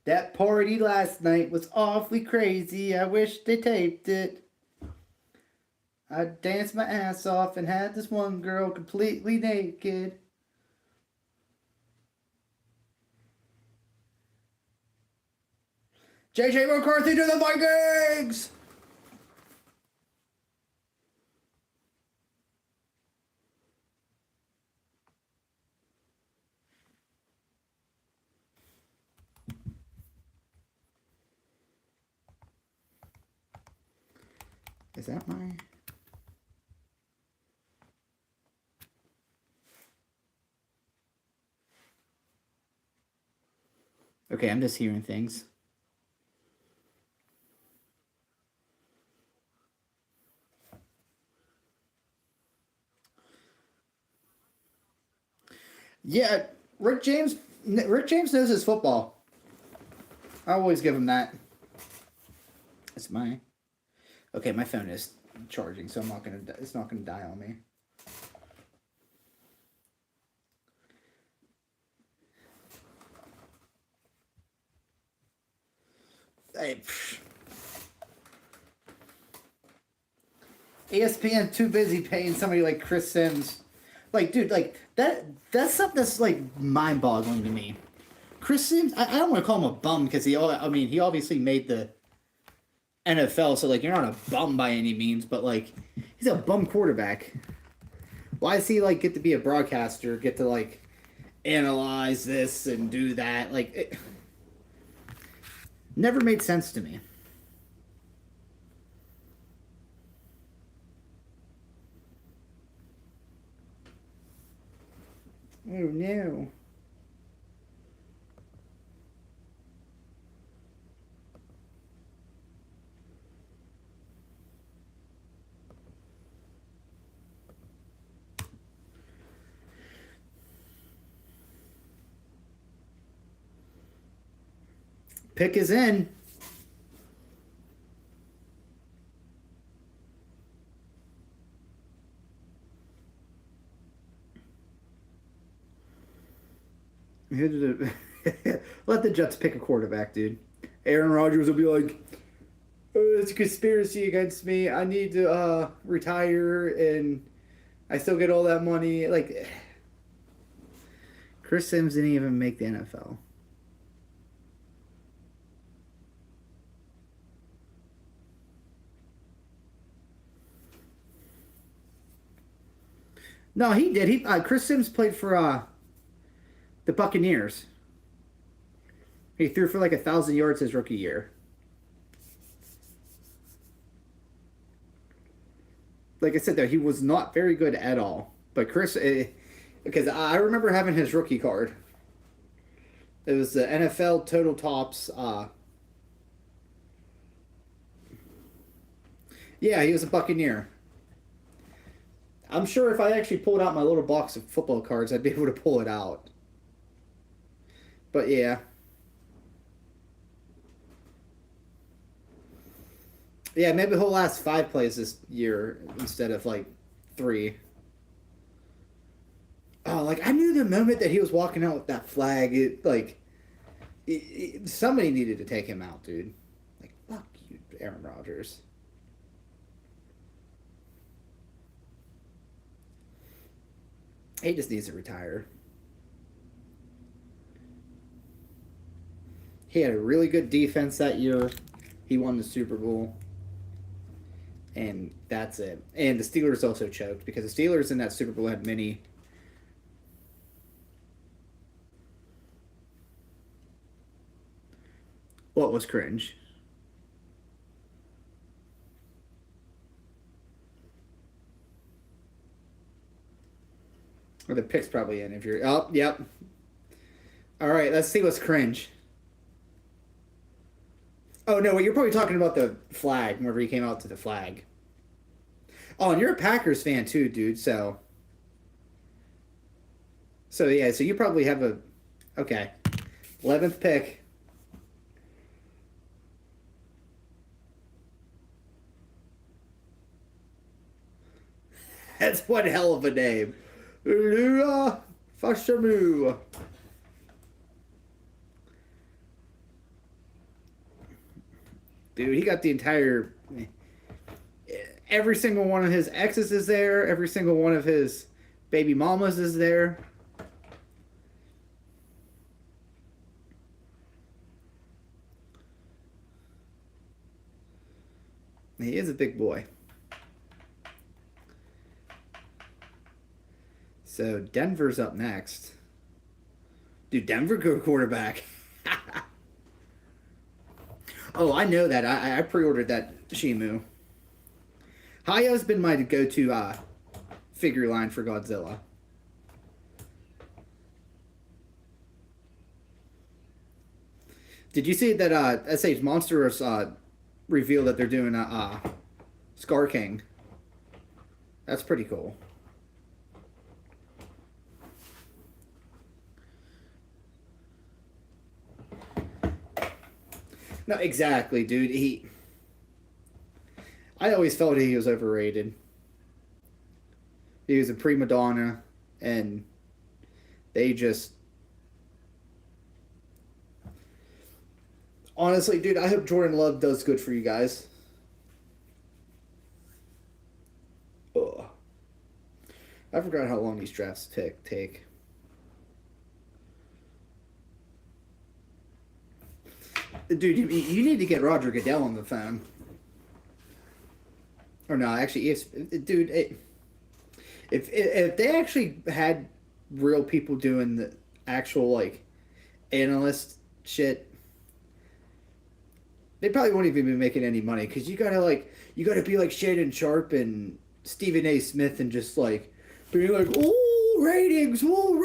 That party last night was awfully crazy. I wish they taped it. I danced my ass off and had this one girl completely naked. JJ McCarthy to the Vikings! Is that my... Okay, I'm just hearing things. Yeah, Rick James knows his football. I always give him that. It's my... Okay, my phone is charging, so it's not gonna die on me. Hey, ESPN too busy paying somebody like Chris Sims. Like, dude, like that's something that's like mind-boggling to me. Chris Sims, I don't want to call him a bum because he obviously made the NFL, so like you're not a bum by any means, but like he's a bum quarterback. Why does he like get to be a broadcaster, get to like analyze this and do that? Like it never made sense to me. Oh no. Pick is in. Let the Jets pick a quarterback, dude. Aaron Rodgers will be like, oh, it's a conspiracy against me. I need to retire and I still get all that money. Like, Chris Sims didn't even make the NFL. No, he did. Chris Sims played for the Buccaneers. He threw for like 1,000 yards his rookie year. Like I said, though, he was not very good at all. But Chris, because I remember having his rookie card. It was the NFL Total Tops. Yeah, he was a Buccaneer. I'm sure if I actually pulled out my little box of football cards, I'd be able to pull it out. But yeah. Yeah, maybe he'll last 5 plays this year instead of like 3. Oh, like I knew the moment that he was walking out with that flag, somebody needed to take him out, dude. Like, fuck you, Aaron Rodgers. He just needs to retire. He had a really good defense that year. He won the Super Bowl. And that's it. And the Steelers also choked because the Steelers in that Super Bowl had many. What was cringe? Or the pick's probably in if you're. Oh, yep. All right, let's see what's cringe. Oh, no, you're probably talking about the flag, whenever he came out to the flag. Oh, and you're a Packers fan too, dude, so. So, yeah, so you probably have a. Okay. 11th pick. That's one hell of a name. Lua Fashamu. Dude, he got the entire... Every single one of his exes is there. Every single one of his baby mamas is there. He is a big boy. So Denver's up next. Dude, Denver go quarterback. Oh, I know that. I pre-ordered that Shimu. Haya's been my go-to figure line for Godzilla. Did you see that SH Monsters revealed that they're doing a Scar King? That's pretty cool. No, exactly, dude. I always felt he was overrated. He was a prima donna, and they just... Honestly, dude, I hope Jordan Love does good for you guys. Ugh. I forgot how long these drafts take. Dude, you need to get Roger Goodell on the phone. Or no, actually, dude, if they actually had real people doing the actual, like, analyst shit, they probably won't even be making any money, because you gotta be like Shannon Sharp and Stephen A. Smith and just, like, being like, oh, ratings, woo!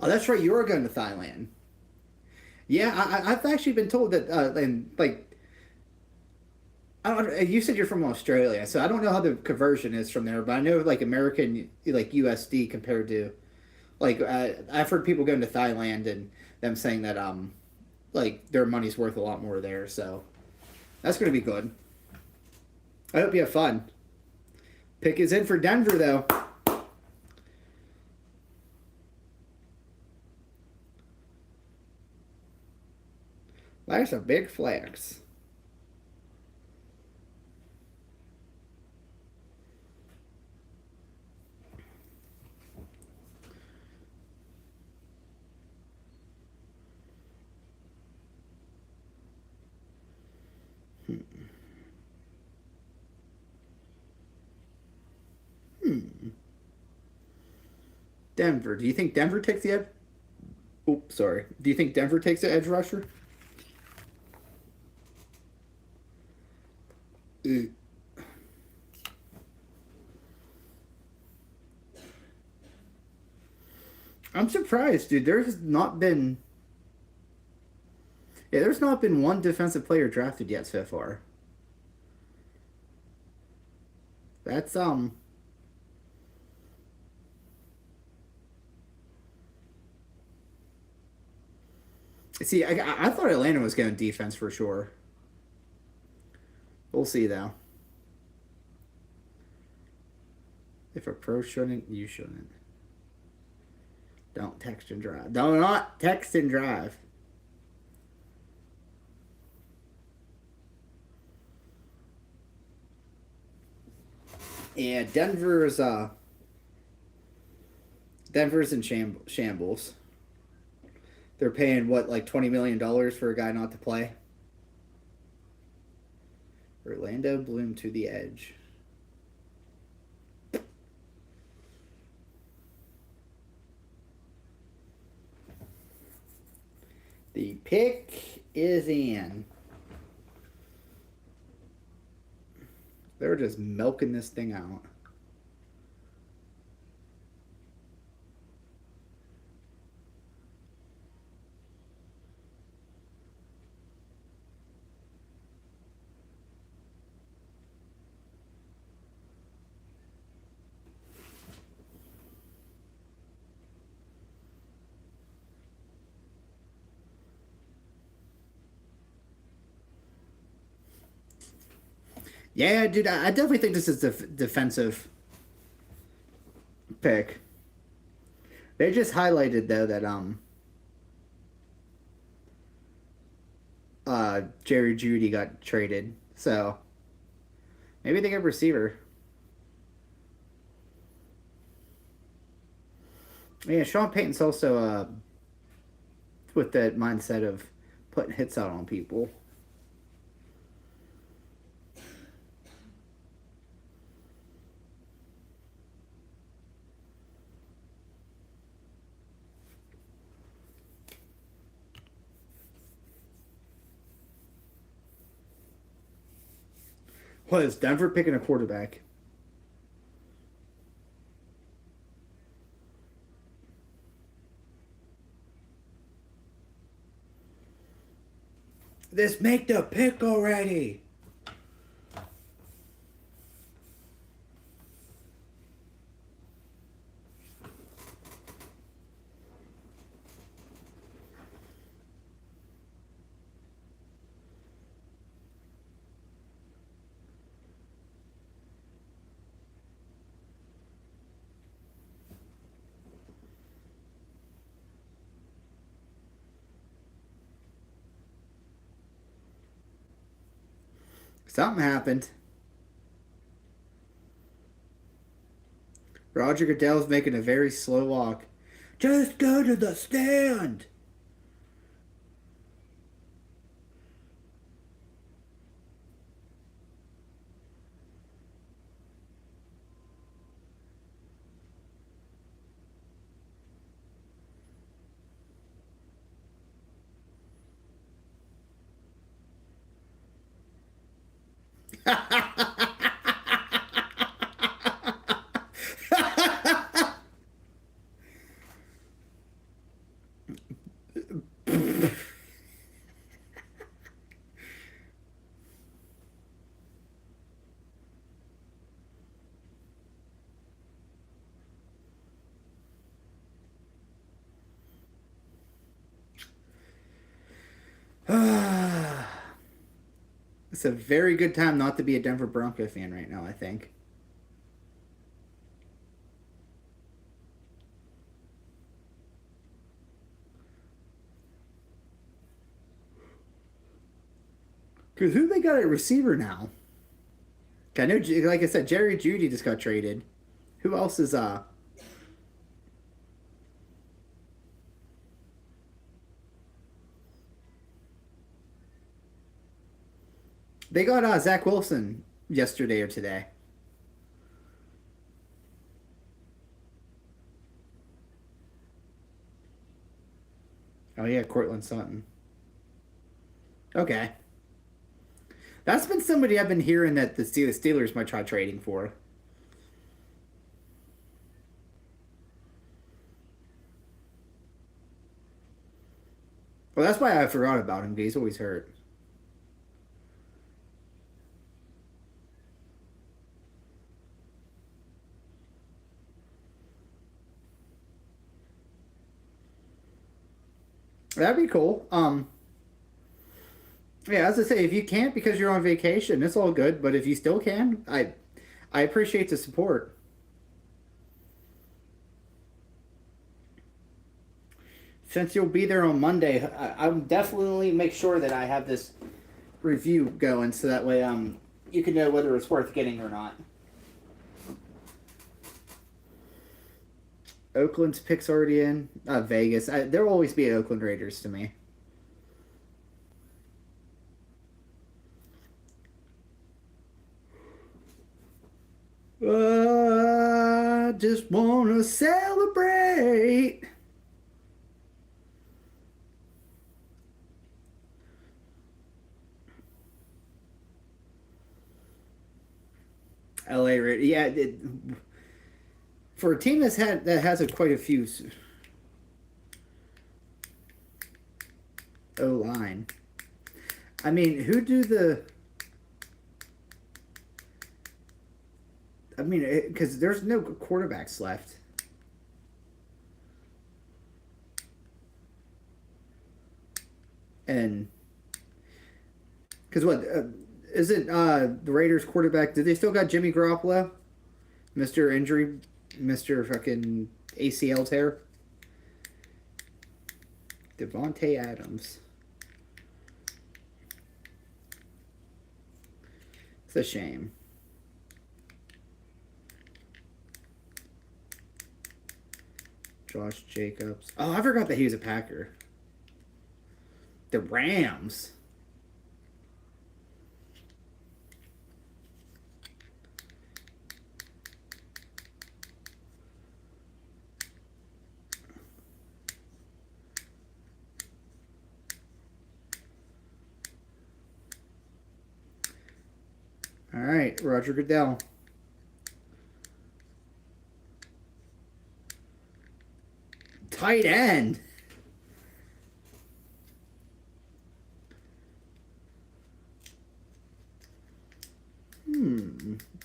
Oh, that's right. You are going to Thailand. Yeah, I've actually been told that, and like, I don't. You said you're from Australia, so I don't know how the conversion is from there, but I know like American, like USD compared to, like, I've heard people going to Thailand and them saying that like their money's worth a lot more there. So that's gonna be good. I hope you have fun. Pick is in for Denver though. That's a big flex. Denver. Do you think Denver takes the edge? Oops, sorry. Do you think Denver takes the edge rusher? I'm surprised, dude. There's not been one defensive player drafted yet so far. See, I thought Atlanta was going defense for sure. We'll see, though. If a pro shouldn't, you shouldn't. Don't text and drive. Do not text and drive. Yeah, Denver's in shambles. They're paying what, like $20 million for a guy not to play? Orlando Bloom to the edge. The pick is in. They're just milking this thing out. Yeah, dude, I definitely think this is a defensive pick. They just highlighted though that Jerry Jeudy got traded, so maybe they get a receiver. Yeah, Sean Payton's also with that mindset of putting hits out on people. What is Denver picking a quarterback? Let's make the pick already. Something happened. Roger Goodell's making a very slow walk. Just go to the stand. It's a very good time not to be a Denver Bronco fan right now, I think. Because who they got at receiver now? I know, like I said, Jerry Jeudy just got traded. Who else is They got Zach Wilson yesterday or today. Oh yeah, Cortland Sutton. Okay. That's been somebody I've been hearing that the Steelers might try trading for. Well, that's why I forgot about him, because he's always hurt. That'd be cool. Yeah, as I say, if you can't because you're on vacation, it's all good. But if you still can, I appreciate the support. Since you'll be there on Monday, I'll definitely make sure that I have this review going so that way you can know whether it's worth getting or not. Oakland's pick's already in. Vegas. There'll always be Oakland Raiders to me. I just want to celebrate. LA Raiders. Yeah, for a team that has quite a few O line. I mean, who do the? I mean, because there's no quarterbacks left. And because what isn't the Raiders quarterback? Did they still got Jimmy Garoppolo, Mr. Injury, Mr. fucking ACL tear? Devontae Adams. It's a shame. Josh Jacobs. Oh, I forgot that he was a Packer. The Rams. All right, Roger Goodell. Tight end.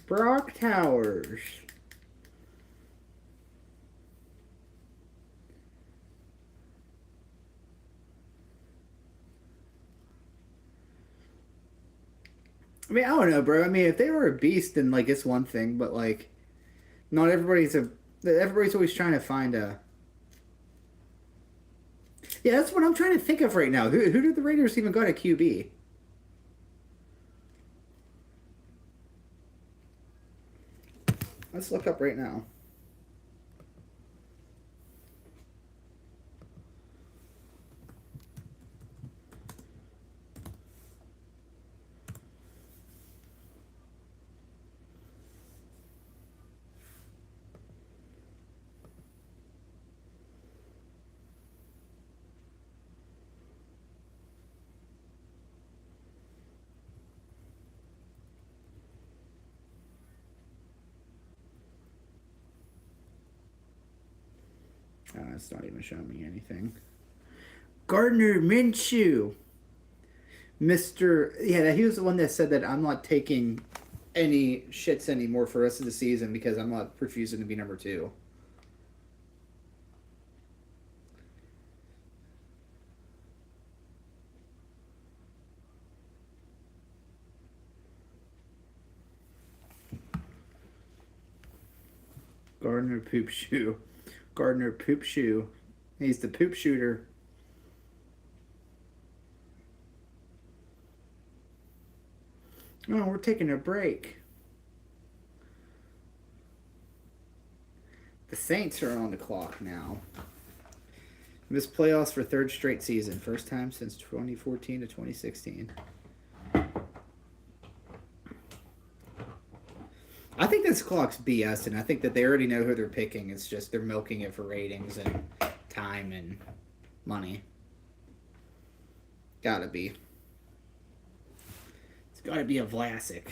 Brock Towers. I mean, I don't know, bro. I mean, if they were a beast, then like it's one thing, but like, not everybody's always trying to find a. Yeah, that's what I'm trying to think of right now. Who did the Raiders even got at QB? Let's look up right now. It's not even showing me anything. Gardner Minshew. He was the one that said that I'm not taking any shits anymore for the rest of the season because I'm not refusing to be number 2. Gardner Poop Shoe. Gardner Poop Shoe. He's the poop shooter. Oh, we're taking a break. The Saints are on the clock now. Missed playoffs for 3rd straight season. First time since 2014 to 2016. I think this clock's BS, and I think that they already know who they're picking. It's just they're milking it for ratings and time and money. Gotta be. It's gotta be a Vlasic.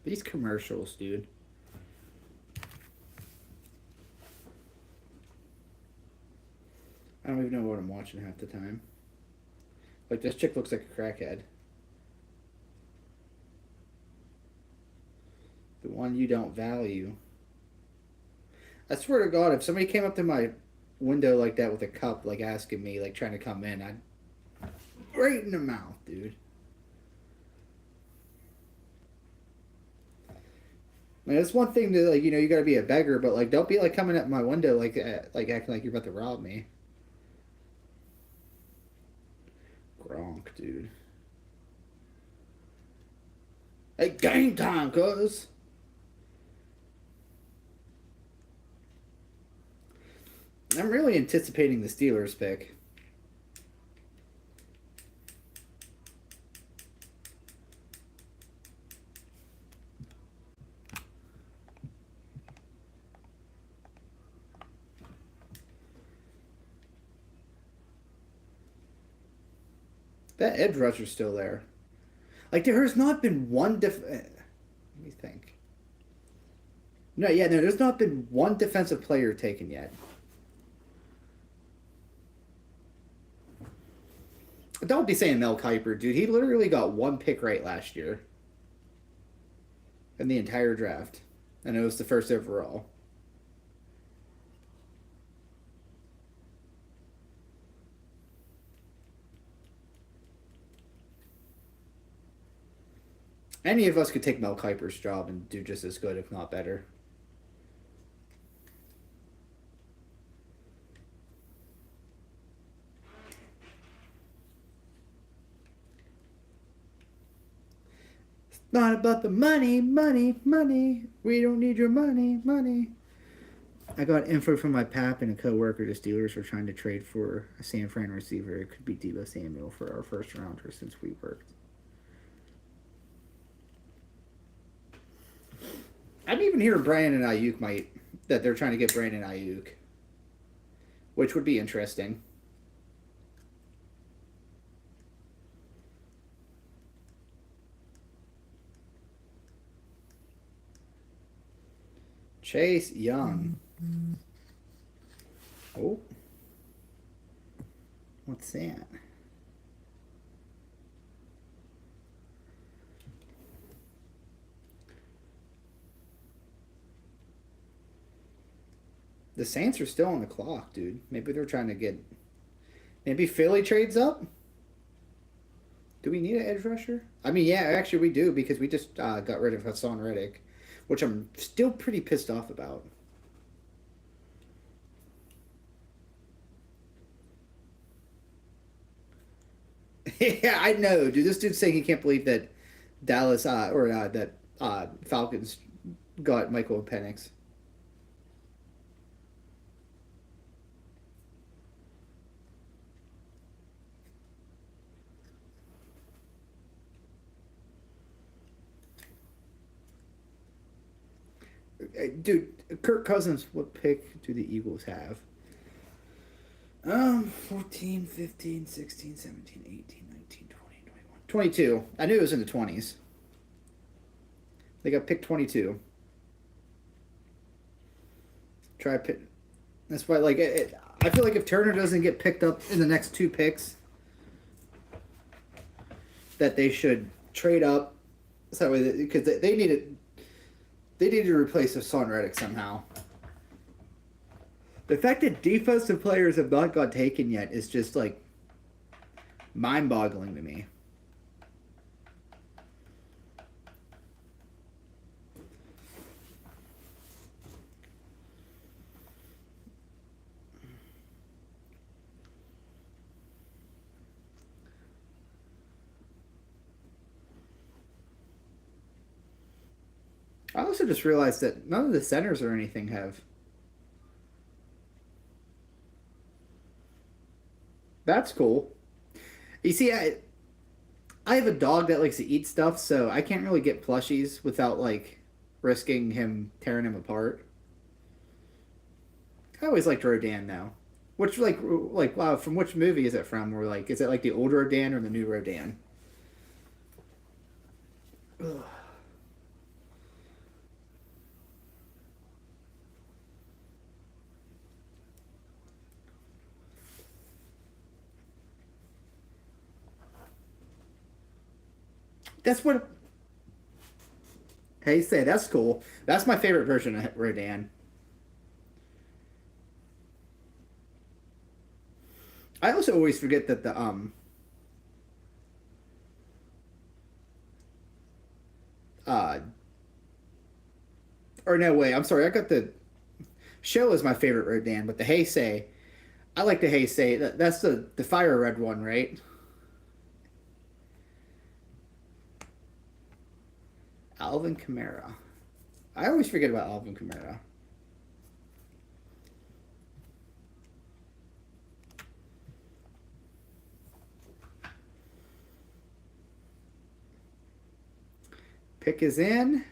These commercials, dude. I don't even know what I'm watching half the time. Like, this chick looks like a crackhead. The one you don't value. I swear to God, if somebody came up to my window like that with a cup, like asking me, like trying to come in, I'd right in the mouth, dude. I mean, it's one thing to, like, you know, you gotta be a beggar, but, like, don't be, like, coming at my window like acting like you're about to rob me. Gronk, dude. Hey, game time, cuz. I'm really anticipating the Steelers pick. That edge rusher's still there. Like, there has not been one let me think. No, there's not been one defensive player taken yet. Don't be saying Mel Kiper, dude. He literally got one pick right last year. In the entire draft. And it was the first overall. Any of us could take Mel Kiper's job and do just as good, if not better. It's not about the money, money, money. We don't need your money, money. I got info from my pap and a coworker. The Steelers were trying to trade for a San Fran receiver. It could be Deebo Samuel for our first rounder since we worked. I'm even hearing Brandon Ayuk that they're trying to get Brandon Ayuk, which would be interesting. Chase Young. Oh. What's that? The Saints are still on the clock, dude. Maybe they're trying to get... Maybe Philly trades up? Do we need an edge rusher? I mean, yeah, actually we do, because we just got rid of Hassan Reddick, which I'm still pretty pissed off about. Yeah, I know, dude. This dude's saying he can't believe that Dallas, that Falcons got Michael Penix. Dude, Kirk Cousins, what pick do the Eagles have? 14, 15, 16, 17, 18, 19, 20, 21. 22. I knew it was in the 20s. They got pick 22. Try pick. That's why, like, I feel like if Turner doesn't get picked up in the next two picks, that they should trade up. So that way, because they need it. They need to replace Hassan Reddick somehow. The fact that defensive players have not got taken yet is just, like, mind-boggling to me. I also just realized that none of the centers or anything have. That's cool. You see, I have a dog that likes to eat stuff, so I can't really get plushies without, like, risking him tearing him apart. I always liked Rodan, though. Which, wow, from which movie is it from? Or, like, is it, like, the old Rodan or the new Rodan? Ugh. That's what. Hey, say that's cool. That's my favorite version of Rodan. I also always forget that the or no way, I'm sorry, I got the Show is my favorite Rodan, but the Heisei, I like the Heisei. That's the fire red one, right? Alvin Kamara. I always forget about Alvin Kamara. Pick is in.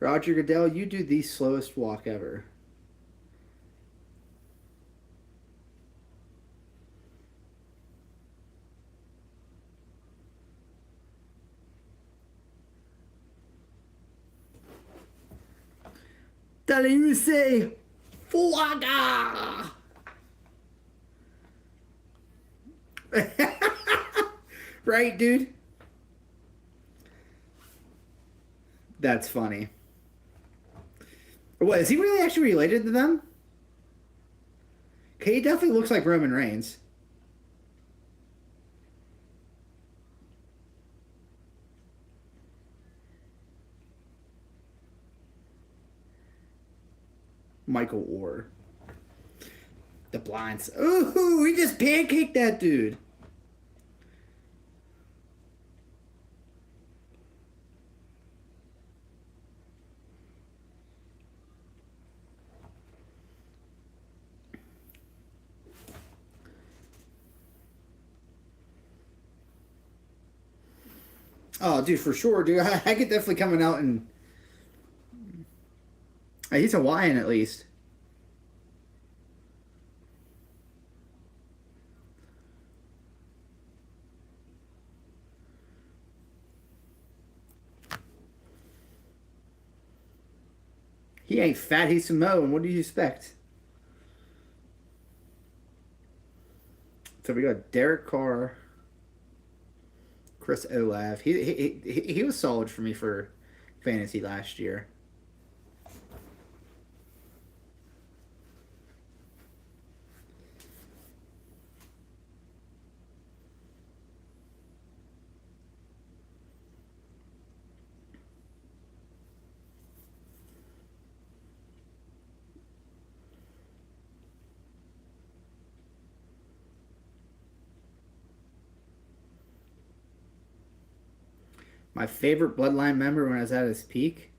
Roger Goodell, you do the slowest walk ever. Dale USA! Fuaga! Right, dude? That's funny. What, is he really actually related to them? Okay, he definitely looks like Roman Reigns. Michael Orr. The blinds. Ooh, he just pancaked that dude. Oh, dude, for sure, dude. I could definitely coming out and... He's Hawaiian, at least. He ain't fat, he's Samoan. What do you expect? So we got Derek Carr, Chris Olave. He was solid for me for fantasy last year. My favorite Bloodline member when I was at his peak.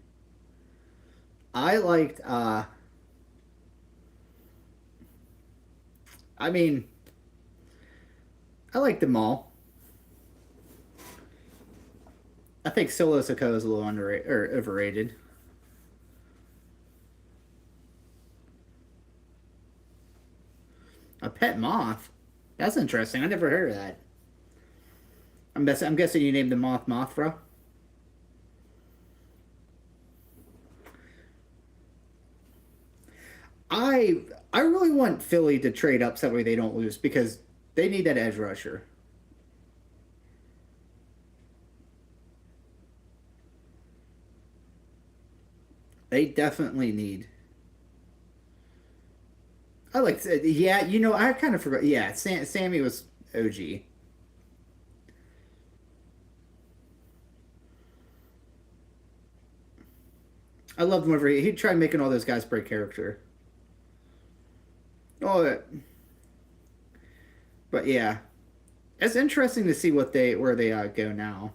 I liked, I liked them all. I think Solo Sikoa is a little underrated or overrated. A pet moth? That's interesting. I never heard of that. I'm guessing you named the moth Mothra. I really want Philly to trade up so that way they don't lose because they need that edge rusher. They definitely need. I like, yeah, you know, I kind of forgot. Yeah, Sammy was OG. I loved him he tried making all those guys break character. Oh, but yeah, it's interesting to see where they go now.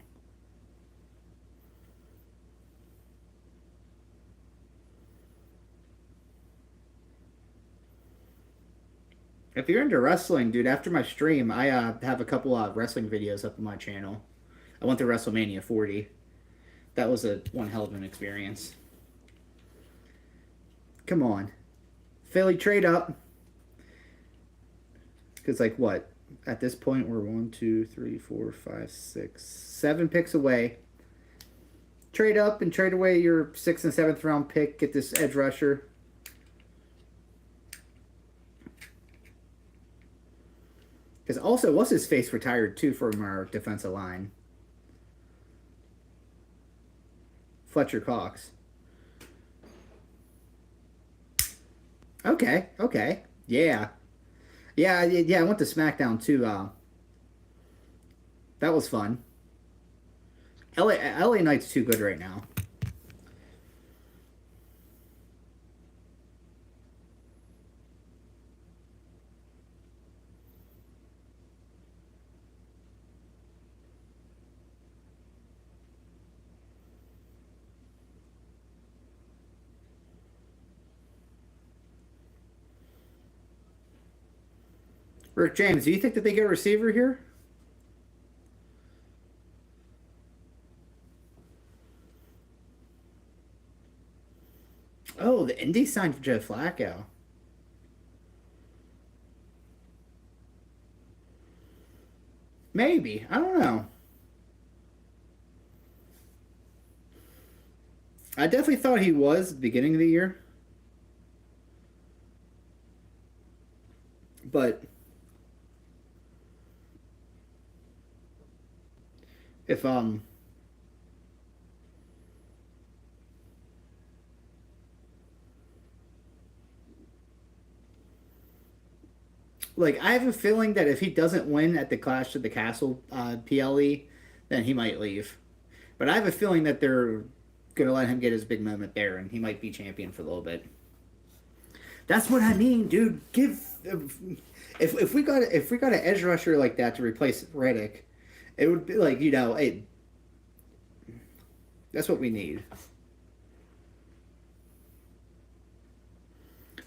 If you're into wrestling, dude, after my stream, I have a couple of wrestling videos up on my channel. I went to WrestleMania 40. That was one hell of an experience. Come on. Philly, trade up. Because, like, what? At this point, we're 1, 2, 3, 4, 5, 6, 7 picks away. Trade up and trade away your 6th and 7th round pick. Get this edge rusher. Because also, what's his face retired, too, from our defensive line? Fletcher Cox. Okay, okay. Yeah. Yeah, I went to SmackDown too. That was fun. LA Knight's too good right now. Rick James, do you think that they get a receiver here? Oh, the Indies signed for Joe Flacco. Maybe. I don't know. I definitely thought he was at the beginning of the year. But if like, I have a feeling that if he doesn't win at the Clash of the Castle PLE, then he might leave. But I have a feeling that they're going to let him get his big moment there, and he might be champion for a little bit. That's what I mean, dude. If we got an edge rusher like that to replace Reddick, it would be like, you know, that's what we need.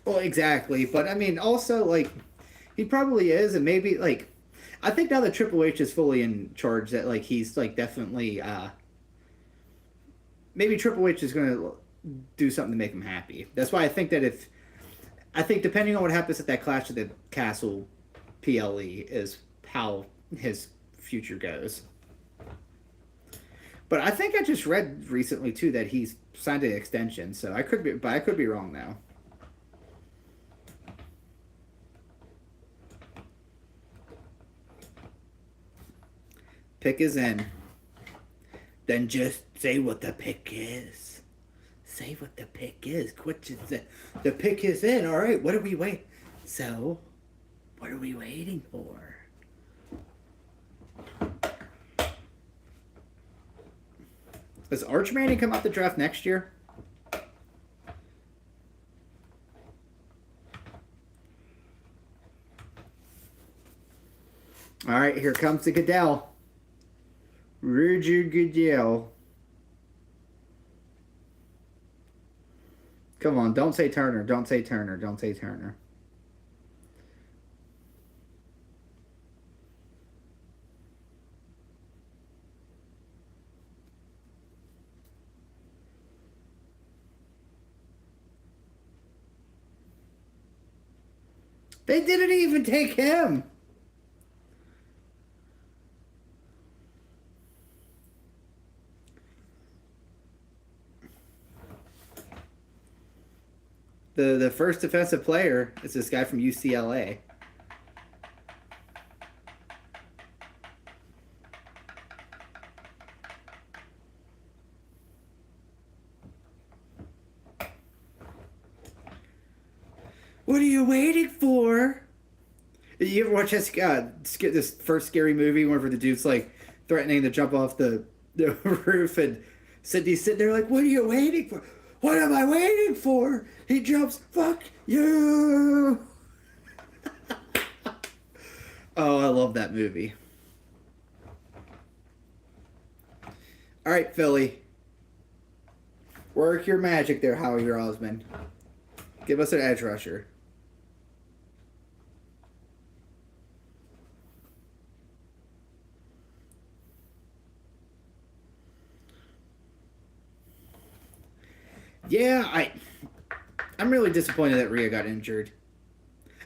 Well, exactly, but I mean, also, like, he probably is, and maybe, like, I think now that Triple H is fully in charge, that, like, he's, like, definitely, maybe Triple H is going to do something to make him happy. That's why I think that depending on what happens at that Clash of the Castle PLE is how his future goes. But I think I just read recently, too, that he's signed an extension, so I could be wrong now. Pick is in. Then just say what the pick is. Say what the pick is. Quit just the pick is in. All right, what are we waiting? So, what are we waiting for? Does Arch Manning come out the draft next year? All right, here comes the Goodell. Roger Goodell. Come on, don't say Turner. Don't say Turner. Don't say Turner. They didn't even take him. The first defensive player is this guy from UCLA. What are you waiting for? You ever watch this first scary movie whenever the dude's like threatening to jump off the roof and Sydney's sitting there like, what are you waiting for? What am I waiting for? He jumps, fuck you. Oh, I love that movie. All right, Philly. Work your magic there, Howie Osmond. Give us an edge rusher. Yeah, I'm really disappointed that Rhea got injured.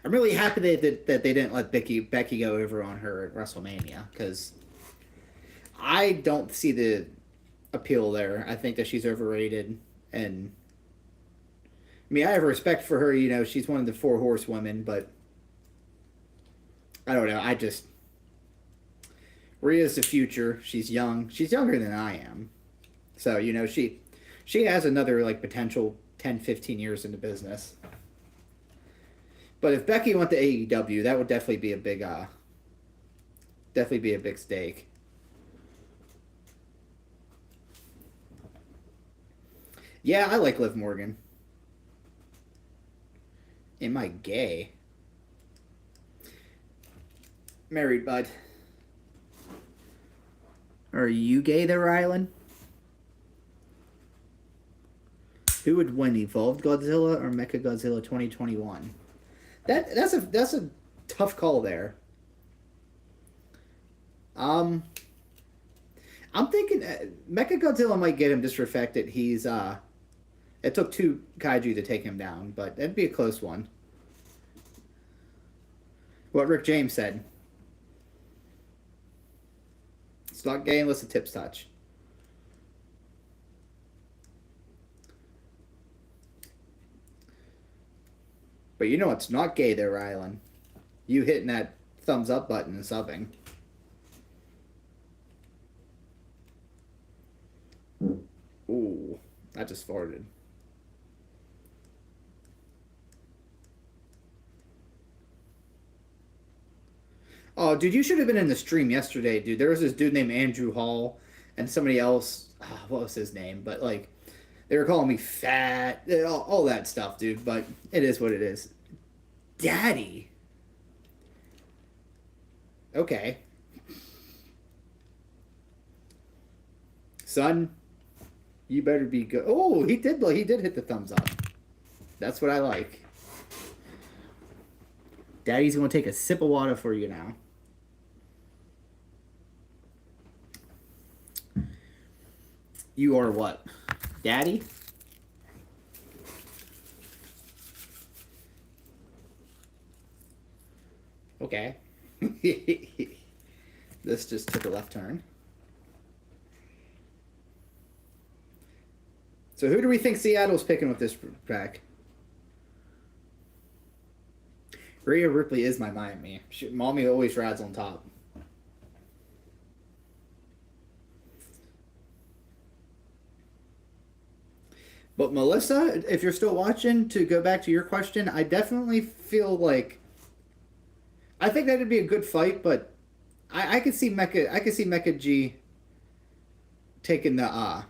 I'm really happy that they didn't let Becky go over on her at WrestleMania, because I don't see the appeal there. I think that she's overrated, and I mean, I have respect for her. You know, she's one of the 4 horsewomen, but I don't know. Rhea's the future. She's young. She's younger than I am, so you know she she has another like potential 10, 15 years in the business. But if Becky went to AEW, that would definitely be a big stake. Yeah, I like Liv Morgan. Am I gay? Married, bud. Are you gay there, Rylan? Who would win, Evolved Godzilla or Mechagodzilla 2021? That's a tough call there. I'm thinking Mechagodzilla might get him just for the fact that he's it took 2 kaiju to take him down, but that'd be a close one. What Rick James said. It's not gay unless the tips touch. But you know what's not gay there, Rylan? You hitting that thumbs up button and subbing. Ooh, I just farted. Oh, dude, you should have been in the stream yesterday, dude. There was this dude named Andrew Hall and somebody else. What was his name? But, like, they were calling me fat, all that stuff, dude. But it is what it is. Daddy. Okay. Son, you better be good. Oh, he did hit the thumbs up. That's what I like. Daddy's going to take a sip of water for you now. You are what? Daddy? Okay. This just took a left turn. So who do we think Seattle's picking with this pack? Rhea Ripley is my Miami. Mommy always rides on top. But Melissa, if you're still watching, to go back to your question, I definitely feel like I think that'd be a good fight, but I could see Mecha G taking the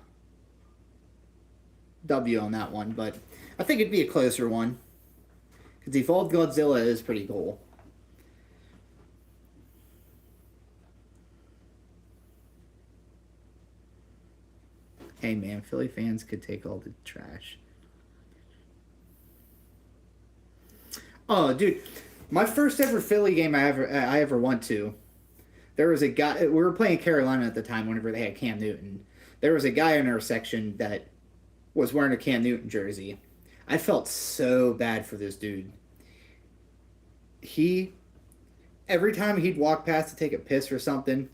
W on that one, but I think it'd be a closer one. Because Evolved Godzilla is pretty cool. Hey man, Philly fans could take all the trash. Oh, dude, my first ever Philly game I ever went to. There was a guy. We were playing Carolina at the time. Whenever they had Cam Newton, there was a guy in our section that was wearing a Cam Newton jersey. I felt so bad for this dude. Every time he'd walk past to take a piss or something,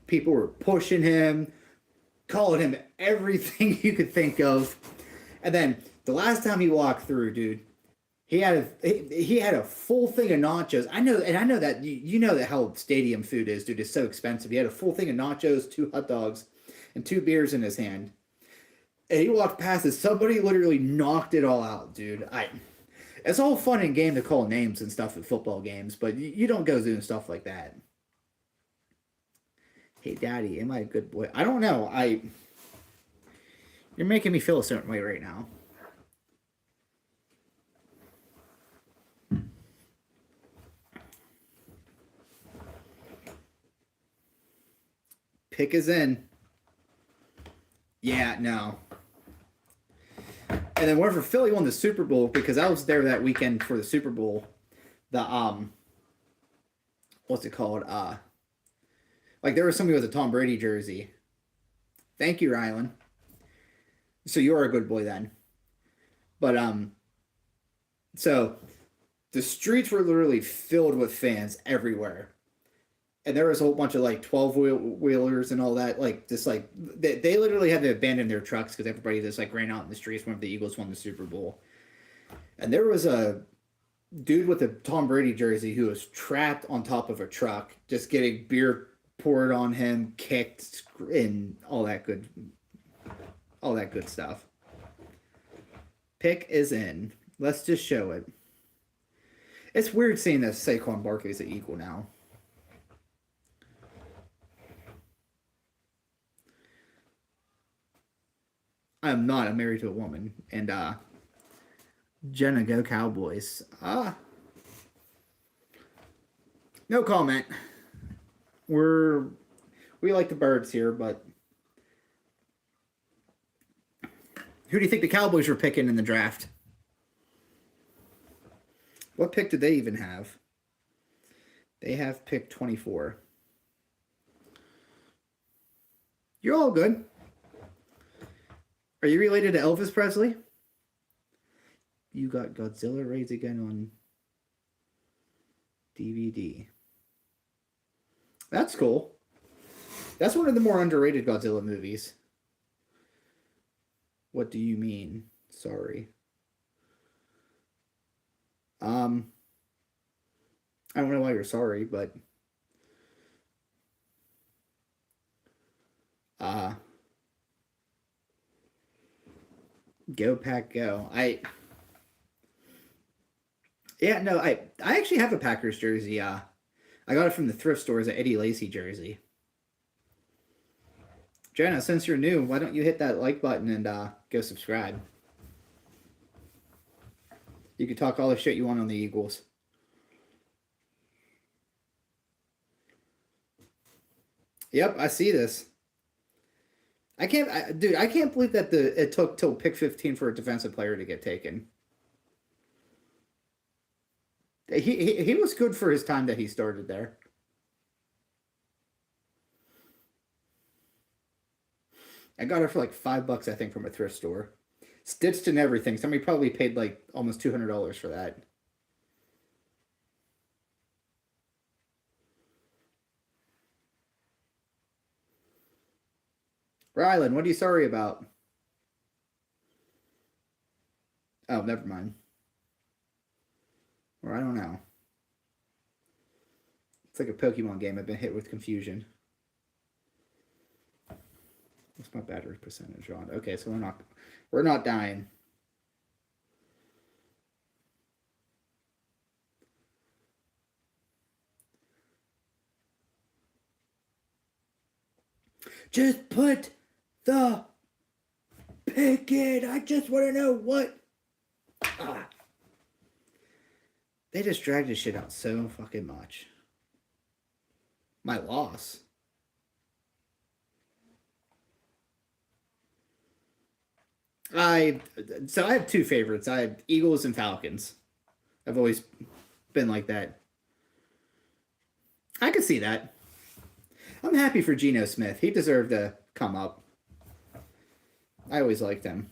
people were pushing him, calling him everything you could think of. And then the last time he walked through, dude, he had a full thing of nachos. I know that you know that how stadium food is, dude. It's so expensive. He had a full thing of nachos, 2 hot dogs, and 2 beers in his hand. And he walked past it. Somebody literally knocked it all out, dude. It's all fun and game to call names and stuff at football games, but you don't go doing stuff like that. Hey, Daddy, am I a good boy? I don't know. You're making me feel a certain way right now. Pick is in. Yeah, no. And then whenever Philly won the Super Bowl, because I was there that weekend for the Super Bowl, what's it called? Like there was somebody with a Tom Brady jersey. Thank you, Rylan. So you're a good boy then. But so the streets were literally filled with fans everywhere. And there was a whole bunch of like 12-wheelers and all that. Like just like they literally had to abandon their trucks because everybody just like ran out in the streets whenever the Eagles won the Super Bowl. And there was a dude with a Tom Brady jersey who was trapped on top of a truck, just getting beer poured on him, kicked, and all that good stuff. Pick is in. Let's just show it. It's weird seeing that Saquon Barkley is an equal now. I'm not. I'm married to a woman. And, Jenna, go Cowboys. No comment. We like the Birds here, but who do you think the Cowboys were picking in the draft? What pick did they even have? They have pick 24. You're all good. Are you related to Elvis Presley? You got Godzilla Raids Again on DVD. That's cool. That's one of the more underrated Godzilla movies. What do you mean? Sorry. I don't know why you're sorry, but go Pack Go. I actually have a Packers jersey. I got it from the thrift stores at Eddie Lacy jersey. Jenna, since you're new, why don't you hit that like button and go subscribe? You can talk all the shit you want on the Eagles. Yep, I see this. I can't believe that it took till pick 15 for a defensive player to get taken. He was good for his time that he started there. I got it for like $5, I think, from a thrift store. Stitched and everything. Somebody probably paid like almost $200 for that. Rylan, what are you sorry about? Oh, never mind. Or I don't know. It's like a Pokemon game. I've been hit with confusion. What's my battery percentage on? Okay, so we're not dying. Just put the pick in. I just want to know what. They just dragged this shit out so fucking much. My loss. I have two favorites. I have Eagles and Falcons. I've always been like that. I could see that. I'm happy for Geno Smith. He deserved to come up. I always liked him.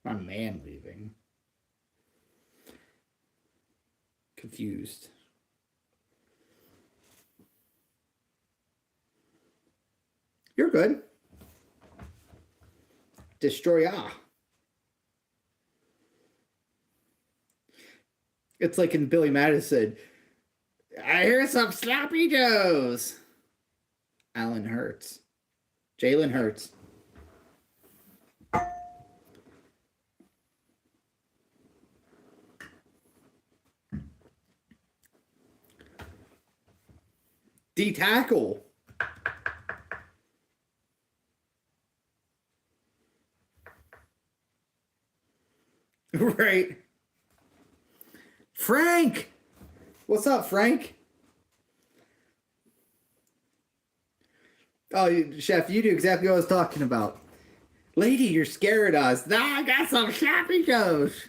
My man leaving. Confused. You're good. Destroyer. It's like in Billy Madison. I hear some sloppy joes. Jalen Hurts. D tackle. Right. Frank. What's up, Frank? Oh, Chef, you do exactly what I was talking about. Lady, you're scaring us. Nah, I got some sloppy joes.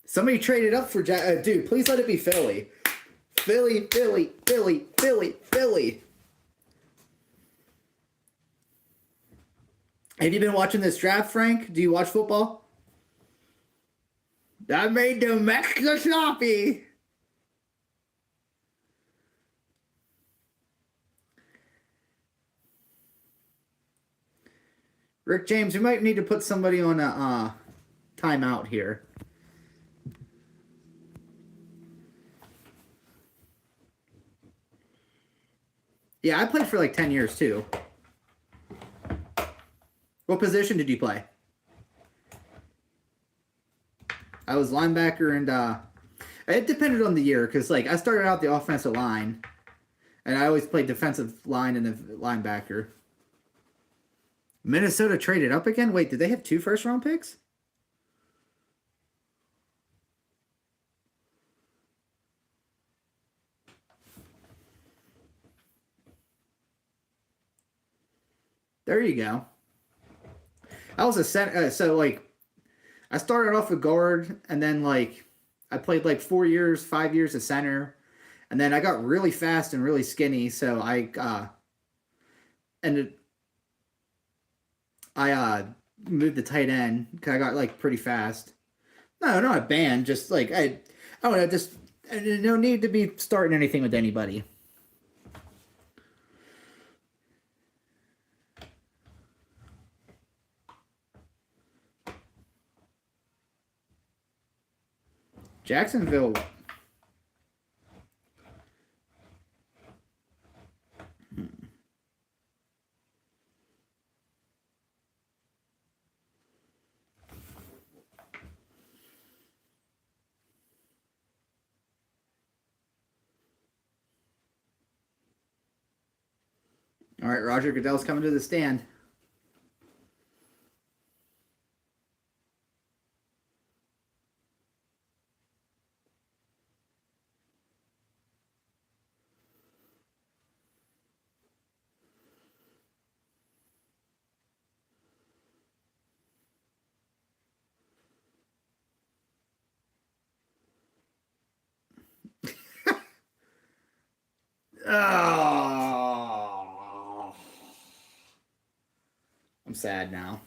Somebody traded up for dude, please let it be Philly. Philly. Have you been watching this draft, Frank? Do you watch football? I made them extra sloppy. Rick James, we might need to put somebody on a timeout here. Yeah, I played for like 10 years too. What position did you play? I was linebacker, and it depended on the year because like I started out the offensive line, and I always played defensive line and a linebacker. Minnesota traded up again? Wait, did they have 2 first-round picks? There you go. I was a center, so like I started off with guard, and then like I played like 4 years, 5 years of center, and then I got really fast and really skinny, so I moved to tight end because I got like pretty fast. No, not a band, just like I don't know, just no need to be starting anything with anybody. Jacksonville. All right, Roger Goodell's coming to the stand. Oh, I'm sad now.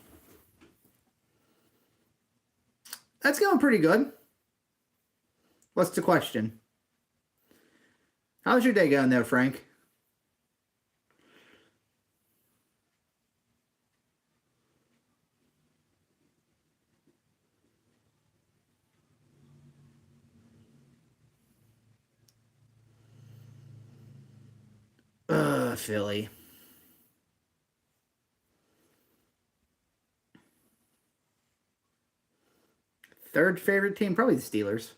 That's going pretty good. What's the question? How's your day going there, Frank? Philly. Third favorite team? Probably the Steelers.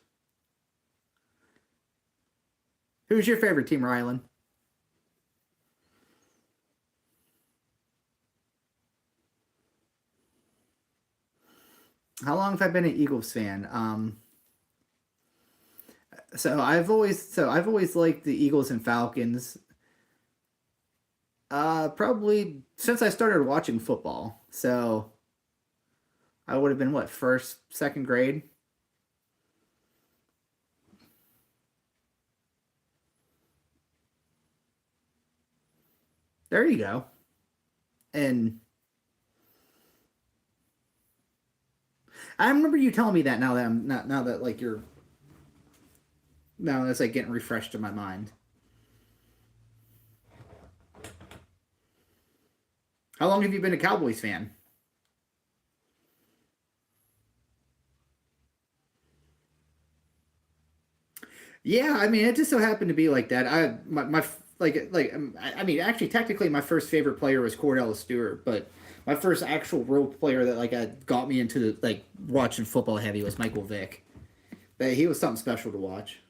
Who's your favorite team, Rylan? How long have I been an Eagles fan? So I've always liked the Eagles and Falcons. Probably since I started watching football. So I would have been what, first, second grade? There you go. And I remember you telling me that now that I'm not now that like you're now that's like getting refreshed in my mind. How long have you been a Cowboys fan? Yeah, I mean, it just so happened to be like that. I mean, actually, technically, my first favorite player was Cordell Stewart, but my first actual real player that got me into like watching football heavy was Michael Vick. But he was something special to watch.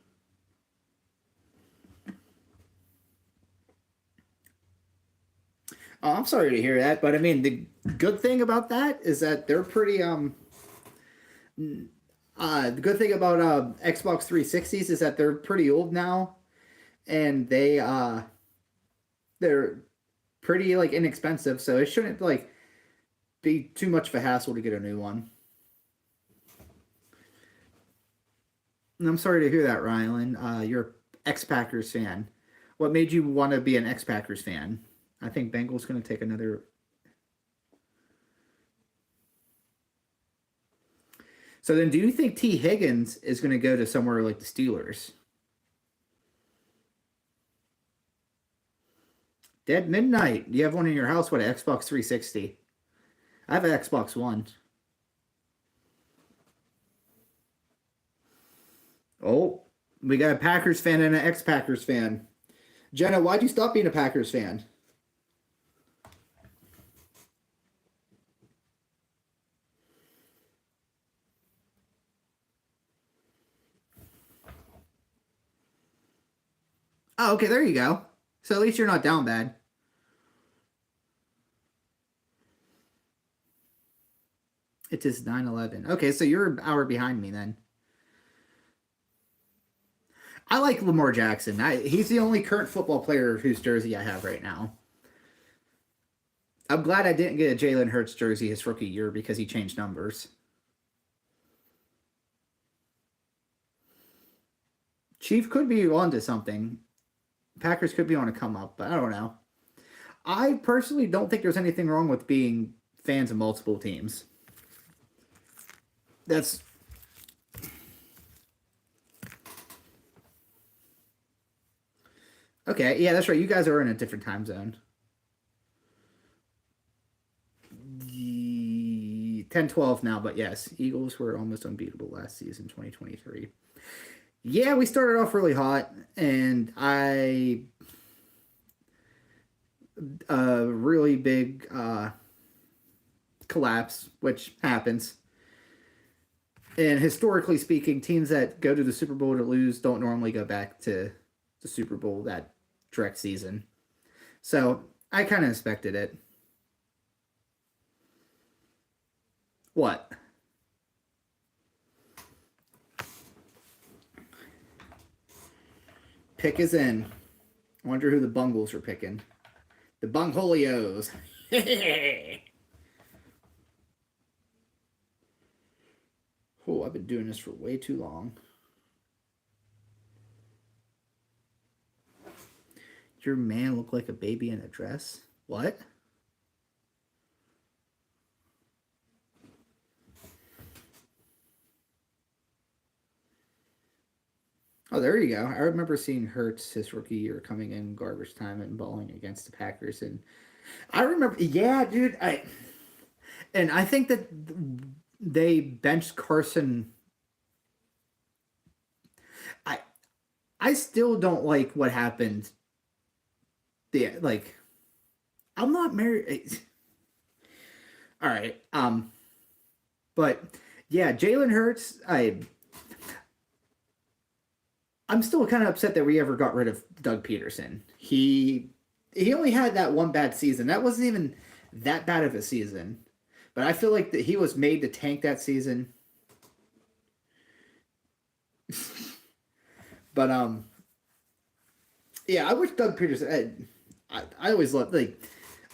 Oh, I'm sorry to hear that, but I mean, the good thing about that is that they're pretty the good thing about Xbox 360s is that they're pretty old now, and they're pretty like inexpensive, so it shouldn't like be too much of a hassle to get a new one. And I'm sorry to hear that, Rylan. You're an ex-Packers fan. What made you want to be an ex-Packers fan? I think Bengals going to take another. So then, do you think T. Higgins is going to go to somewhere like the Steelers? Dead Midnight. Do you have one in your house? What, an Xbox 360? I have an Xbox One. Oh, we got a Packers fan and an ex-Packers fan. Jenna, why'd you stop being a Packers fan? Oh, okay, there you go. So at least you're not down bad. It is 9/11. Okay, so you're an hour behind me then. I like Lamar Jackson. He's the only current football player whose jersey I have right now. I'm glad I didn't get a Jalen Hurts jersey his rookie year because he changed numbers. Chief could be onto something. Packers could be on a come up, but I don't know. I personally don't think there's anything wrong with being fans of multiple teams. That's okay. Yeah, that's right. You guys are in a different time zone. 10-12 now, but yes, Eagles were almost unbeatable last season, 2023. Yeah, we started off really hot, and really big collapse, which happens. And historically speaking, teams that go to the Super Bowl to lose don't normally go back to the Super Bowl that direct season. So I kind of expected it. What? Pick is in. I wonder who the Bungles are picking. The Bungholios. Oh, I've been doing this for way too long. Your man look like a baby in a dress? What? Oh, there you go. I remember seeing Hurts his rookie year coming in garbage time and balling against the Packers, and I remember, yeah, dude. I think that they benched Carson. I still don't like what happened. I'm not married. All right, but yeah, Jalen Hurts. I'm still kind of upset that we ever got rid of Doug Peterson. He only had that one bad season. That wasn't even that bad of a season. But I feel like that he was made to tank that season. But yeah, I wish Doug Peterson. I always love I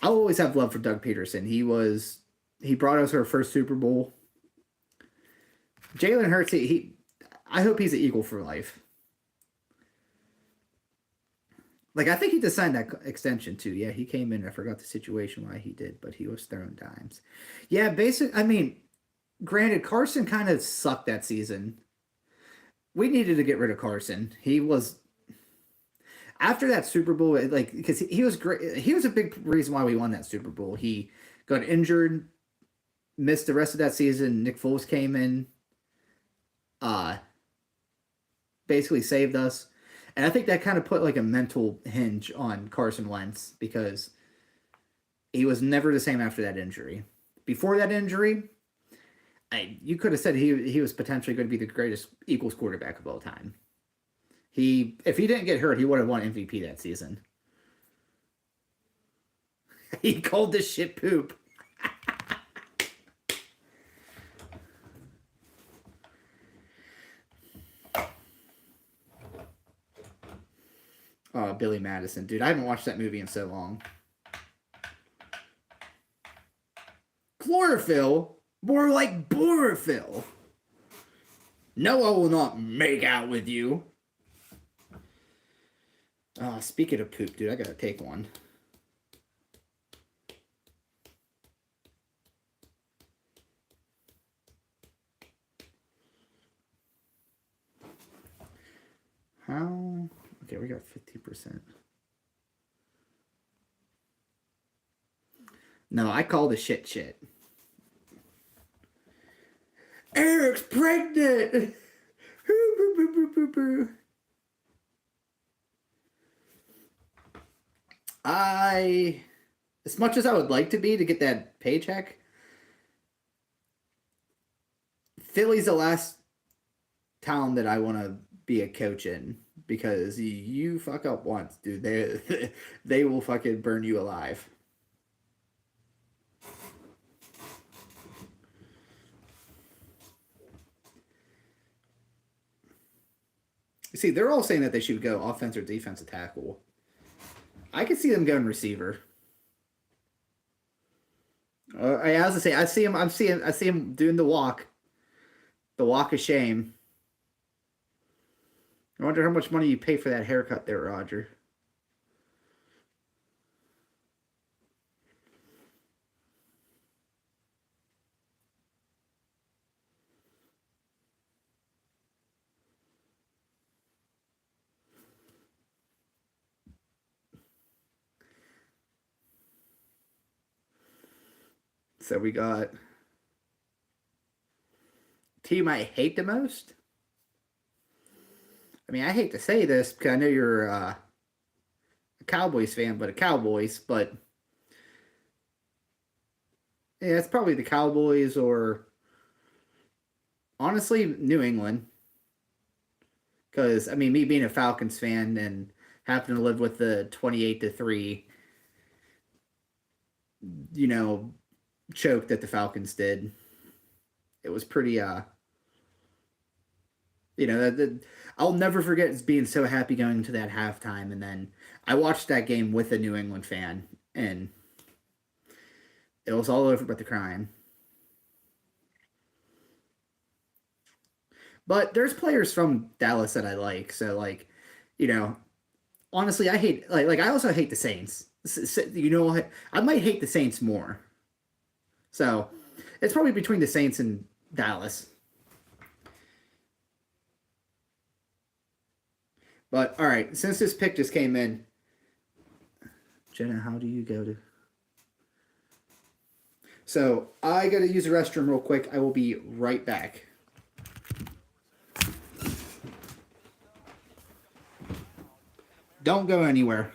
always have love for Doug Peterson. He brought us our first Super Bowl. Jalen Hurts. I hope he's an Eagle for life. I think he just signed that extension too. Yeah, he came in. I forgot the situation why he did, but he was throwing dimes. Yeah, granted, Carson kind of sucked that season. We needed to get rid of Carson. He was, after that Super Bowl, because he was great. He was a big reason why we won that Super Bowl. He got injured, missed the rest of that season. Nick Foles came in, basically saved us. And I think that kind of put a mental hinge on Carson Wentz because he was never the same after that injury. Before that injury, you could have said he was potentially going to be the greatest Eagles quarterback of all time. If he didn't get hurt, he would have won MVP that season. He called this shit poop. Oh, Billy Madison. Dude, I haven't watched that movie in so long. Chlorophyll? More like borophyll. No, I will not make out with you. Speaking of poop, dude, I gotta take one. How? Okay, we got 50%. No, I call the shit. Eric's pregnant! As much as I would like to be to get that paycheck, Philly's the last town that I want to be a coach in because you fuck up once, dude. They will fucking burn you alive. See, they're all saying that they should go offense or defensive tackle. I could see them going receiver. I was to say, I see him doing the walk of shame. I wonder how much money you pay for that haircut there, Roger. So we got team I hate the most. I mean, I hate to say this because I know you're a Cowboys fan, but yeah, it's probably the Cowboys or honestly New England. Because I mean, me being a Falcons fan and having to live with the 28-3, choke that the Falcons did. It was pretty I'll never forget being so happy going into that halftime, and then I watched that game with a New England fan, and it was all over but the crying. But there's players from Dallas that I like, so honestly, I hate I also hate the Saints. I might hate the Saints more. So it's probably between the Saints and Dallas. But all right, since this pick just came in, Jenna, how do you go to? So I got to use the restroom real quick. I will be right back. Don't go anywhere.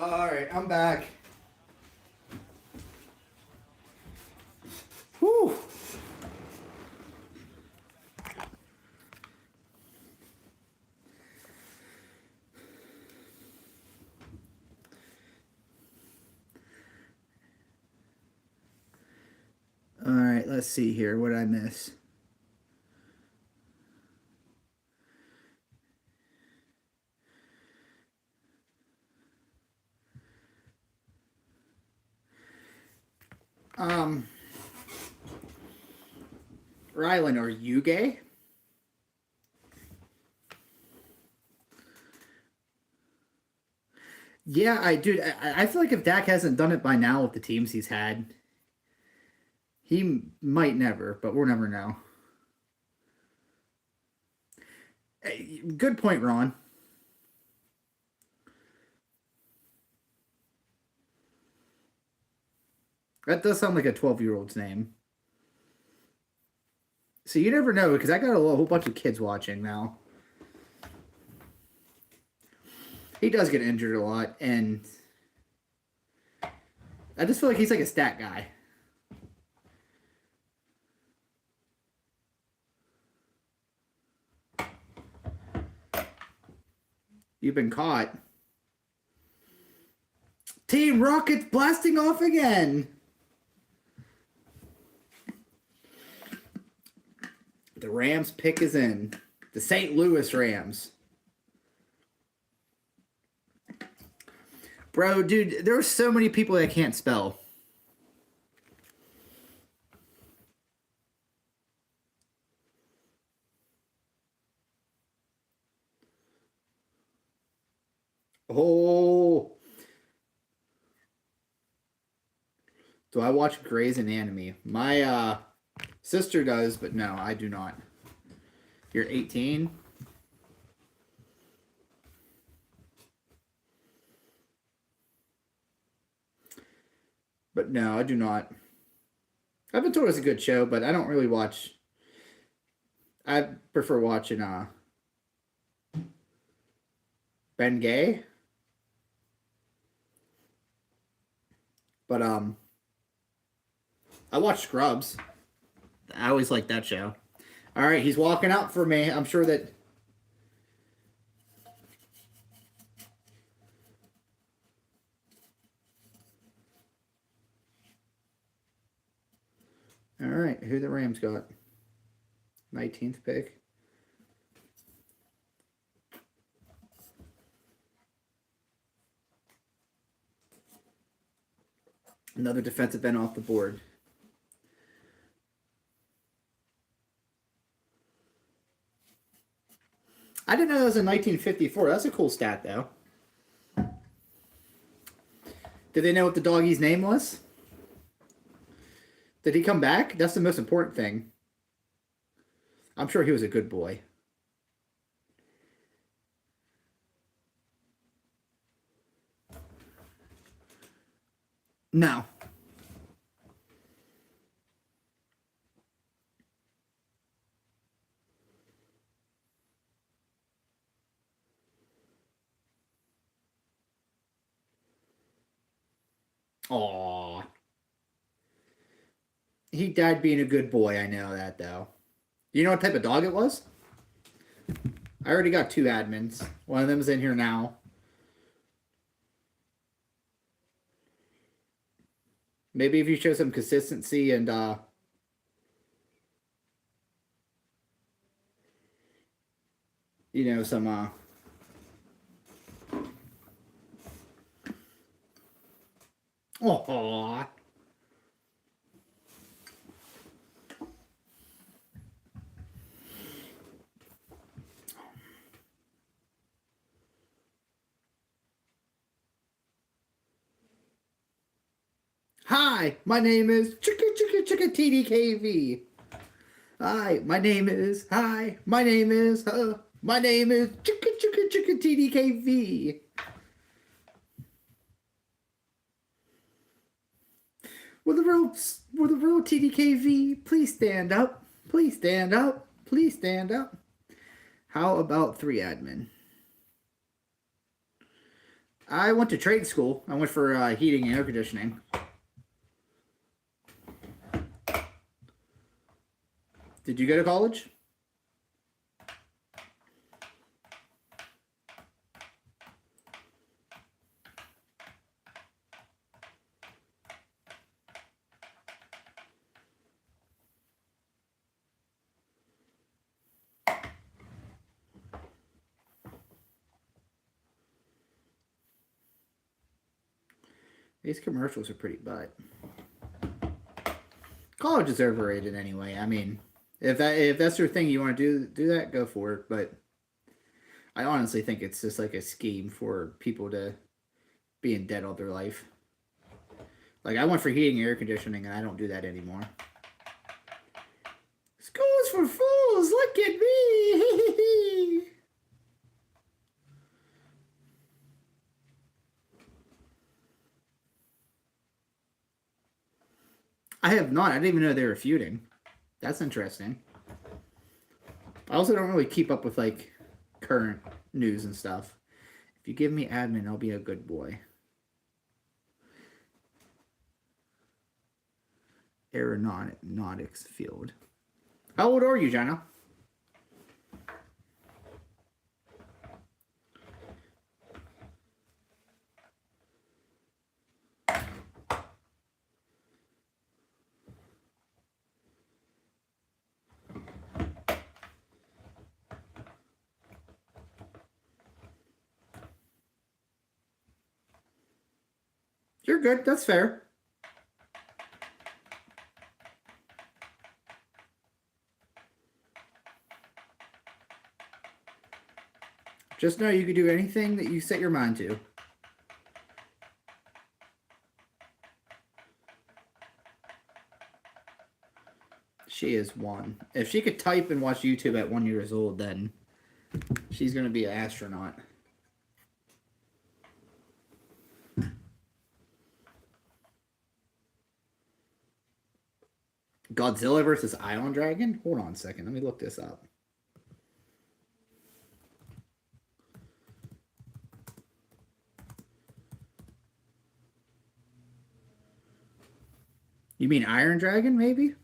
All right, I'm back. Whew. All right, let's see here. What did I miss? Rylan, are you gay? Yeah, I feel like if Dak hasn't done it by now with the teams he's had, he might never, but we'll never know. Hey, good point, Ron. That does sound like a 12-year-old's name. So you never know, because I got a whole bunch of kids watching now. He does get injured a lot, and I just feel like he's like a stat guy. You've been caught. Team Rockets blasting off again. The Rams pick is in. The St. Louis Rams. Bro, dude, there are so many people that can't spell. Oh. Do I watch Grey's Anatomy? My sister does, but no, I do not. You're 18? But no, I do not. I've been told it's a good show, but I don't really watch. I prefer watching Ben Gay. But I watch Scrubs. I always like that show. All right, he's walking out for me. I'm sure that. All right, who the Rams got? 19th pick. Another defensive end off the board. I didn't know that was in 1954. That's a cool stat, though. Did they know what the doggie's name was? Did he come back? That's the most important thing. I'm sure he was a good boy. No. Aw. He died being a good boy. I know that, though. You know what type of dog it was? I already got 2 admins. One of them's in here now. Maybe if you show some consistency and you know, some oh. Hi, my name is Chicka TDKV. Hi, my name is Chicka TDKV. Will the real TDKV please stand up? Please stand up. Please stand up. How about 3 admin? I went to trade school. I went for heating and air conditioning. Did you go to college? These commercials are pretty butt. College is overrated anyway. I mean, if that's your thing, you want to do that, go for it. But I honestly think it's just like a scheme for people to being dead all their life. Like, I went for heating and air conditioning, and I don't do that anymore. School's for fools! Look at me! I have not. I didn't even know they were feuding. That's interesting. I also don't really keep up with, like, current news and stuff. If you give me admin, I'll be a good boy. Aeronautics field. How old are you, Jenna? You're good. That's fair. Just know you can do anything that you set your mind to. She is 1. If she could type and watch YouTube at 1 year old, then she's going to be an astronaut. Godzilla versus Ion Dragon? Hold on a second. Let me look this up. You mean Iron Dragon, maybe?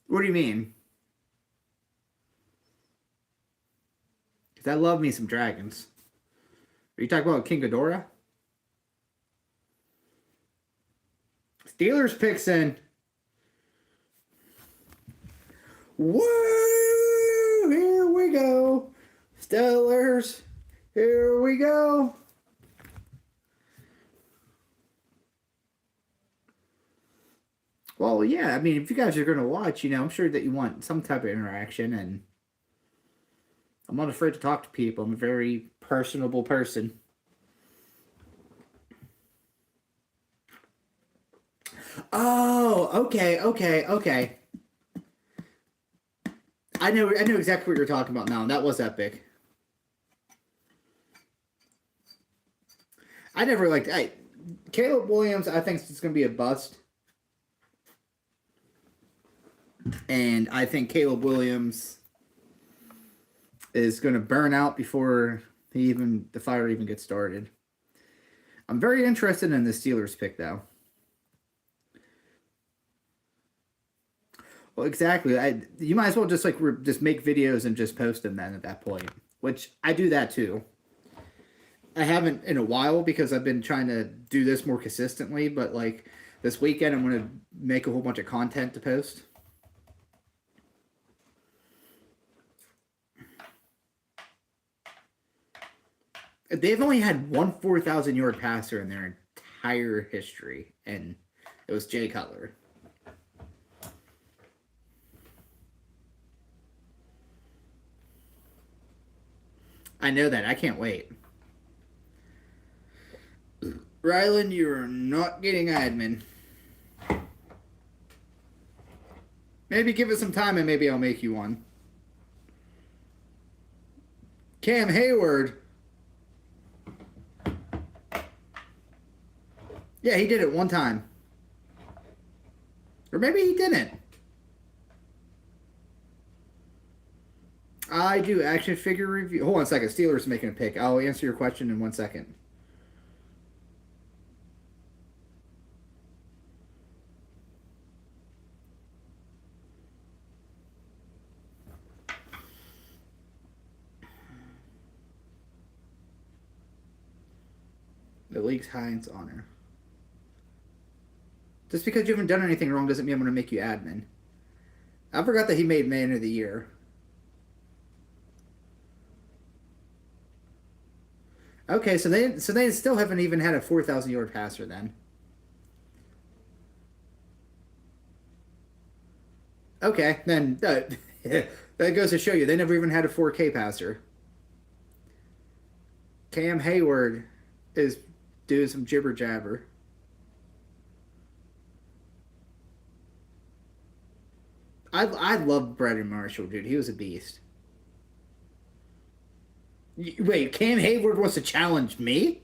What do you mean? Because I love me some dragons. Are you talking about King Ghidorah? Steelers picks in. Woo! Here we go. Steelers. Here we go. Well, yeah, I mean, if you guys are going to watch, I'm sure that you want some type of interaction, and I'm not afraid to talk to people. I'm a very personable person. Oh, okay. I know exactly what you're talking about now. That was epic. I never liked Caleb Williams. I think it's going to be a bust. And I think Caleb Williams is going to burn out before the fire even gets started. I'm very interested in the Steelers pick, though. Well, exactly. You might as well just just make videos and just post them then at that point, which I do that too. I haven't in a while because I've been trying to do this more consistently, but like this weekend I'm going to make a whole bunch of content to post. They've only had one 4,000-yard passer in their entire history, and it was Jay Cutler. I know that. I can't wait. Rylan, you're not getting admin. Maybe give it some time and maybe I'll make you one. Cam Hayward. Yeah, he did it one time. Or maybe he didn't. I do action figure review. Hold on a second. Steelers making a pick. I'll answer your question in 1 second. The league's highest honor. Just because you haven't done anything wrong doesn't mean I'm going to make you admin. I forgot that he made Man of the Year. Okay, so they still haven't even had a 4,000-yard passer then. Okay, then that goes to show you they never even had a 4K passer. Cam Hayward is doing some jibber jabber. I love Brandon Marshall, dude. He was a beast. Wait, Cam Hayward wants to challenge me?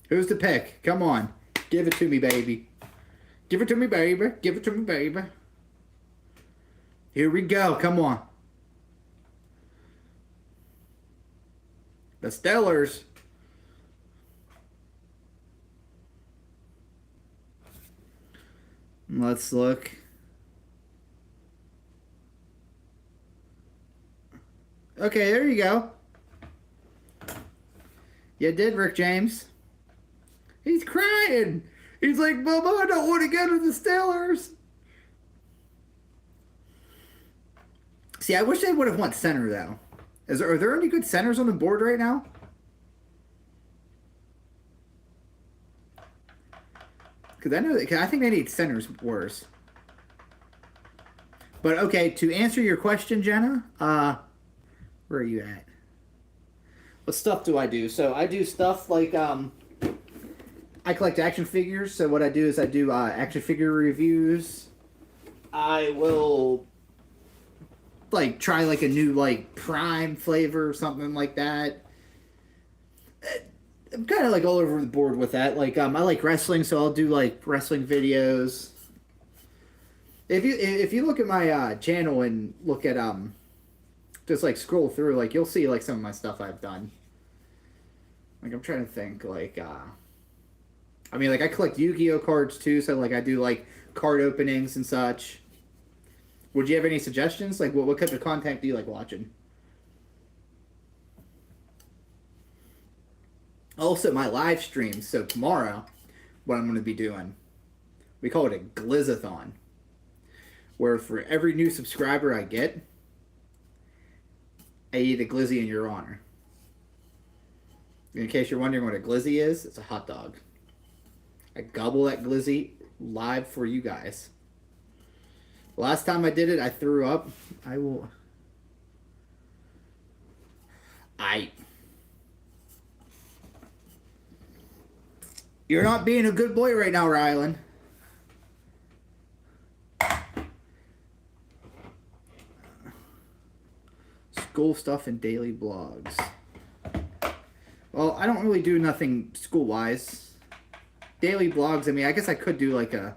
Who's the pick? Come on. Give it to me, baby. Give it to me, baby. Give it to me, baby. Here we go. Come on. The Steelers. Let's look. Okay, there you go. You did, Rick James. He's crying. He's like, Mama, I don't want to go to the Steelers. See, I wish they would have went center, though. Are there any good centers on the board right now? Because I think they need centers worse. But okay, to answer your question, Jenna, where are you at? What stuff do I do? So I do stuff like I collect action figures. So what I do is I do action figure reviews. I will like try like a new like Prime flavor or something like that. I'm kind of like all over the board with that. Like I like wrestling, so I'll do like wrestling videos. If you look at my channel and look at just like scroll through, like you'll see like some of my stuff I've done. Like I'm trying to think like I mean like I collect Yu-Gi-Oh cards too, so like I do like card openings and such. Would you have any suggestions? Like what type of content do you like watching? Also, my live streams. So tomorrow, what I'm going to be doing, we call it a Glizzathon, where for every new subscriber I get, I eat a glizzy in your honor. In case you're wondering what a glizzy is, it's a hot dog. I gobble that glizzy live for you guys. Last time I did it, I threw up. You're not being a good boy right now, Rylan. School stuff and daily blogs. Well, I don't really do nothing school-wise. Daily blogs, I mean, I guess I could do like a...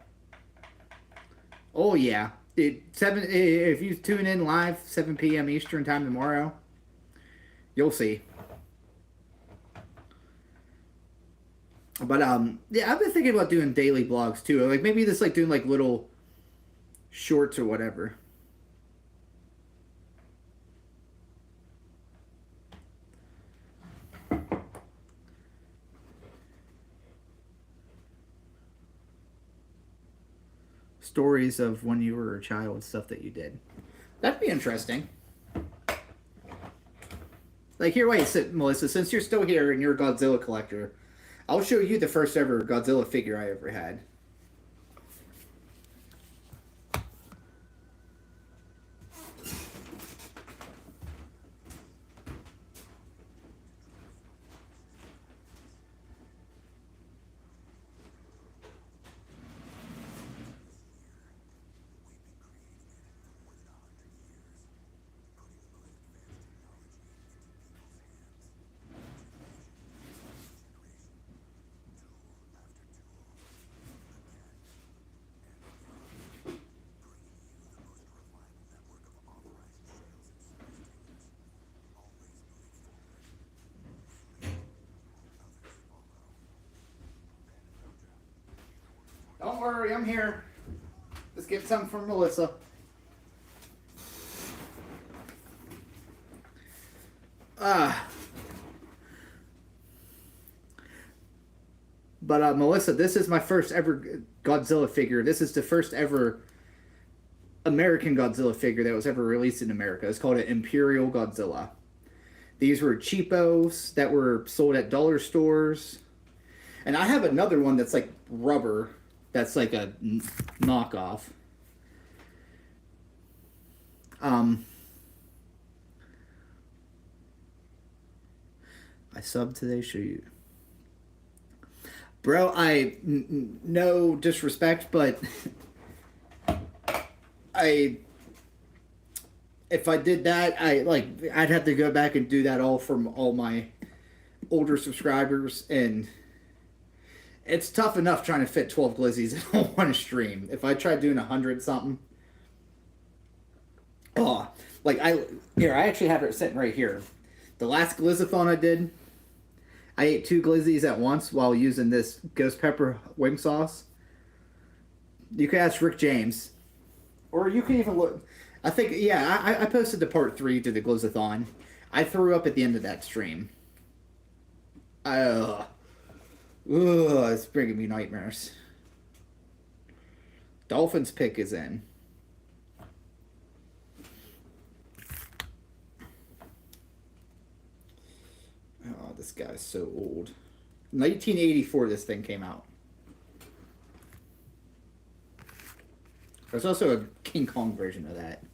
Oh, yeah. If you tune in live, 7 p.m. Eastern time tomorrow, you'll see. But yeah, I've been thinking about doing daily blogs too. Like maybe just like doing like little shorts or whatever. Stories of when you were a child, stuff that you did. That'd be interesting. Like here, wait, Melissa, since you're still here and you're a Godzilla collector, I'll show you the first ever Godzilla figure I ever had. worry, I'm here. Let's get some from Melissa. But Melissa, this is my first ever Godzilla figure. This is the first ever American Godzilla figure that was ever released in America. It's called an Imperial Godzilla. These were cheapos that were sold at dollar stores. And I have another one that's like rubber. That's like a knockoff. I subbed today, show you. Bro, no disrespect, but if I did that, I'd have to go back and do that all from all my older subscribers, and it's tough enough trying to fit 12 glizzies in one stream. If I tried doing 100 something, I actually have it sitting right here. The last Glizzathon I did, I ate 2 glizzies at once while using this ghost pepper wing sauce. You can ask Rick James. Or you can even look. I think, I posted the part 3 to the Glizzathon. I threw up at the end of that stream. It's bringing me nightmares. Dolphins pick is in. Oh, this guy's so old. 1984 this thing came out. There's also a King Kong version of that.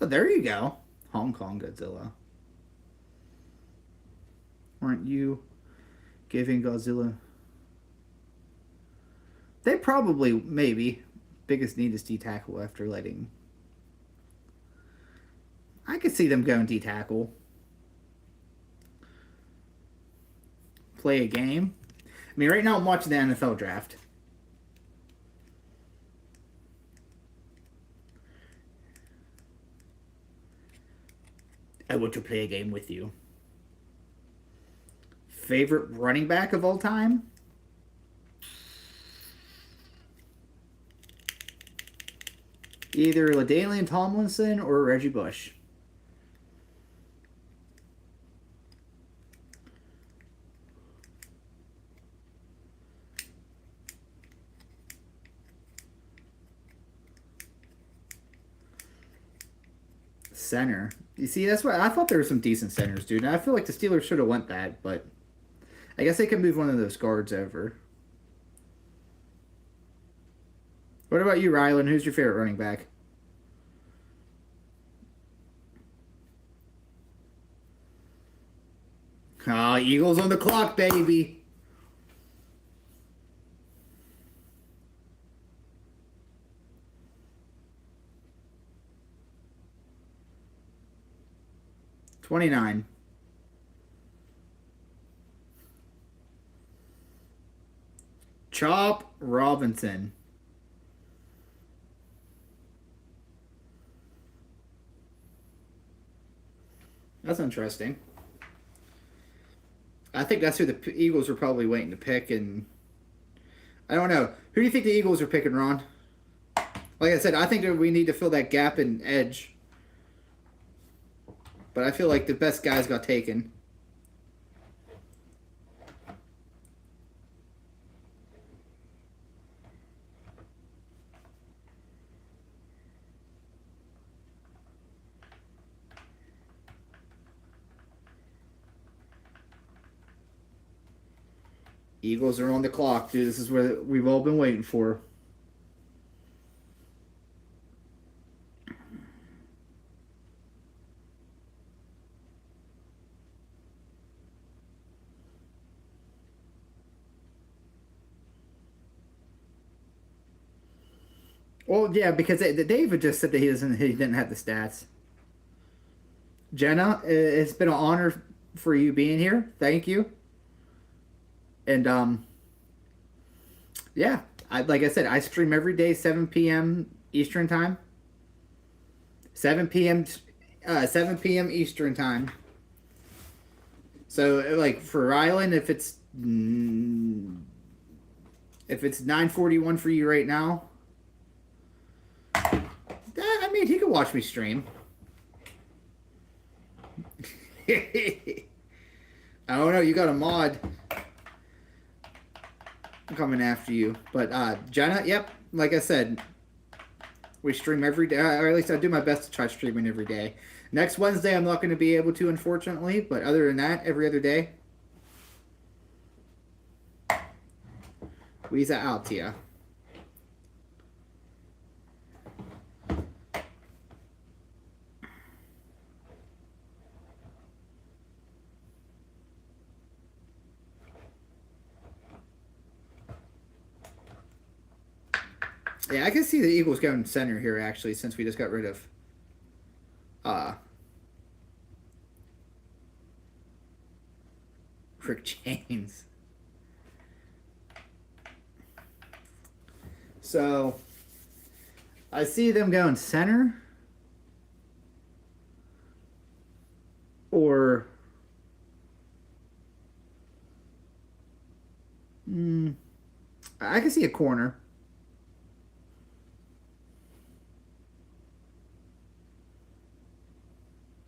Oh, there you go. Hong Kong Godzilla. Aren't you giving Godzilla? They probably, maybe. Biggest need is D-tackle after letting... I could see them going D-tackle. Play a game. I mean, right now I'm watching the NFL draft. I want to play a game with you. Favorite running back of all time? Either LaDainian Tomlinson or Reggie Bush. Center. You see, that's why I thought there were some decent centers, dude. And I feel like the Steelers should have went that, but I guess they could move one of those guards over. What about you, Rylan? Who's your favorite running back? Eagles on the clock, baby. $29. Chop Robinson. That's interesting. I think that's who the Eagles are probably waiting to pick, and I don't know. Who do you think the Eagles are picking, Ron? Like I said, I think that we need to fill that gap in edge. But I feel like the best guys got taken. Eagles are on the clock, dude. This is what we've all been waiting for. Well, yeah, because David just said that he didn't have the stats. Jenna, it's been an honor for you being here. Thank you. And yeah, like I said, I stream every day, 7 p.m. Eastern time. 7 p.m. Eastern time. So like for Rylan, if it's 9:41 for you right now, I mean he could watch me stream. I don't know. You got a mod. I'm coming after you, but Jenna, yep. Like I said, we stream every day, or at least I do my best to try streaming every day. Next Wednesday, I'm not going to be able to, unfortunately, but other than that, every other day. Weeza out to ya. Yeah, I can see the Eagles going center here, actually, since we just got rid of Rick James. So, I see them going center or I can see a corner.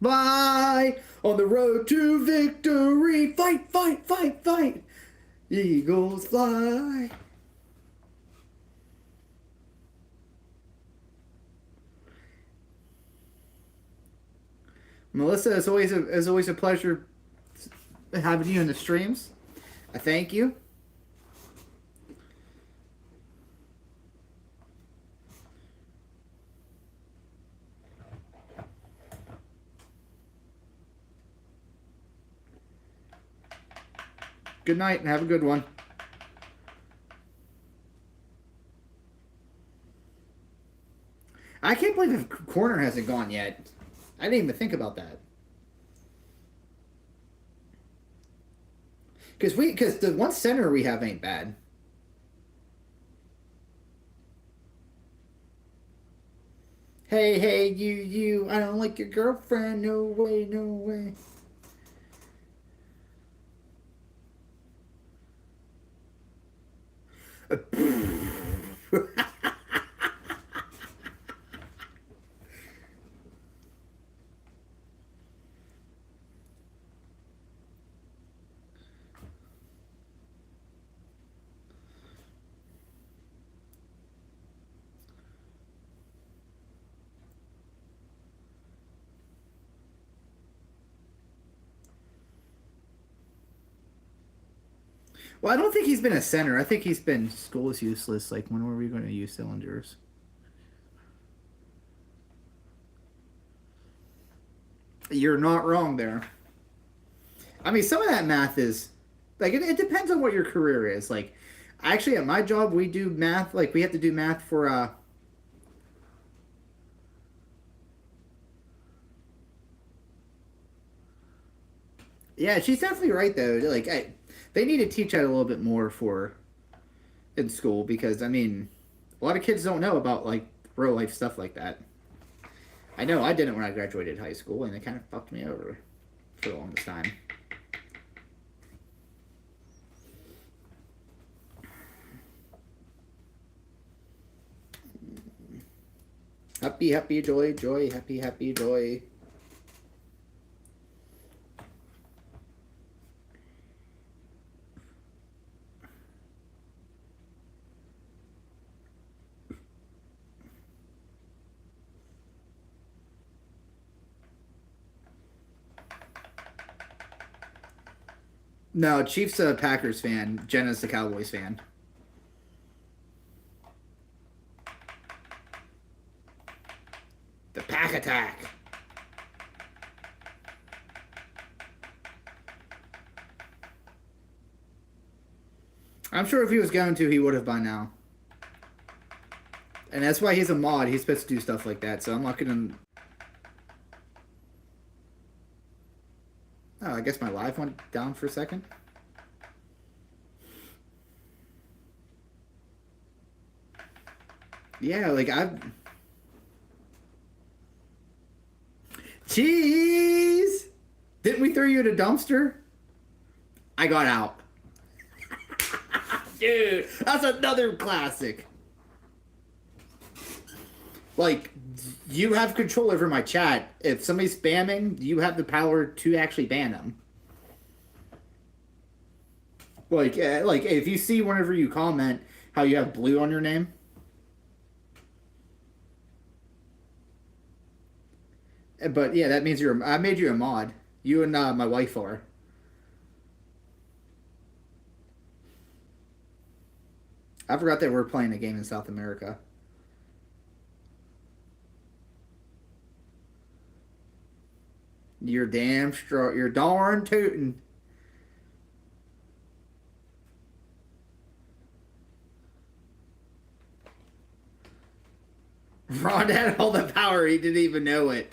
Bye! On the road to victory! Fight, fight, fight, fight! Eagles fly! Melissa, it's always a pleasure having you in the streams. I thank you. Good night and have a good one. I can't believe the corner hasn't gone yet. I didn't even think about that. Because the one center we have ain't bad. Hey, you, I don't like your girlfriend. No way, no way. Well, I don't think he's been a center. I think he's been school is useless. Like, when were we going to use cylinders? You're not wrong there. I mean, some of that math is like it depends on what your career is. Like, actually, at my job, we do math. Like, we have to do math for Yeah, she's definitely right though. Like, they need to teach that a little bit more in school because I mean, a lot of kids don't know about like real life stuff like that. I know I didn't when I graduated high school, and it kind of fucked me over for the longest time. Happy, happy, joy, joy, happy, happy, joy. No, Chief's a Packers fan. Jenna's the Cowboys fan. The Pack Attack. I'm sure if he was going to, he would have by now. And that's why he's a mod. He's supposed to do stuff like that, so I'm not going to... Oh, I guess my live went down for a second. Yeah, like Cheese! Didn't we throw you in a dumpster? I got out. Dude, that's another classic. Like, you have control over my chat. If somebody's spamming, you have the power to actually ban them. Like if you see whenever you comment how you have blue on your name. But yeah, that means I made you a mod. You and my wife are. I forgot that we're playing a game in South America. You're damn strong. You're darn tootin'. Ron had all the power. He didn't even know it.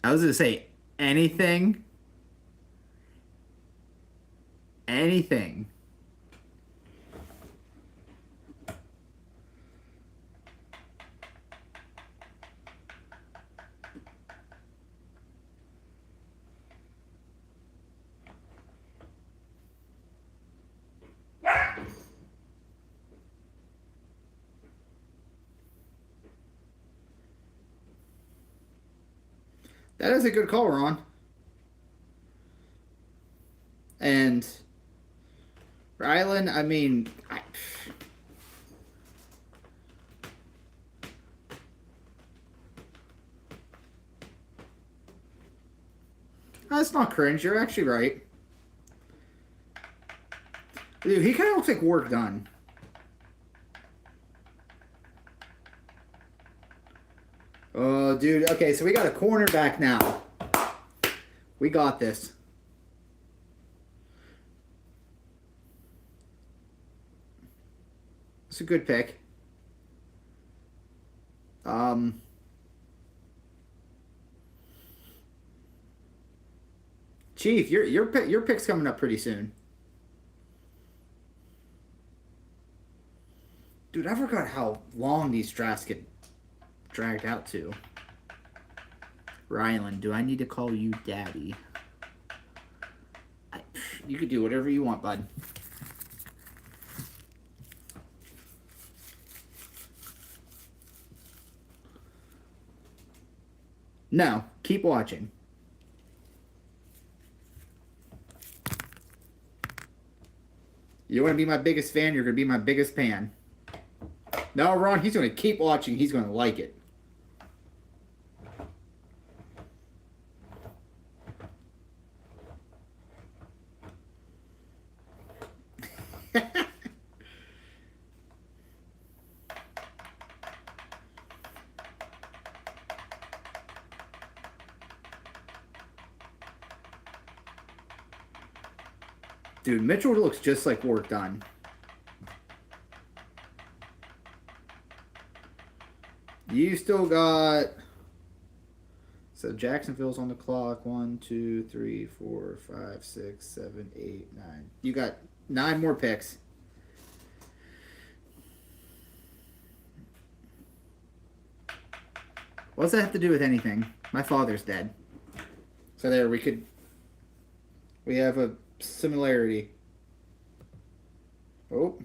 I was going to say anything. Anything. That is a good call, Ron. And Rylan, I mean, that's not cringe. You're actually right. Dude, he kind of looks like work done. Oh, dude. Okay, so we got a cornerback now. We got this. It's a good pick. Chief, your pick's coming up pretty soon. Dude, I forgot how long these drafts get dragged out to. Rylan, do I need to call you daddy? You could do whatever you want, bud. No, keep watching. You want to be my biggest fan, you're going to be my biggest fan. No, Ron, he's going to keep watching. He's going to like it. Dude, Mitchell looks just like work done. You still got... So Jacksonville's on the clock. 1, 2, 3, 4, 5, 6, 7, 8, 9. You got 9 more picks. What does that have to do with anything? My father's dead. So there, we have a similarity. Oh.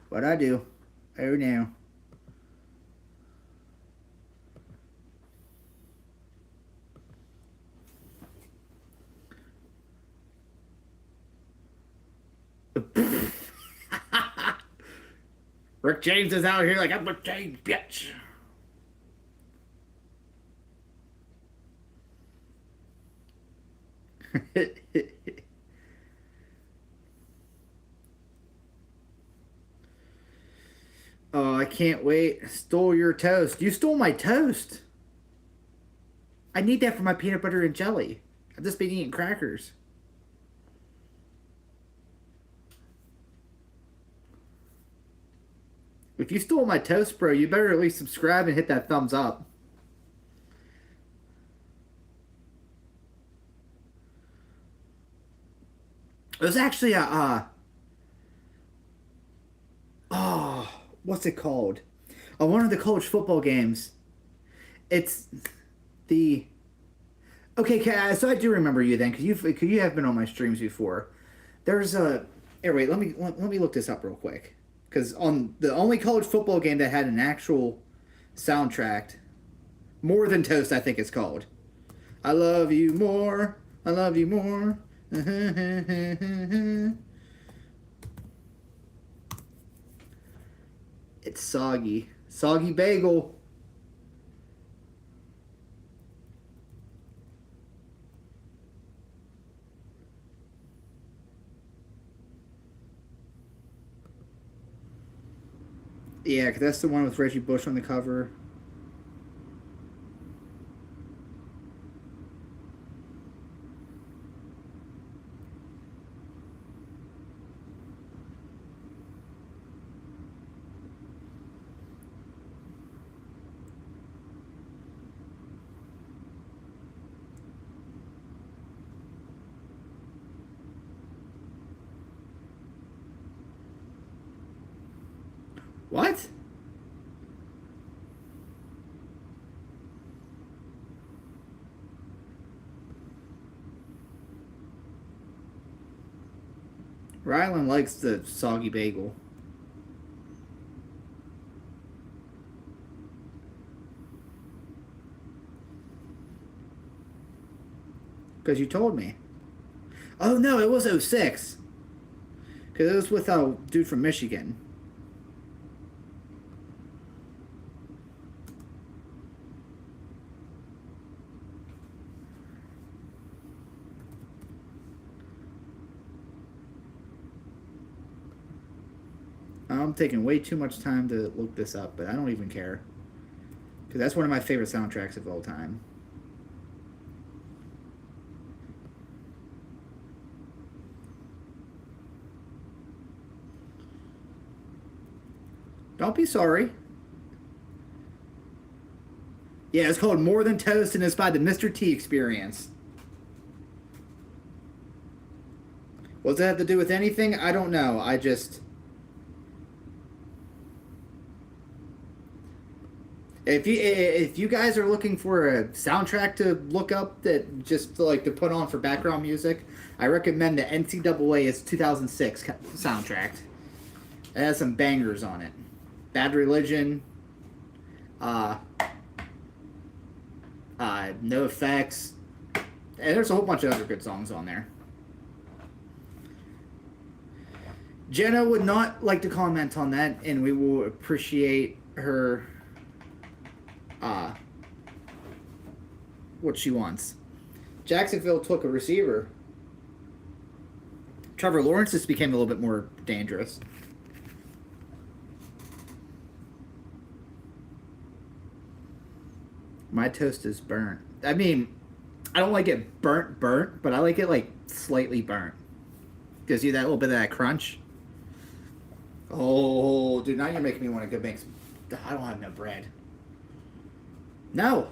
What'd I do? Oh no. Rick James is out here like, I'm Rick James, bitch. Oh, I can't wait. Stole your toast. You stole my toast. I need that for my peanut butter and jelly. I've just been eating crackers. If you stole my toast, bro, you better at least subscribe and hit that thumbs up. It was actually a what's it called? One of the college football games. It's the so I do remember you then, because you have been on my streams before. There's a here. Wait, let me look this up real quick, because on the only college football game that had an actual soundtrack, More Than Toast, I think it's called. I love you more. I love you more. It's Soggy Bagel. Yeah, 'cause that's the one with Reggie Bush on the cover. What? Rylan likes the Soggy Bagel. Because you told me. Oh no, it was 06. Because it was with a dude from Michigan. I'm taking way too much time to look this up, but I don't even care. Because that's one of my favorite soundtracks of all time. Don't be sorry. Yeah, it's called More Than Toast, and it's by the Mr. T Experience. What's that have to do with anything? I don't know. I just... If you guys are looking for a soundtrack to look up that just like to put on for background music, I recommend the NCAA's 2006 soundtrack. It has some bangers on it. Bad Religion, No Effects, and there's a whole bunch of other good songs on there. Jenna would not like to comment on that, and we will appreciate her what she wants. Jacksonville took a receiver. Trevor Lawrence just became a little bit more dangerous. My toast is burnt. I mean, I don't like it burnt, but I like it like slightly burnt. Gives you that little bit of that crunch. Oh, dude, now you're making me want to go make some... I don't have no bread. No.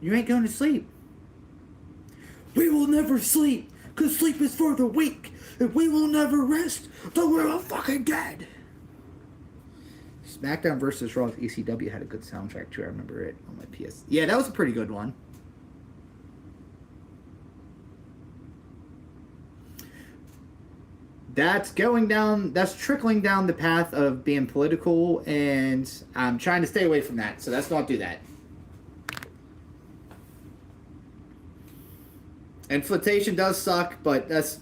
You ain't going to sleep. We will never sleep, because sleep is for the weak, and we will never rest till we're all fucking dead. SmackDown vs. Raw with ECW had a good soundtrack too. I remember it on my PS. Yeah, that was a pretty good one. That's trickling down the path of being political, and I'm trying to stay away from that, so let's not do that. Inflation does suck, but that's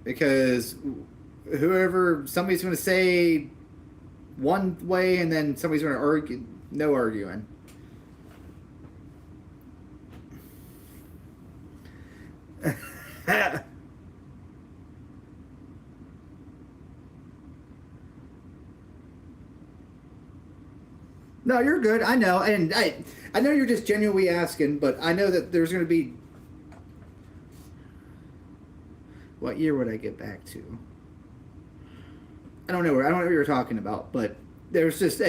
because somebody's going to say one way and then somebody's going to argue. No arguing. No, you're good. I know, and I know you're just genuinely asking, but I know that there's going to be... What year would I get back to? I don't know what you're talking about, but there's just...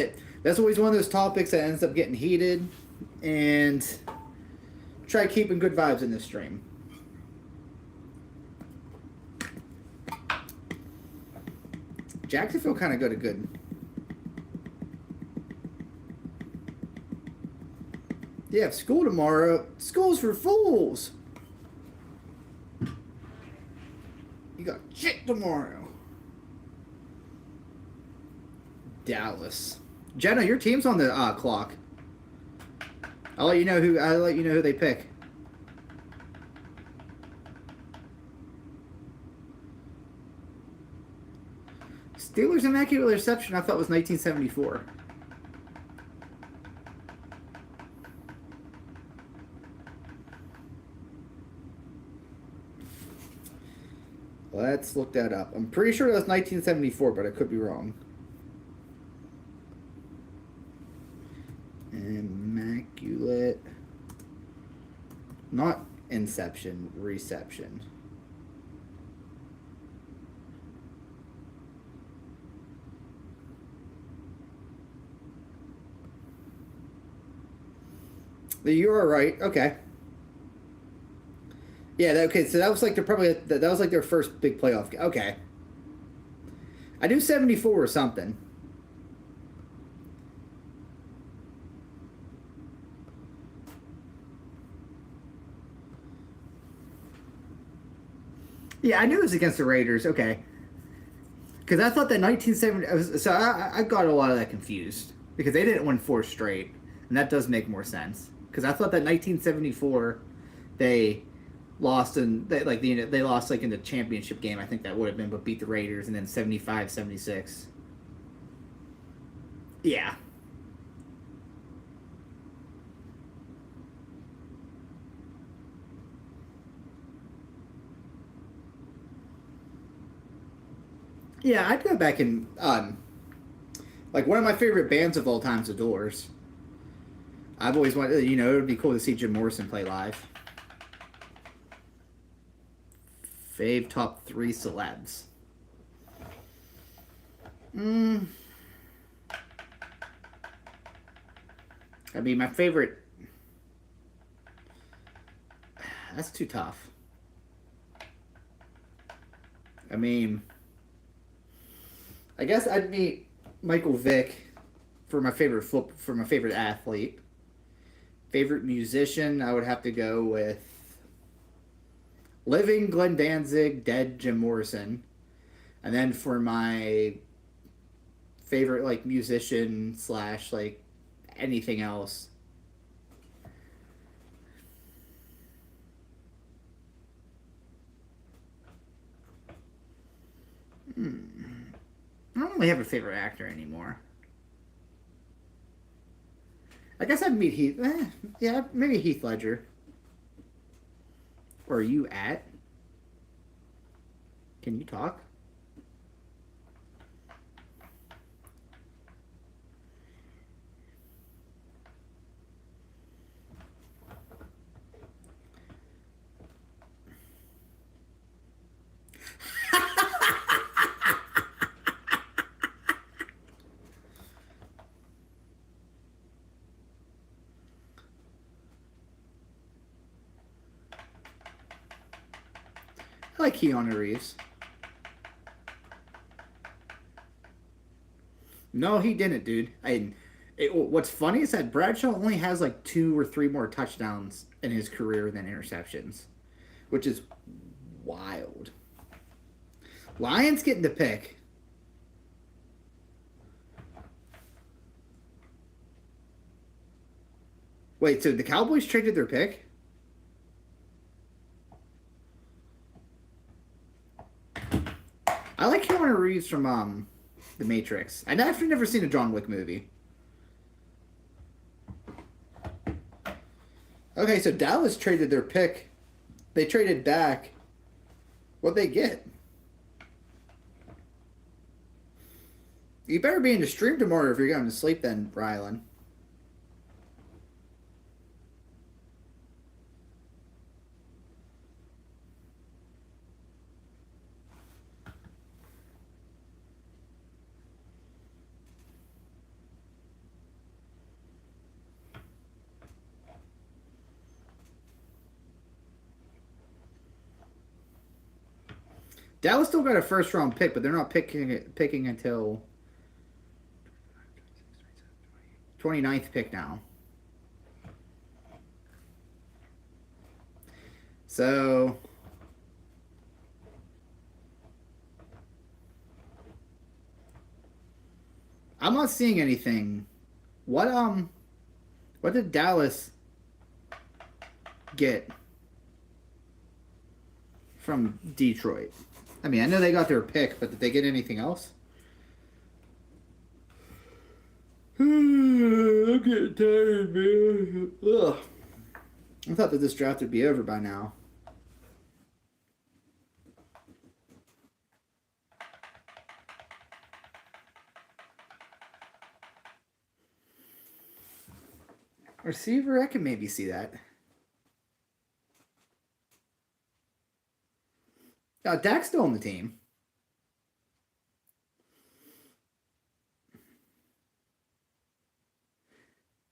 That's always one of those topics that ends up getting heated, and try keeping good vibes in this stream. Jacksonville kind of got a good. They have school tomorrow. School's for fools. You got shit tomorrow. Dallas. Jenna, your team's on the clock. I'll let you know who they pick. Steelers immaculate reception I thought was 1974. Let's look that up. I'm pretty sure that's 1974, but I could be wrong. Immaculate. Not inception, reception. You are right. Okay. Yeah. Okay. So that was like that was like their first big playoff game. Okay. I knew 74 or something. Yeah, I knew it was against the Raiders. Okay. Because I thought that 1970. So I got a lot of that confused because they didn't win 4 straight, and that does make more sense. Because I thought that 1974, they lost in they lost like in the championship game. I think that would have been, but beat the Raiders, and then 75, 76. Yeah. Yeah, I'd go back and like one of my favorite bands of all time is The Doors. I've always wanted, it would be cool to see Jim Morrison play live. Fave top 3 celebs. I mean, my favorite. That's too tough. I mean, I guess I'd meet Michael Vick for my favorite athlete. Favorite musician, I would have to go with living Glenn Danzig, dead Jim Morrison. And then for my favorite like musician / like anything else. I don't really have a favorite actor anymore. I guess I'd meet Heath. Yeah, maybe Heath Ledger. Or are you at? Can you talk? I like Keanu Reeves. No, he didn't, dude. What's funny is that Bradshaw only has like 2 or 3 more touchdowns in his career than interceptions, which is wild. Lions getting the pick. Wait, so the Cowboys traded their pick? I like Keanu Reeves from The Matrix. I've actually never seen a John Wick movie. Okay, so Dallas traded their pick. They traded back. What'd they get? You better be in the stream tomorrow if you're going to sleep then, Rylan. Dallas still got a first round pick, but they're not picking until 29th pick now. So I'm not seeing anything. What did Dallas get from Detroit? I mean, I know they got their pick, but did they get anything else? I'm getting tired, man. Ugh. I thought that this draft would be over by now. Receiver, I can maybe see that. Dak's still on the team.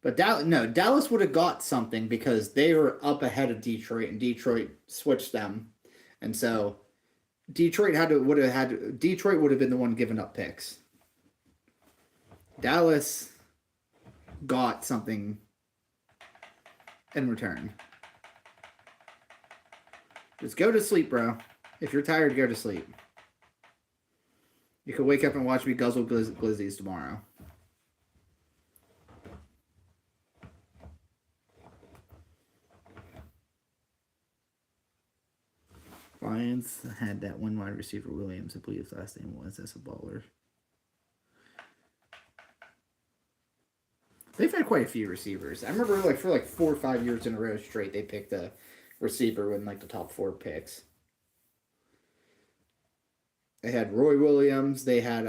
But Dallas would have got something because they were up ahead of Detroit, and Detroit switched them, and so Detroit would have been the one giving up picks. Dallas got something in return. Just go to sleep, bro. If you're tired, go to sleep. You could wake up and watch me guzzle glizzies tomorrow. Lions had that one wide receiver, Williams. I believe his last name was. That's a baller. They've had quite a few receivers. I remember for 4 or 5 years in a row straight, they picked a receiver in the top 4 picks. They had Roy Williams. They had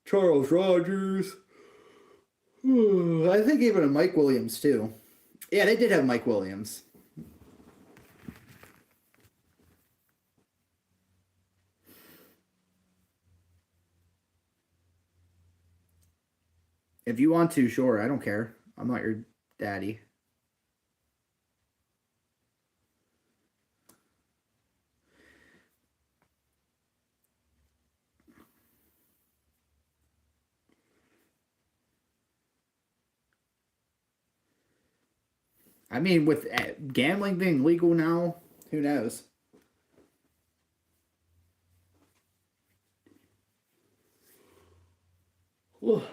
Charles Rogers. I think even a Mike Williams too. Yeah, they did have Mike Williams. If you want to, sure. I don't care. I'm not your daddy. I mean, with gambling being legal now, who knows? Ugh.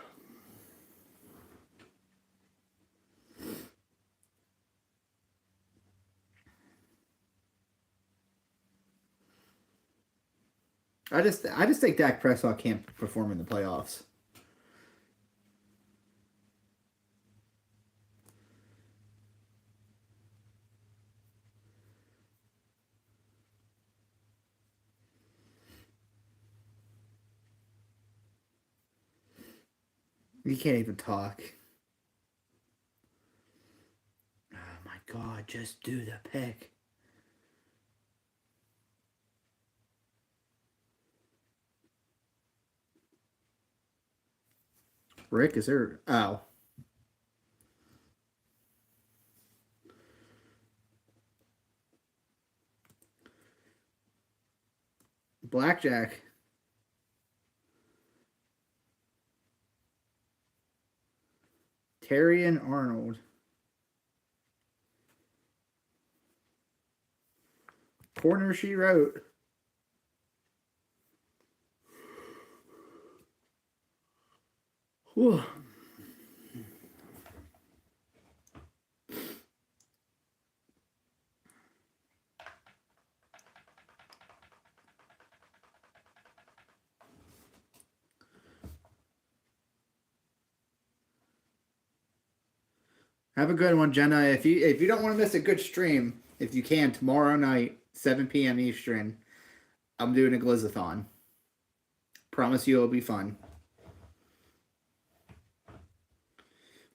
I just think Dak Prescott can't perform in the playoffs. You can't even talk. Oh my God, just do the pick. Rick, is there... Oh. Blackjack. Terry and Arnold. Corner she wrote. Whew. Have a good one, Jenna. If you don't want to miss a good stream, if you can, tomorrow night, 7 p.m. Eastern, I'm doing a Glizzathon. Promise you it'll be fun.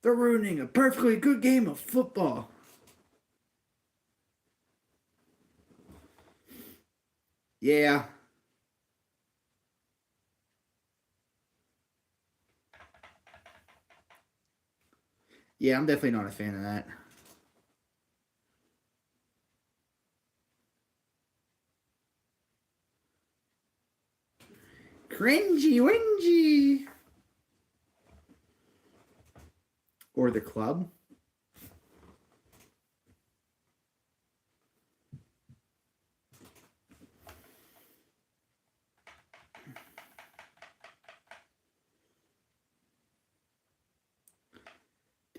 They're ruining a perfectly good game of football. Yeah. Yeah, I'm definitely not a fan of that. Cringy Wingy. Or the club.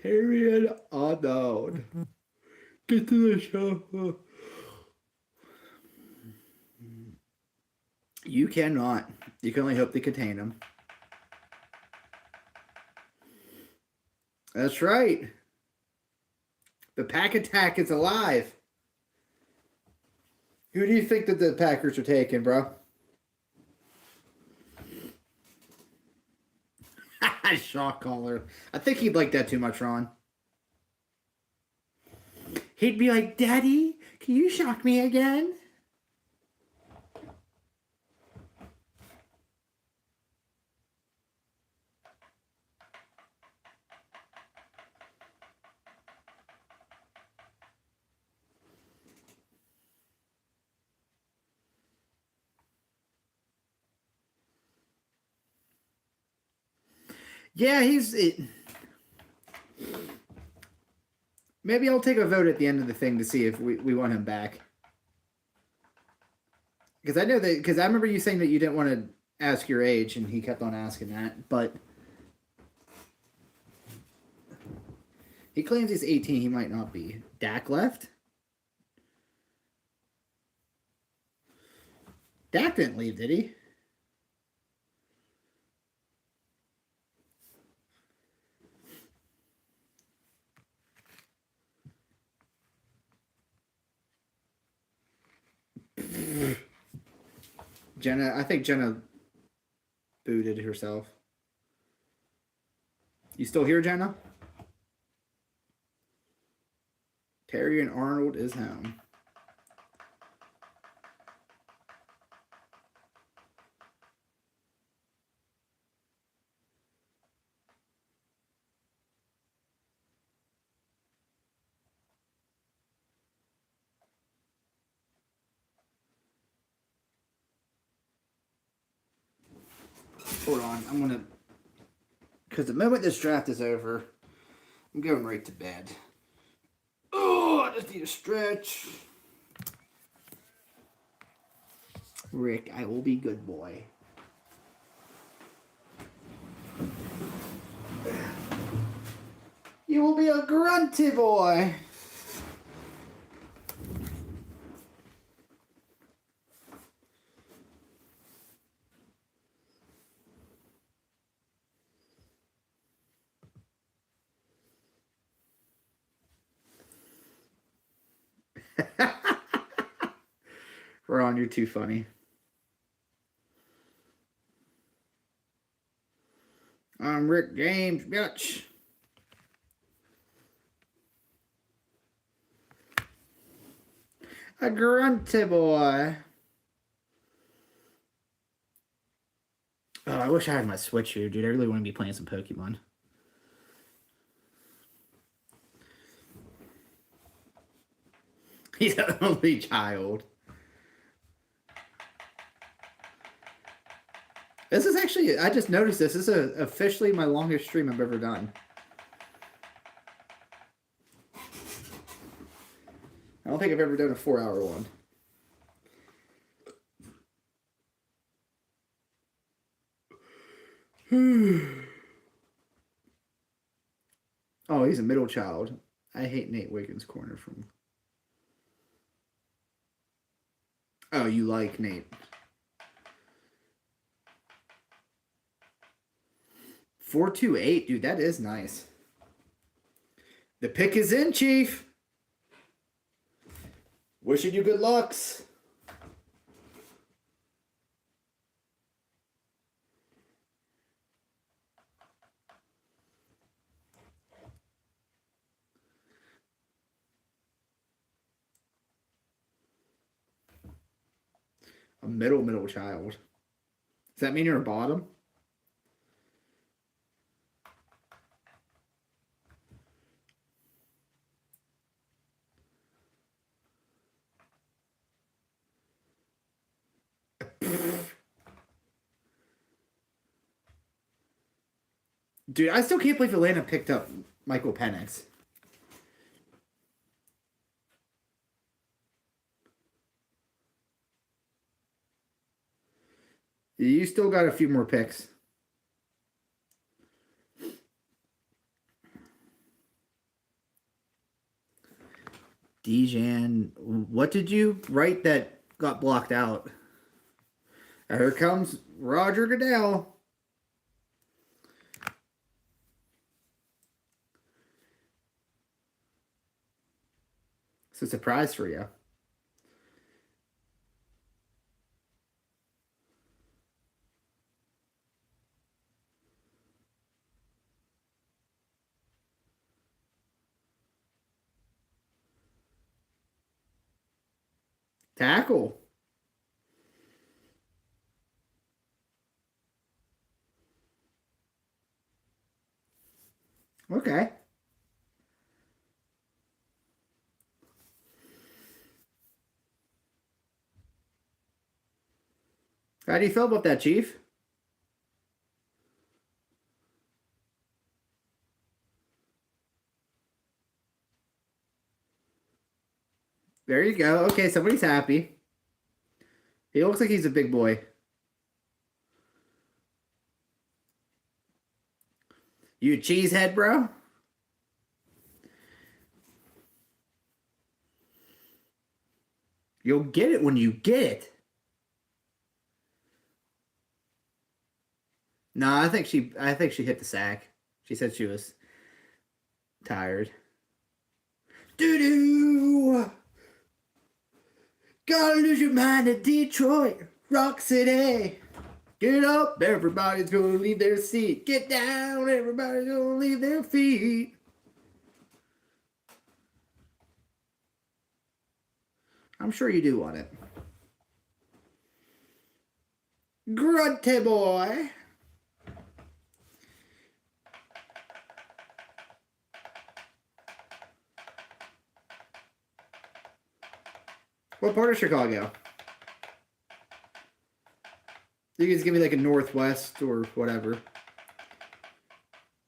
Tyrion Unknown. Get to the show. You cannot. You can only hope they contain him. That's right. The pack attack is alive. Who do you think that the Packers are taking, bro? Shock collar. I think he'd like that too much, Ron. He'd be like, Daddy, can you shock me again? Yeah, maybe I'll take a vote at the end of the thing to see if we want him back. Because I know that, because I remember you saying that you didn't want to ask your age, and he kept on asking that, but he claims he's 18, he might not be. Dak left? Dak didn't leave, did he? Jenna, I think Jenna booted herself. You still here, Jenna? Terry and Arnold is home. Hold on, I'm gonna, because the moment this draft is over, I'm going right to bed. Oh, I just need a stretch. Rick, I will be good boy. You will be a grunty boy. Ron, you're too funny. I'm Rick James, bitch. A grunty boy. Oh, I wish I had my Switch here, dude. I really want to be playing some Pokemon. He's an only child. This is actually, I just noticed this. This is officially my longest stream I've ever done. I don't think I've ever done a 4-hour one. Oh, he's a middle child. I hate Nate Wiggins' corner from... Oh, you like Nate. 428, dude, that is nice. The pick is in, Chief. Wishing you good lucks. A middle child. Does that mean you're a bottom? Dude, I still can't believe Atlanta picked up Michael Penix. You still got a few more picks. Dejan, what did you write that got blocked out? Here comes Roger Goodell. It's a surprise for you. Tackle. Okay. How do you feel about that, Chief? There you go. Okay, somebody's happy. He looks like he's a big boy. You a cheesehead, bro? You'll get it when you get it. No, I think she hit the sack. She said she was tired. Doo-doo! Gotta lose your mind at Detroit, Rock City. Get up, everybody's gonna leave their seat. Get down, everybody's gonna leave their feet. I'm sure you do want it. Grunty boy. What part of Chicago? You can just give me like a northwest or whatever.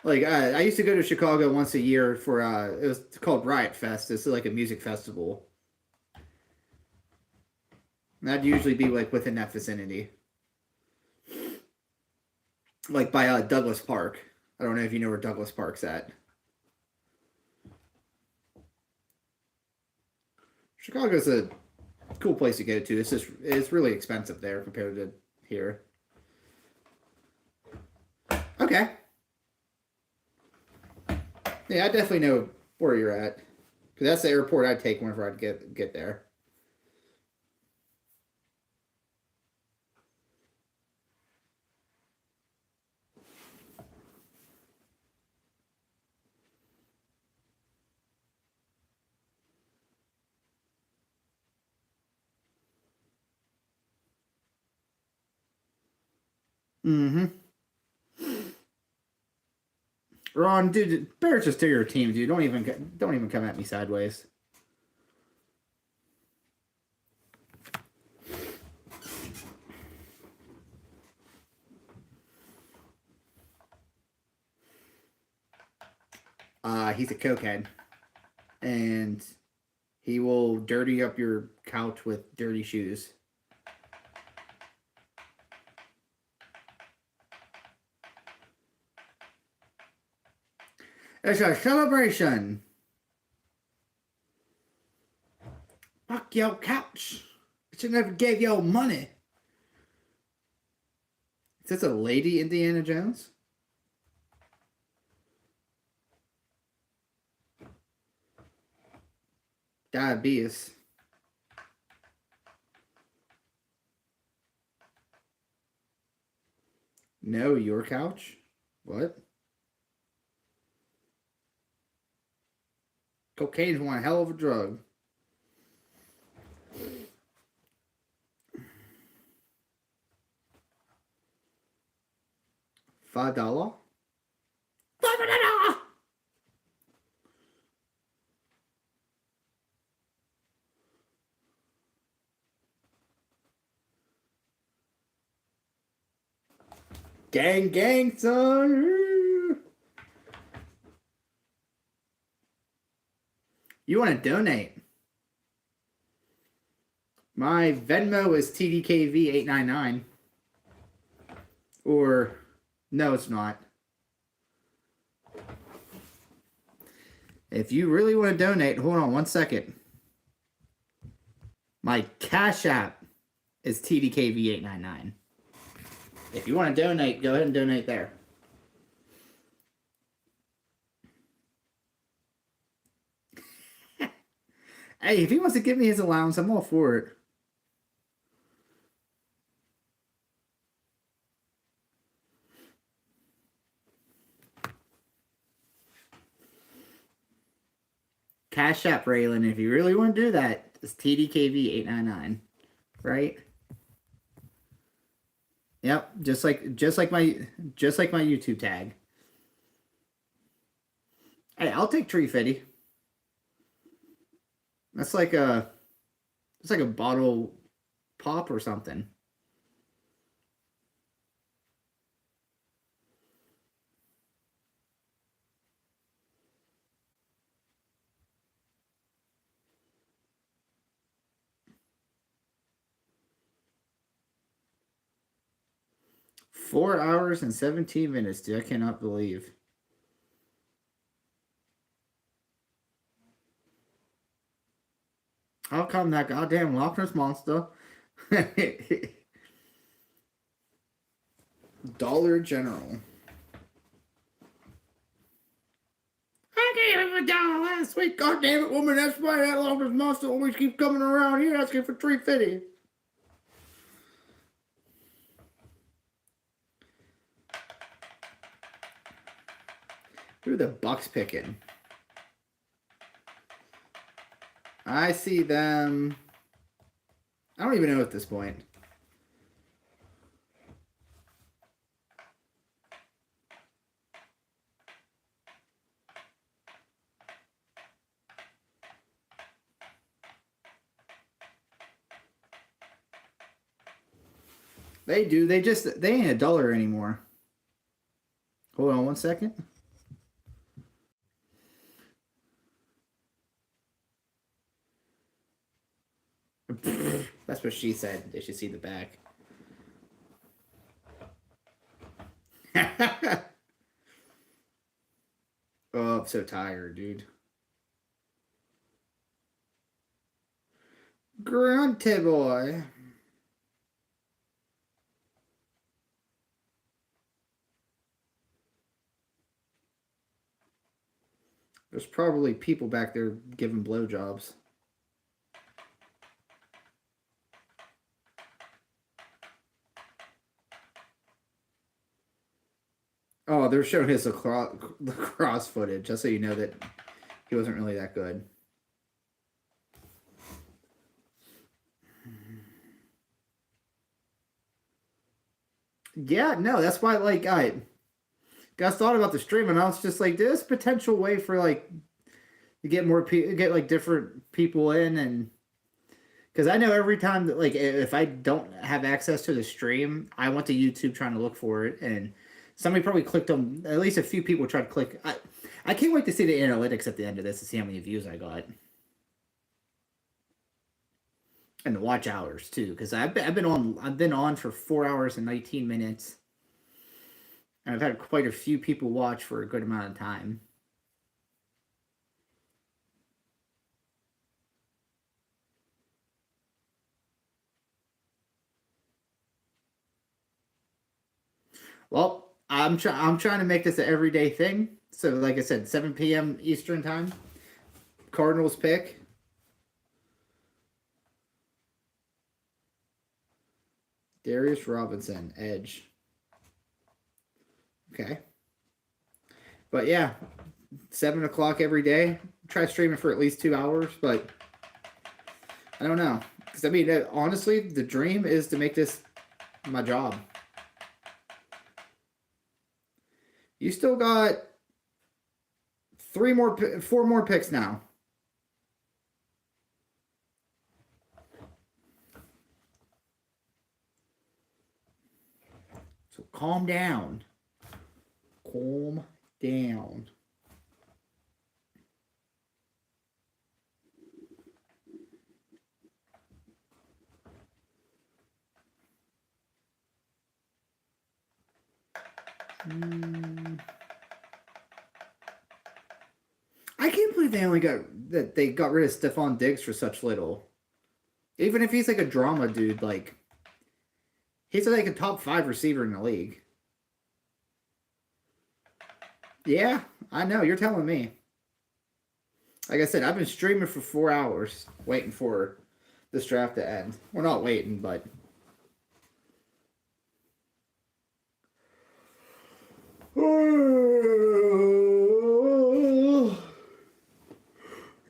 Like I used to go to Chicago once a year for it was called Riot Fest. It's like a music festival. And that'd usually be like within that vicinity. Like by Douglas Park. I don't know if you know where Douglas Park's at. Chicago's a cool place to go to. It's really expensive there compared to here. Okay. Yeah, I definitely know where you're at. Because that's the airport I'd take whenever I'd get there. Mm-hmm. Ron, dude, better just do your team, dude. Don't even come at me sideways. He's a cokehead, and he will dirty up your couch with dirty shoes. It's a celebration. Fuck your couch. I should never gave you money. Is this a lady Indiana Jones? Diabetes. No, your couch? What? Cocaine's one hell of a drug. $5? $5! Gang, gang, son. You want to donate? My Venmo is TDKV899. Or, no, it's not. If you really want to donate, hold on 1 second. My Cash App is TDKV899. If you want to donate, go ahead and donate there. Hey, if he wants to give me his allowance, I'm all for it. Cash App, Raylan, if you really want to do that, it's TDKV899, right? Yep, just like my YouTube tag. Hey, I'll take Tree Fitty. It's like a bottle pop or something. Four hours and 17 minutes, dude. I cannot believe. How come that goddamn Loch Ness Monster? Dollar General. I gave him $1 last week. God damn it, woman. That's why that Loch Ness Monster always keeps coming around here asking for $3.50. Who are the Bucks picking? I see them. I don't even know at this point. They do. They ain't $1 anymore. Hold on 1 second. That's what she said. They should see the back. Oh, I'm so tired, dude. Grunty boy. There's probably people back there giving blowjobs. Oh, they're showing his lacrosse footage, just so you know that he wasn't really that good. Yeah, no, that's why, like, I guys thought about the stream, and I was just like, there's potential way for, like, to get more people, get, like, different people in, and because I know every time that, like, if I don't have access to the stream, I went to YouTube trying to look for it, and somebody probably clicked on, at least a few people tried to click. I can't wait to see the analytics at the end of this to see how many views I got. And the watch hours too, because I've been on for 4 hours and 19 minutes. And I've had quite a few people watch for a good amount of time. Well, I'm trying to make this an everyday thing. So, like I said, 7 p.m. Eastern time. Cardinals pick. Darius Robinson, edge. Okay. But yeah, 7 o'clock every day. Try streaming for at least 2 hours, but I don't know. Because, I mean, honestly, the dream is to make this my job. You still got 4 more picks now. So calm down. Calm down. I can't believe they got rid of Stephon Diggs for such little. Even if he's like a drama dude, like he's like a top 5 receiver in the league. Yeah, I know. You're telling me. Like I said, I've been streaming for 4 hours waiting for this draft to end. We're not waiting, but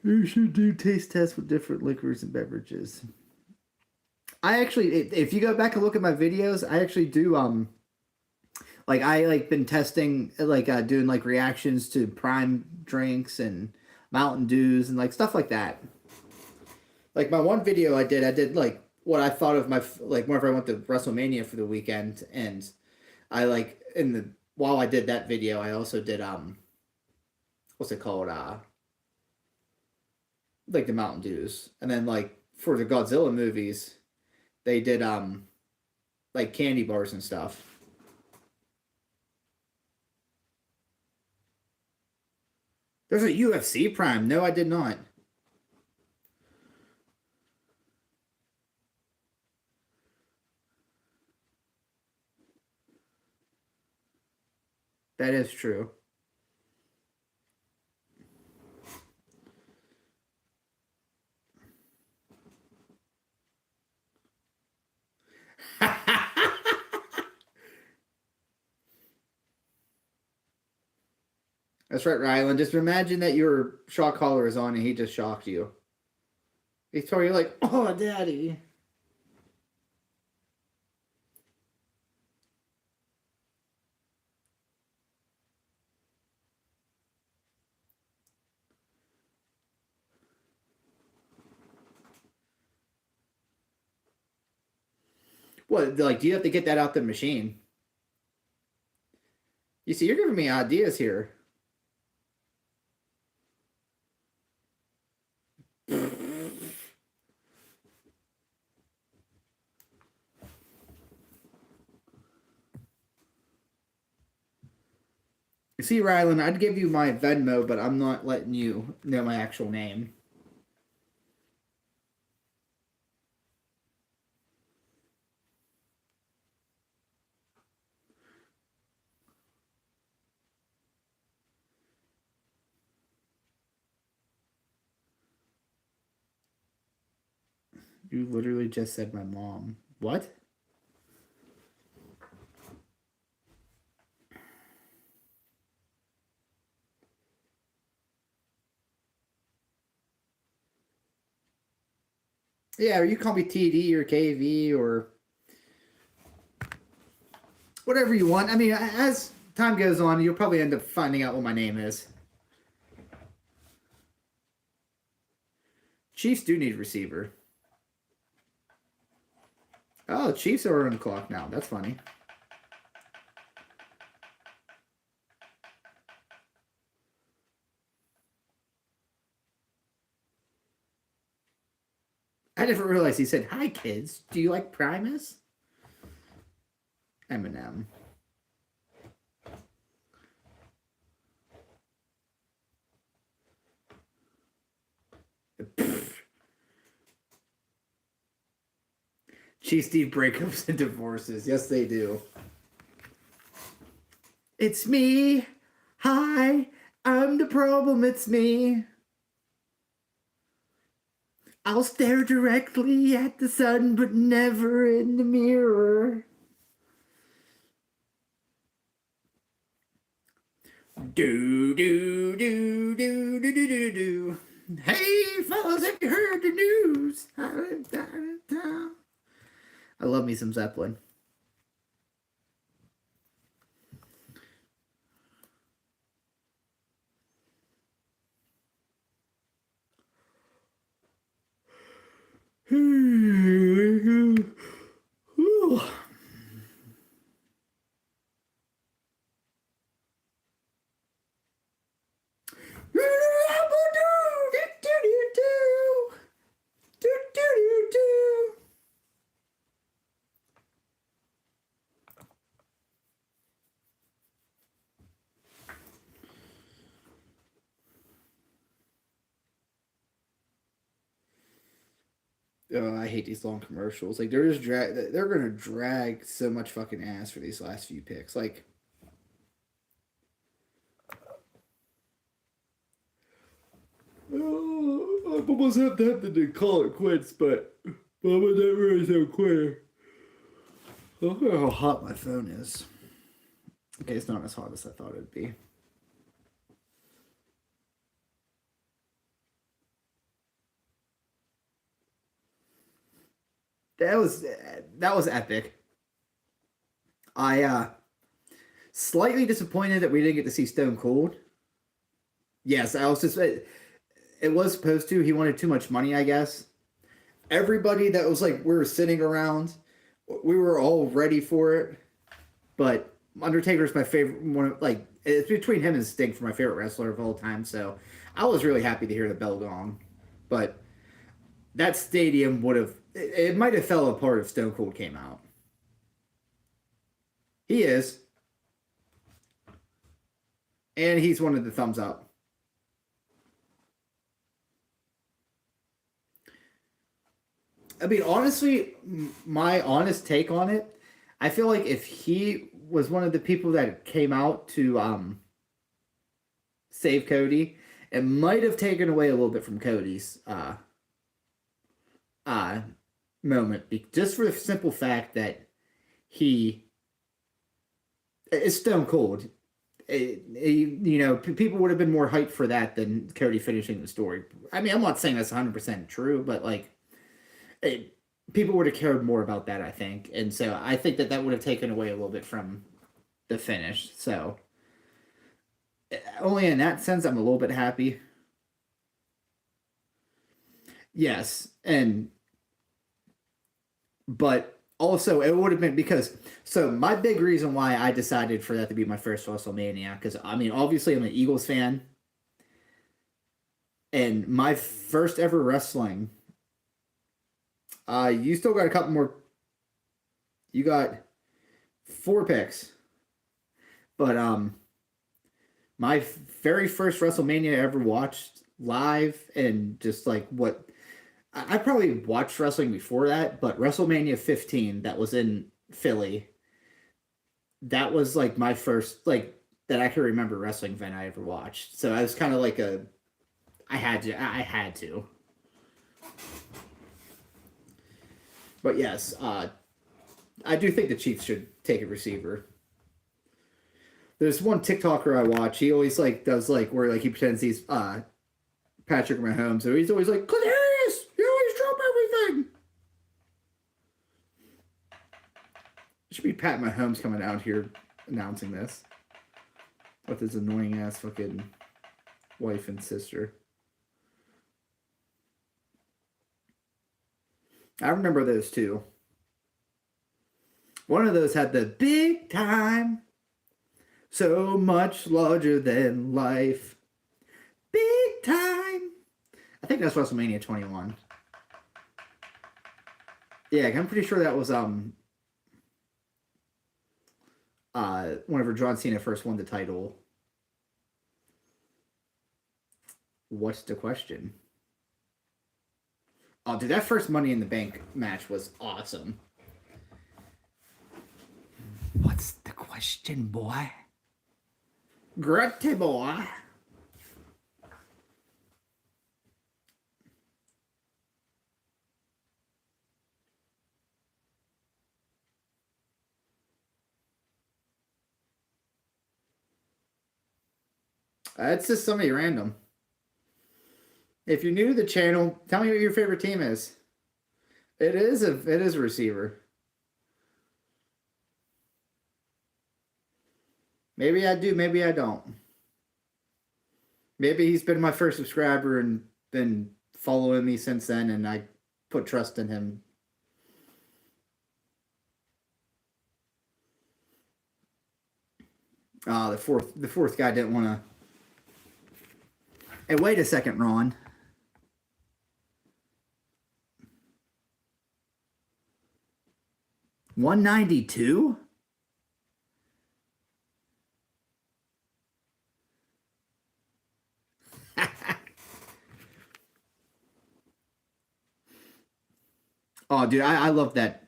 you should do taste tests with different liquors and beverages. I actually, if you go back and look at my videos, I actually do like I like been testing like doing like reactions to Prime drinks and Mountain Dews and like stuff like that. Like my one video I did like what I thought of my like whenever I went to WrestleMania for the weekend, and I like while I did that video I also did what's it called like the Mountain Dews, and then like for the Godzilla movies they did like candy bars and stuff. There's a UFC Prime. No, I did not. That is true. That's right, Rylan. Just imagine that your shock collar is on and he just shocked you. He's probably like, oh, daddy. What, like, do you have to get that out the machine? You see, you're giving me ideas here. See, Rylan, I'd give you my Venmo, but I'm not letting you know my actual name. You literally just said my mom. What? Yeah, or you call me TD or KV or whatever you want. I mean, as time goes on, you'll probably end up finding out what my name is. Chiefs do need a receiver. Oh, Chiefs are on the clock now. That's funny. I never realized he said, "Hi, kids. Do you like Primus?" Eminem. Chief Steve breakups and divorces. Yes, they do. It's me. Hi, I'm the problem. It's me. I'll stare directly at the sun, but never in the mirror. Do, do, do, do, do, do, do, do. Hey, fellas, have you heard the news? I love me some Zeppelin. Ooh. Oh, I hate these long commercials. Like they're just they're gonna drag so much fucking ass for these last few picks. Like oh, I almost have to call it quits, but I'm not really so quitter. Look at how hot my phone is. Okay, it's not as hot as I thought it'd be. That was epic. I slightly disappointed that we didn't get to see Stone Cold. Yes, I was just it was supposed to. He wanted too much money, I guess. Everybody that was like we were sitting around, we were all ready for it. But Undertaker's my favorite one. Like it's between him and Sting for my favorite wrestler of all time. So I was really happy to hear the bell gong. But that stadium would have it might have fell apart if Stone Cold came out. He is. And he's one of the thumbs up. I mean, honestly, my honest take on it, I feel like if he was one of the people that came out to save Cody, it might have taken away a little bit from Cody's moment, just for the simple fact that he is Stone Cold. People would have been more hyped for that than Cody finishing the story. I mean, I'm not saying that's 100% true, but like, people would have cared more about that, I think. And so I think that would have taken away a little bit from the finish. So only in that sense, I'm a little bit happy. Yes. But also it would have been because, so my big reason why I decided for that to be my first WrestleMania, because I mean, obviously I'm an Eagles fan, and my first ever wrestling, you still got a couple more. You got 4 picks. But my very first WrestleMania I ever watched live, and just like what I probably watched wrestling before that, but WrestleMania 15 that was in Philly, that was like my first like that I can remember wrestling event I ever watched. So I was kind of like I had to. But yes, I do think the Chiefs should take a receiver. There's one TikToker I watch. He always like does like where like he pretends he's Patrick Mahomes, so he's always like, "Kadarius, you always drop everything." It should be Pat Mahomes coming out here announcing this with his annoying ass fucking wife and sister. I remember those two. One of those had the big time, so much larger than life. Big time. I think that's WrestleMania 21. Yeah, I'm pretty sure that was whenever John Cena first won the title. What's the question? Oh, dude, that first Money in the Bank match was awesome. What's the question, boy? Gritty boy. It's just somebody random. If you're new to the channel, tell me what your favorite team is. It is a receiver. Maybe I do, maybe I don't. Maybe he's been my first subscriber and been following me since then, and I put trust in him. The fourth guy didn't want to. Hey, wait a second, Ron. 192? Oh, dude, I love that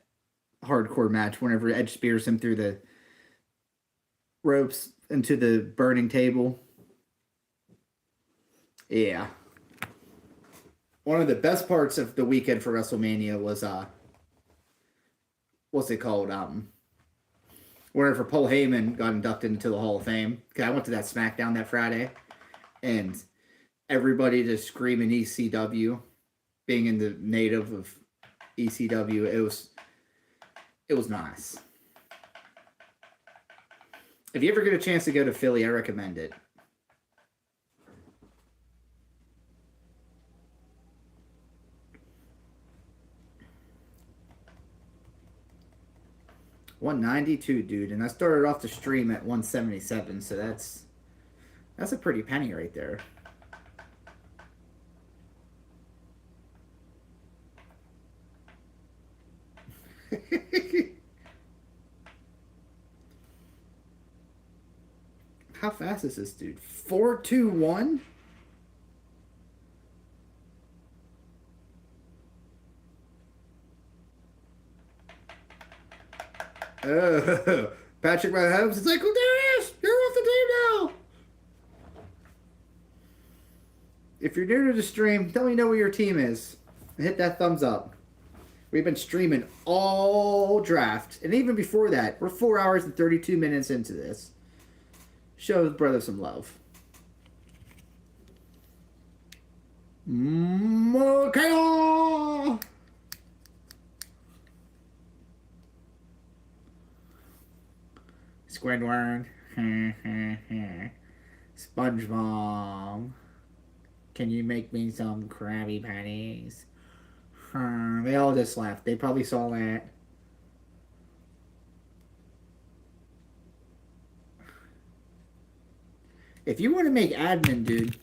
hardcore match whenever Edge spears him through the ropes into the burning table. Yeah. One of the best parts of the weekend for WrestleMania was what's it called? Whenever Paul Heyman got inducted into the Hall of Fame. Cause I went to that SmackDown that Friday, and everybody just screaming ECW, being in the native of ECW. It was nice. If you ever get a chance to go to Philly, I recommend it. $192, dude, and I started off the stream at 177, so that's a pretty penny right there. How fast is this dude? 421? Oh, Patrick Mahomes is like, well, Darius, you're off the team now. If you're new to the stream, let me know where your team is. And hit that thumbs up. We've been streaming all draft. And even before that, we're 4 hours and 32 minutes into this. Show the brother some love. Mokayo! Squidward. SpongeBob. Can you make me some Krabby Patties? They all just laughed. They probably saw that. If you want to make admin, dude,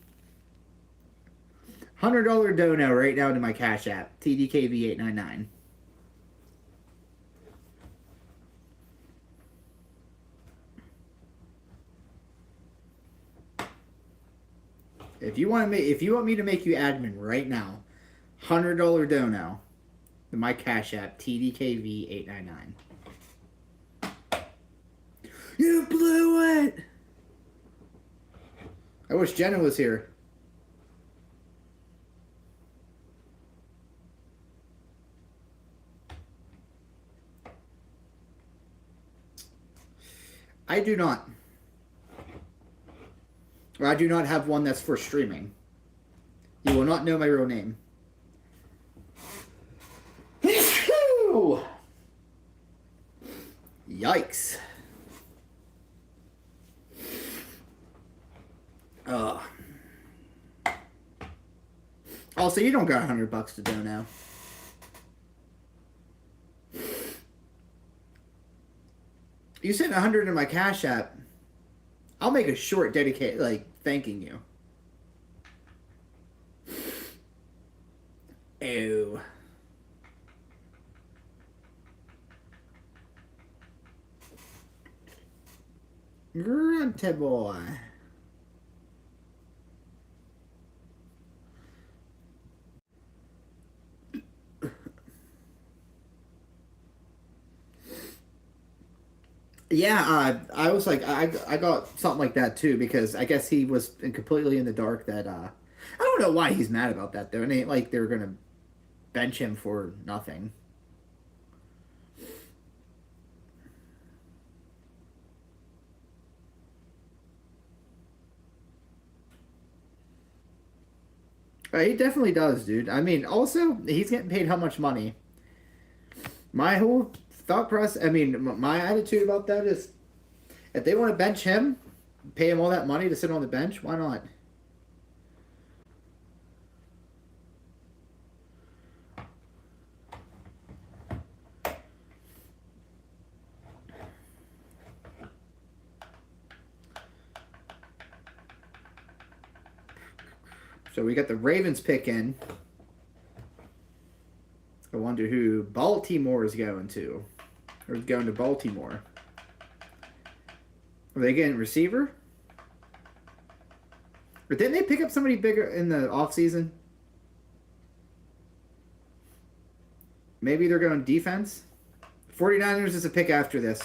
$100 dono right now to my Cash App, TDKV899. If you want me to make you admin right now, $100 dono to my Cash App, TDKV899. You blew it! I wish Jenna was here. I do not. Or I do not have one that's for streaming. You will not know my real name. Yikes. Also, you don't got $100 to do now. You sent 100 in my Cash App. I'll make a short dedicated, like, thanking you. Ew. Grunty boy. Yeah, I was like, I got something like that too, because I guess he was completely in the dark that, I don't know why he's mad about that though. It ain't like they're gonna bench him for nothing. He definitely does, dude. I mean, also, he's getting paid how much money? My whole thought process, I mean, my attitude about that is, if they want to bench him, pay him all that money to sit on the bench, why not? So we got the Ravens pick in. I wonder who Baltimore is going to. Or going to Baltimore. Are they getting receiver? Or didn't they pick up somebody bigger in the offseason? Maybe they're going defense. 49ers is a pick after this.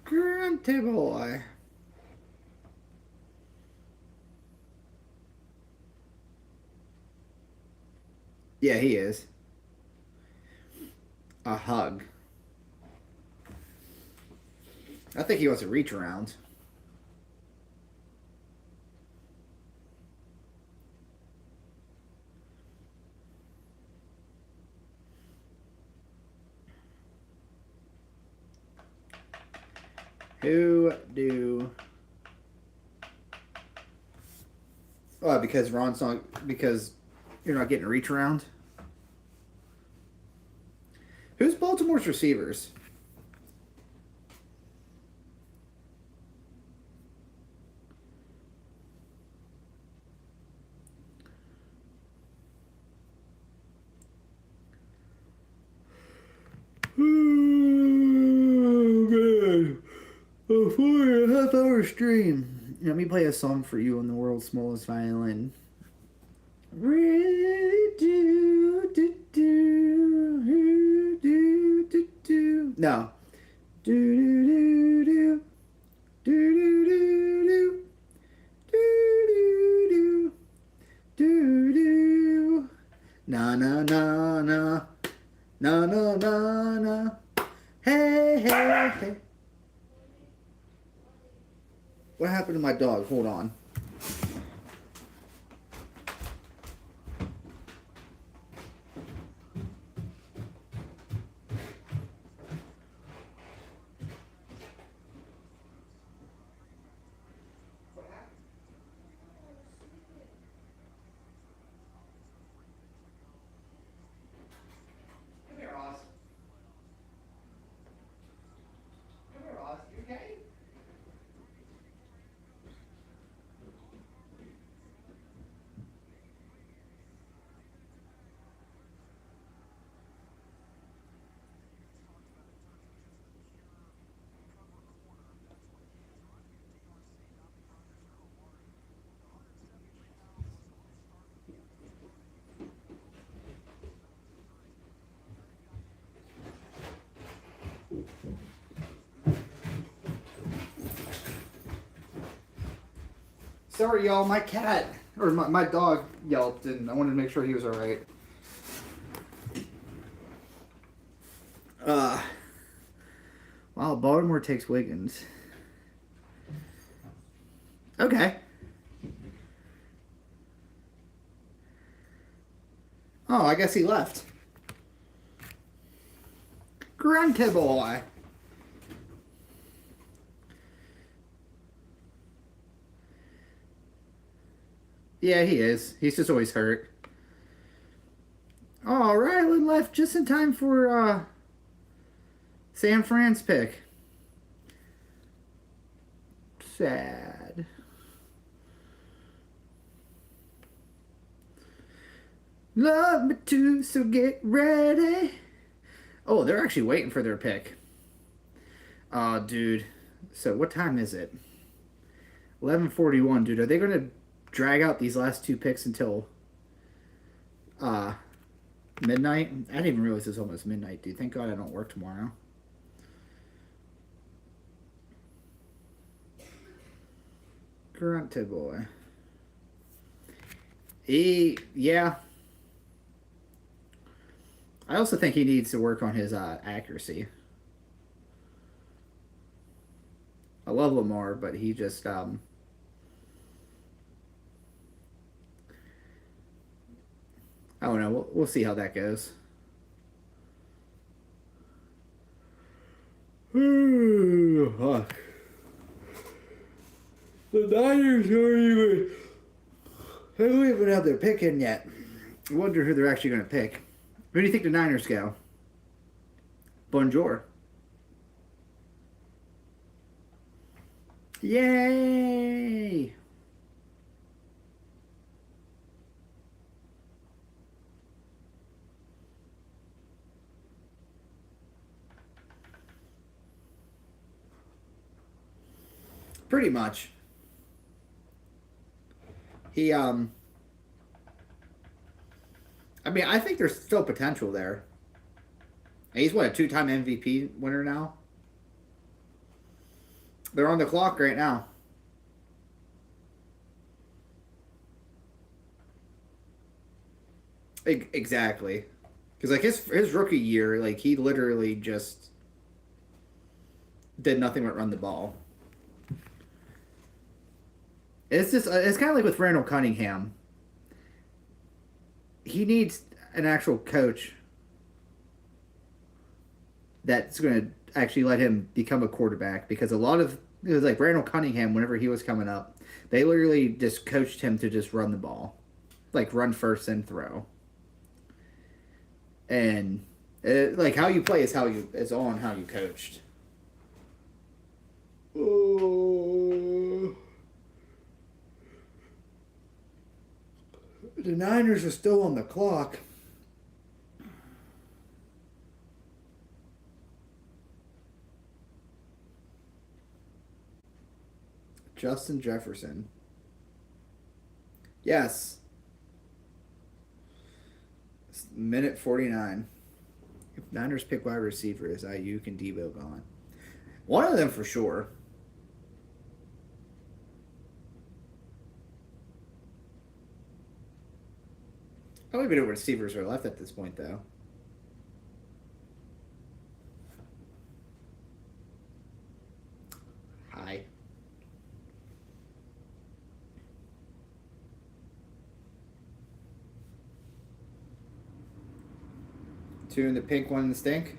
Grunty boy. Yeah, he is. A hug. I think he wants to reach around. Who do... Oh, because Ron's not... Because you're not getting a reach around? Who's Baltimore's receivers? Oh, man. A 4.5-hour stream. Let me play a song for you on the world's smallest violin. Really do. No. Do do do do do do do do do. Na na na na na na na na. Hey hey hey. What happened to my dog? Hold on. Come here, Ross. Come here, Ross. You okay? Sorry, y'all. My cat, or my dog yelped, and I wanted to make sure he was alright. Wow, Baltimore takes Wiggins. Okay. Oh, I guess he left. Grunty boy. Yeah, he is. He's just always hurt. Oh, Ryland left just in time for San Fran's pick. Sad. Love me too, so get ready. Oh, they're actually waiting for their pick. Oh, dude. So what time is it? 11:41, dude. Are they going to drag out these last two picks until midnight? I didn't even realize it was almost midnight, dude. Thank God I don't work tomorrow. Grunty boy. Yeah. I also think he needs to work on his accuracy. I love Lamar, but he just I don't know. We'll see how that goes. Fuck. The Niners they don't even have their pick in yet. I wonder who they're actually going to pick. Who do you think the Niners go? Bonjour. Yay! Pretty much. He I mean, I think there's still potential there. And he's what, a 2-time MVP winner now? They're on the clock right now. Exactly. Because, like, his rookie year, like, he literally just did nothing but run the ball. It's just, it's kind of like with Randall Cunningham. He needs an actual coach that's going to actually let him become a quarterback, because a lot of, it was like Randall Cunningham, whenever he was coming up, they literally just coached him to just run the ball. Like, run first and throw. And like, how you play is on how you coached. Oh. The Niners are still on the clock. Justin Jefferson. Yes. Minute 49. If Niners pick wide receiver, is Ayuk and Debo gone? One of them for sure. I don't even know what receivers are left at this point, though. Hi. Two in the pink, one in the stink.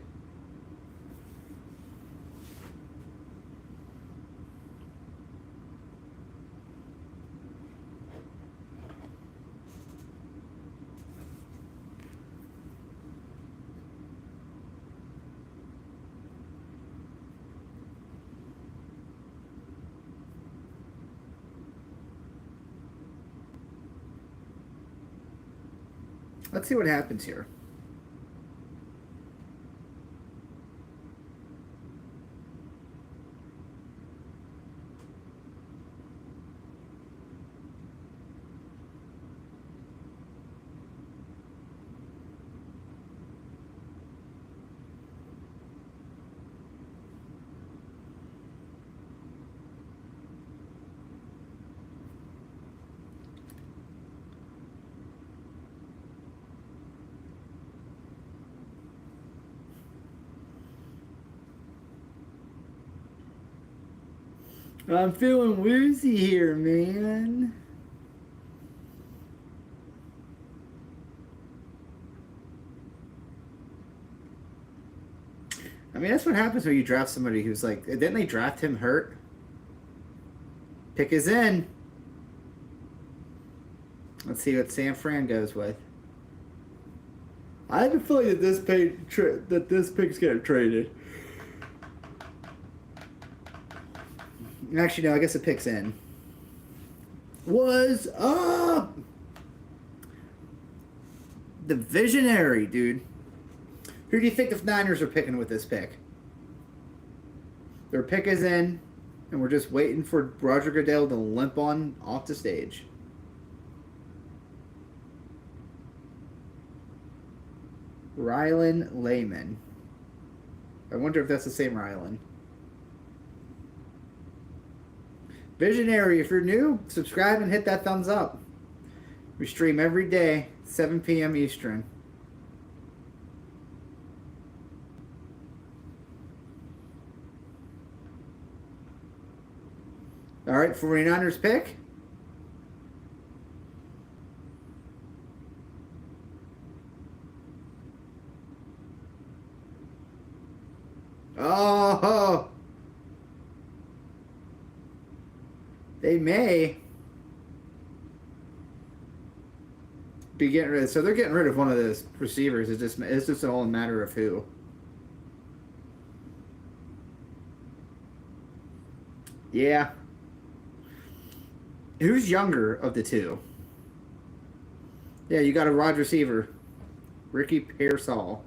Let's see what happens here. I'm feeling woozy here, man. I mean, that's what happens when you draft somebody who's like, didn't they draft him hurt? Pick is in. Let's see what San Fran goes with. I have a feeling that this pick's getting traded. Actually, no, I guess the pick's in. Was up! The visionary, dude. Who do you think the Niners are picking with this pick? Their pick is in, and we're just waiting for Roger Goodell to limp on off the stage. Rylan Layman. I wonder if that's the same Rylan. Visionary, if you're new, subscribe and hit that thumbs up. We stream every day, 7 p.m. Eastern. All right, 49ers pick. Oh, they may be getting rid of. So they're getting rid of one of those receivers. It's just all a matter of who. Yeah. Who's younger of the two? Yeah, you got a wide receiver, Ricky Pearsall.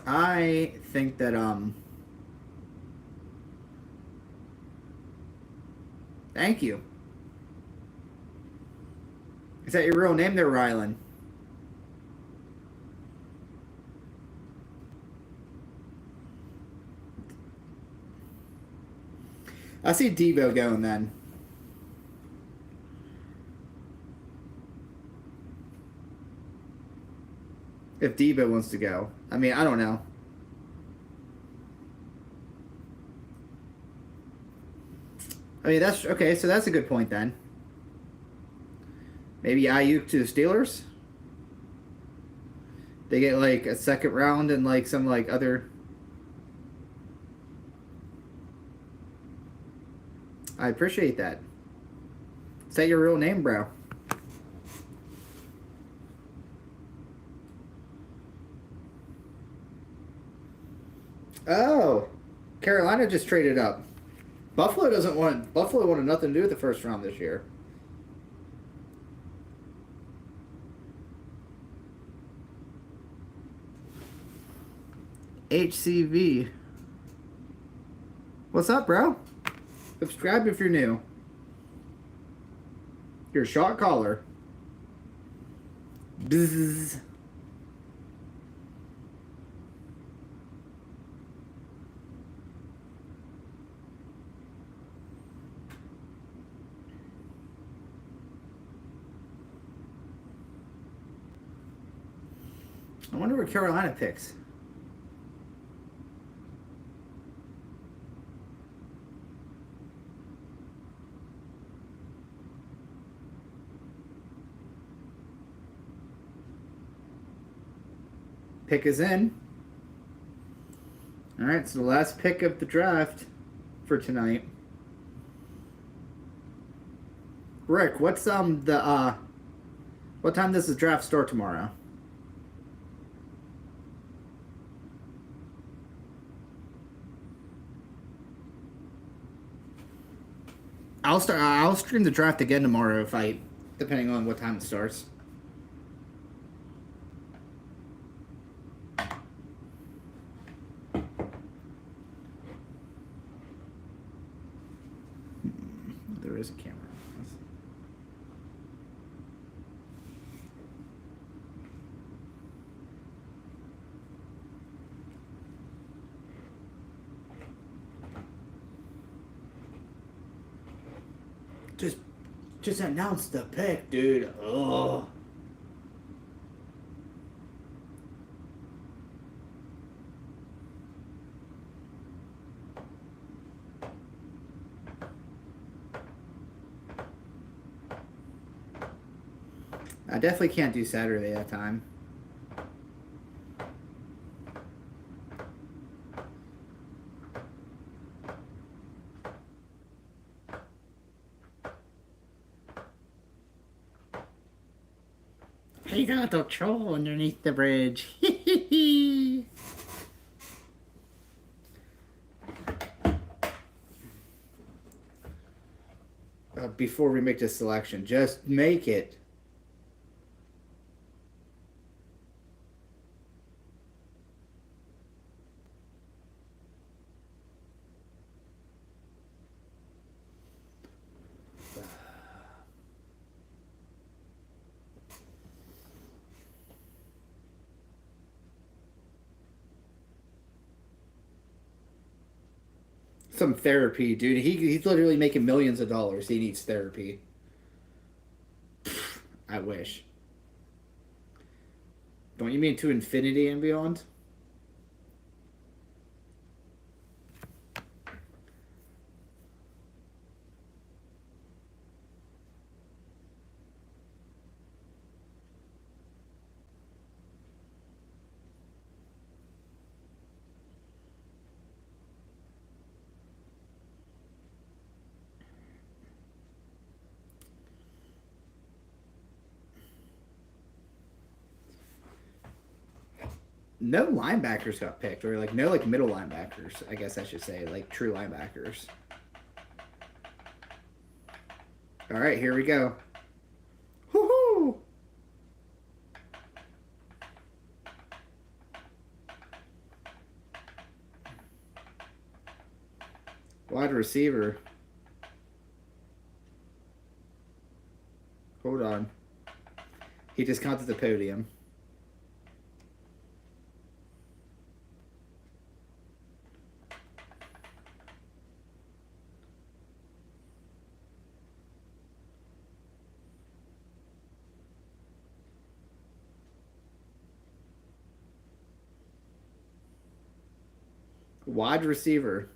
I think that Thank you. Is that your real name there, Rylan? I see Debo going then. If Debo wants to go. I mean, I don't know. I mean, that's okay, so that's a good point then. Maybe Ayuk to the Steelers? They get like a second round and like some like other. I appreciate that. Is that your real name, bro? Oh, Carolina just traded up. Buffalo doesn't want. Buffalo wanted nothing to do with the first round this year. HCV. What's up, bro? Subscribe if you're new. You're a shot caller. Bzzz. I wonder where Carolina picks. Pick is in. All right, so the last pick of the draft for tonight. Rick, what's what time does the draft start tomorrow? I'll stream the draft again tomorrow depending on what time it starts. There is a camera. Just announce the pick, dude. Oh. I definitely can't do Saturday that time. He got the troll underneath the bridge. Before we make this selection, just make it. Some therapy, dude. He's literally making millions of dollars. He needs therapy. I wish. Don't you mean to infinity and beyond? No linebackers got picked, or like no like middle linebackers, I guess I should say, like true linebackers. All right, here we go. Woohoo! Wide receiver. He just got to the podium. Wide receiver.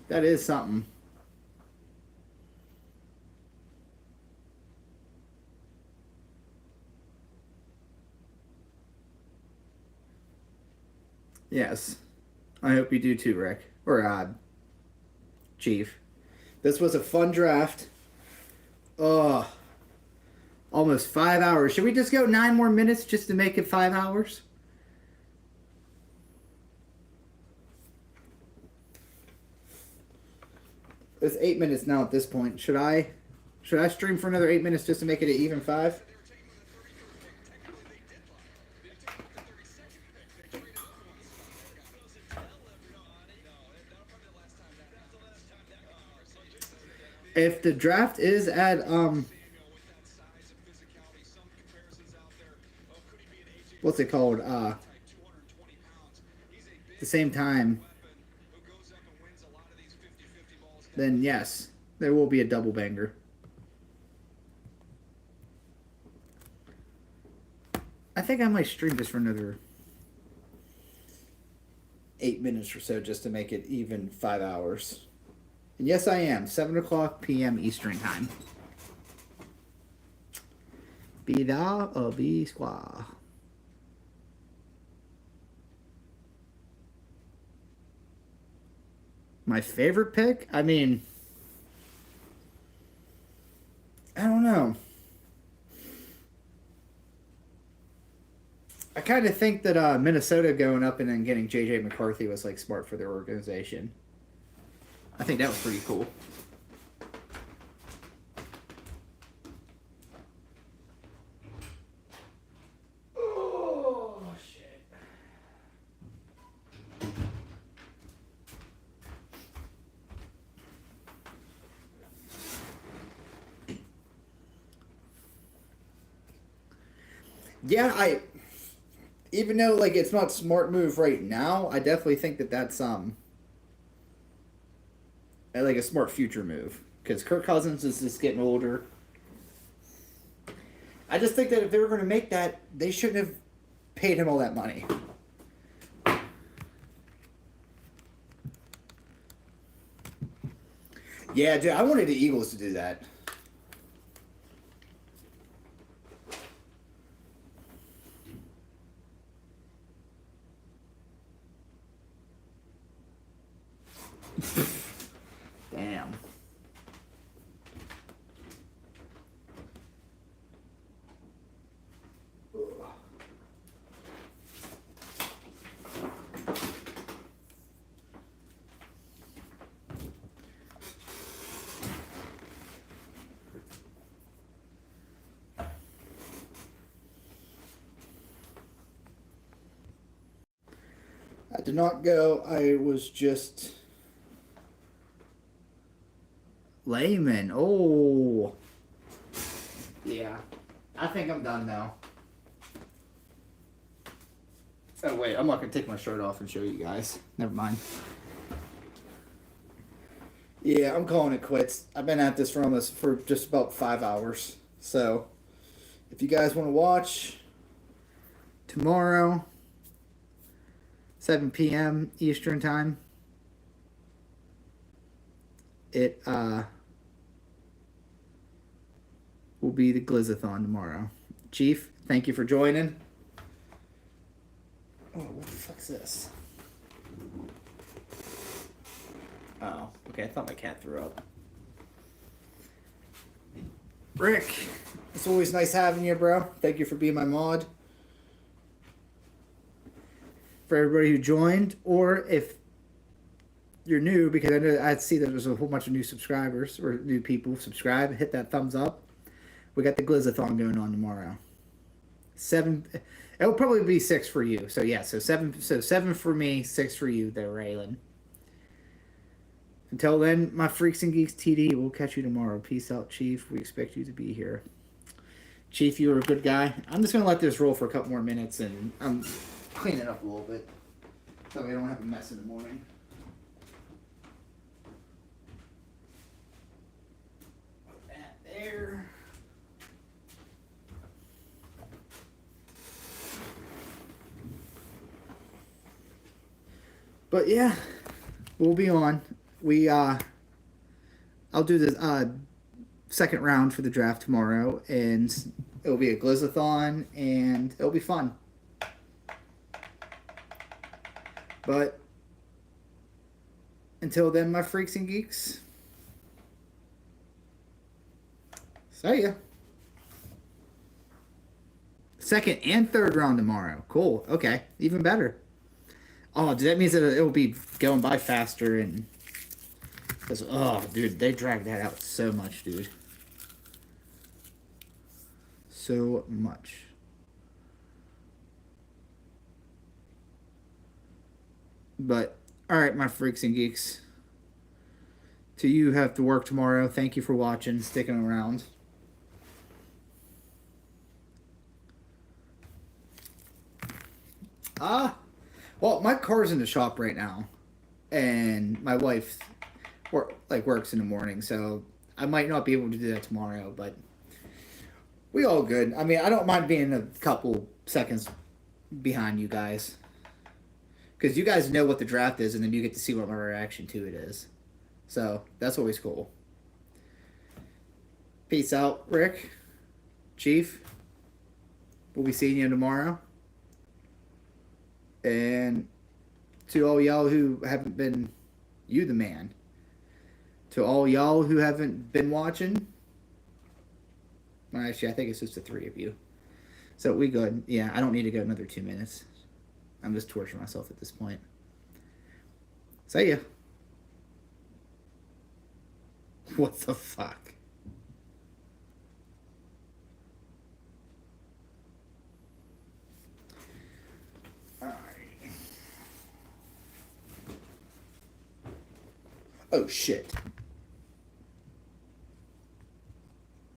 That is something. Yes. I hope you do too, Rick. Or Chief. This was a fun draft. Oh. Almost 5 hours. Should we just go 9 more minutes just to make it 5 hours? It's 8 minutes now at this point. Should I stream for another 8 minutes just to make it an even 5? If the draft is at what's it called? The same time, then yes, there will be a double banger. I think I might stream this for another 8 minutes or so just to make it even 5 hours. And yes, I am. 7 o'clock p.m. Eastern Time. Be da or be squaw. My favorite pick? I mean, I don't know. I kind of think that Minnesota going up and then getting J.J. McCarthy was like smart for their organization. I think that was pretty cool. Oh, shit. Yeah, even though like it's not a smart move right now, I definitely think that that's like a smart future move because Kirk Cousins is just getting older. I just think that if they were going to make that, they shouldn't have paid him all that money. Yeah, dude, I wanted the Eagles to do that. Damn. I did not go. I was just layman. Oh. Yeah. I think I'm done now. Oh, wait. I'm not going to take my shirt off and show you guys. Never mind. Yeah, I'm calling it quits. I've been at this for just about 5 hours. So, if you guys want to watch tomorrow, 7 p.m. Eastern Time, it will be the Glizzathon tomorrow. Chief, thank you for joining. Oh, what the fuck's this? Oh, okay, I thought my cat threw up. Rick, it's always nice having you, bro. Thank you for being my mod. For everybody who joined, or if you're new, because I know I see that there's a whole bunch of new subscribers or new people subscribe, hit that thumbs up. We got the Glizzathon going on tomorrow. 7. It'll probably be 6 for you. So yeah, so 7 for me, 6 for you there, Raylan. Until then, my Freaks and Geeks TD, we'll catch you tomorrow. Peace out, Chief. We expect you to be here. Chief, you were a good guy. I'm just gonna let this roll for a couple more minutes, and I'm cleaning up a little bit so we don't have a mess in the morning. Put that there. But yeah, we'll be on. I'll do the second round for the draft tomorrow, and it'll be a Glizzathon, and it'll be fun. But until then, my freaks and geeks, see ya. Second and third round tomorrow. Cool. Okay. Even better. Oh, that means that it'll be going by faster, and oh, dude, they dragged that out so much, dude. So much. But all right, my freaks and geeks. To you who have to work tomorrow, thank you for watching, sticking around. Well, my car's in the shop right now, and my wife works in the morning, so I might not be able to do that tomorrow, but we all good. I mean, I don't mind being a couple seconds behind you guys, because you guys know what the draft is, and then you get to see what my reaction to it is. So that's always cool. Peace out, Rick, Chief. We'll be seeing you tomorrow. And to all y'all who haven't been, you the man. To all y'all who haven't been watching, well, actually, I think it's just the three of you. So we good. Yeah, I don't need to go another 2 minutes. I'm just torturing myself at this point. See ya. What the fuck? Oh shit.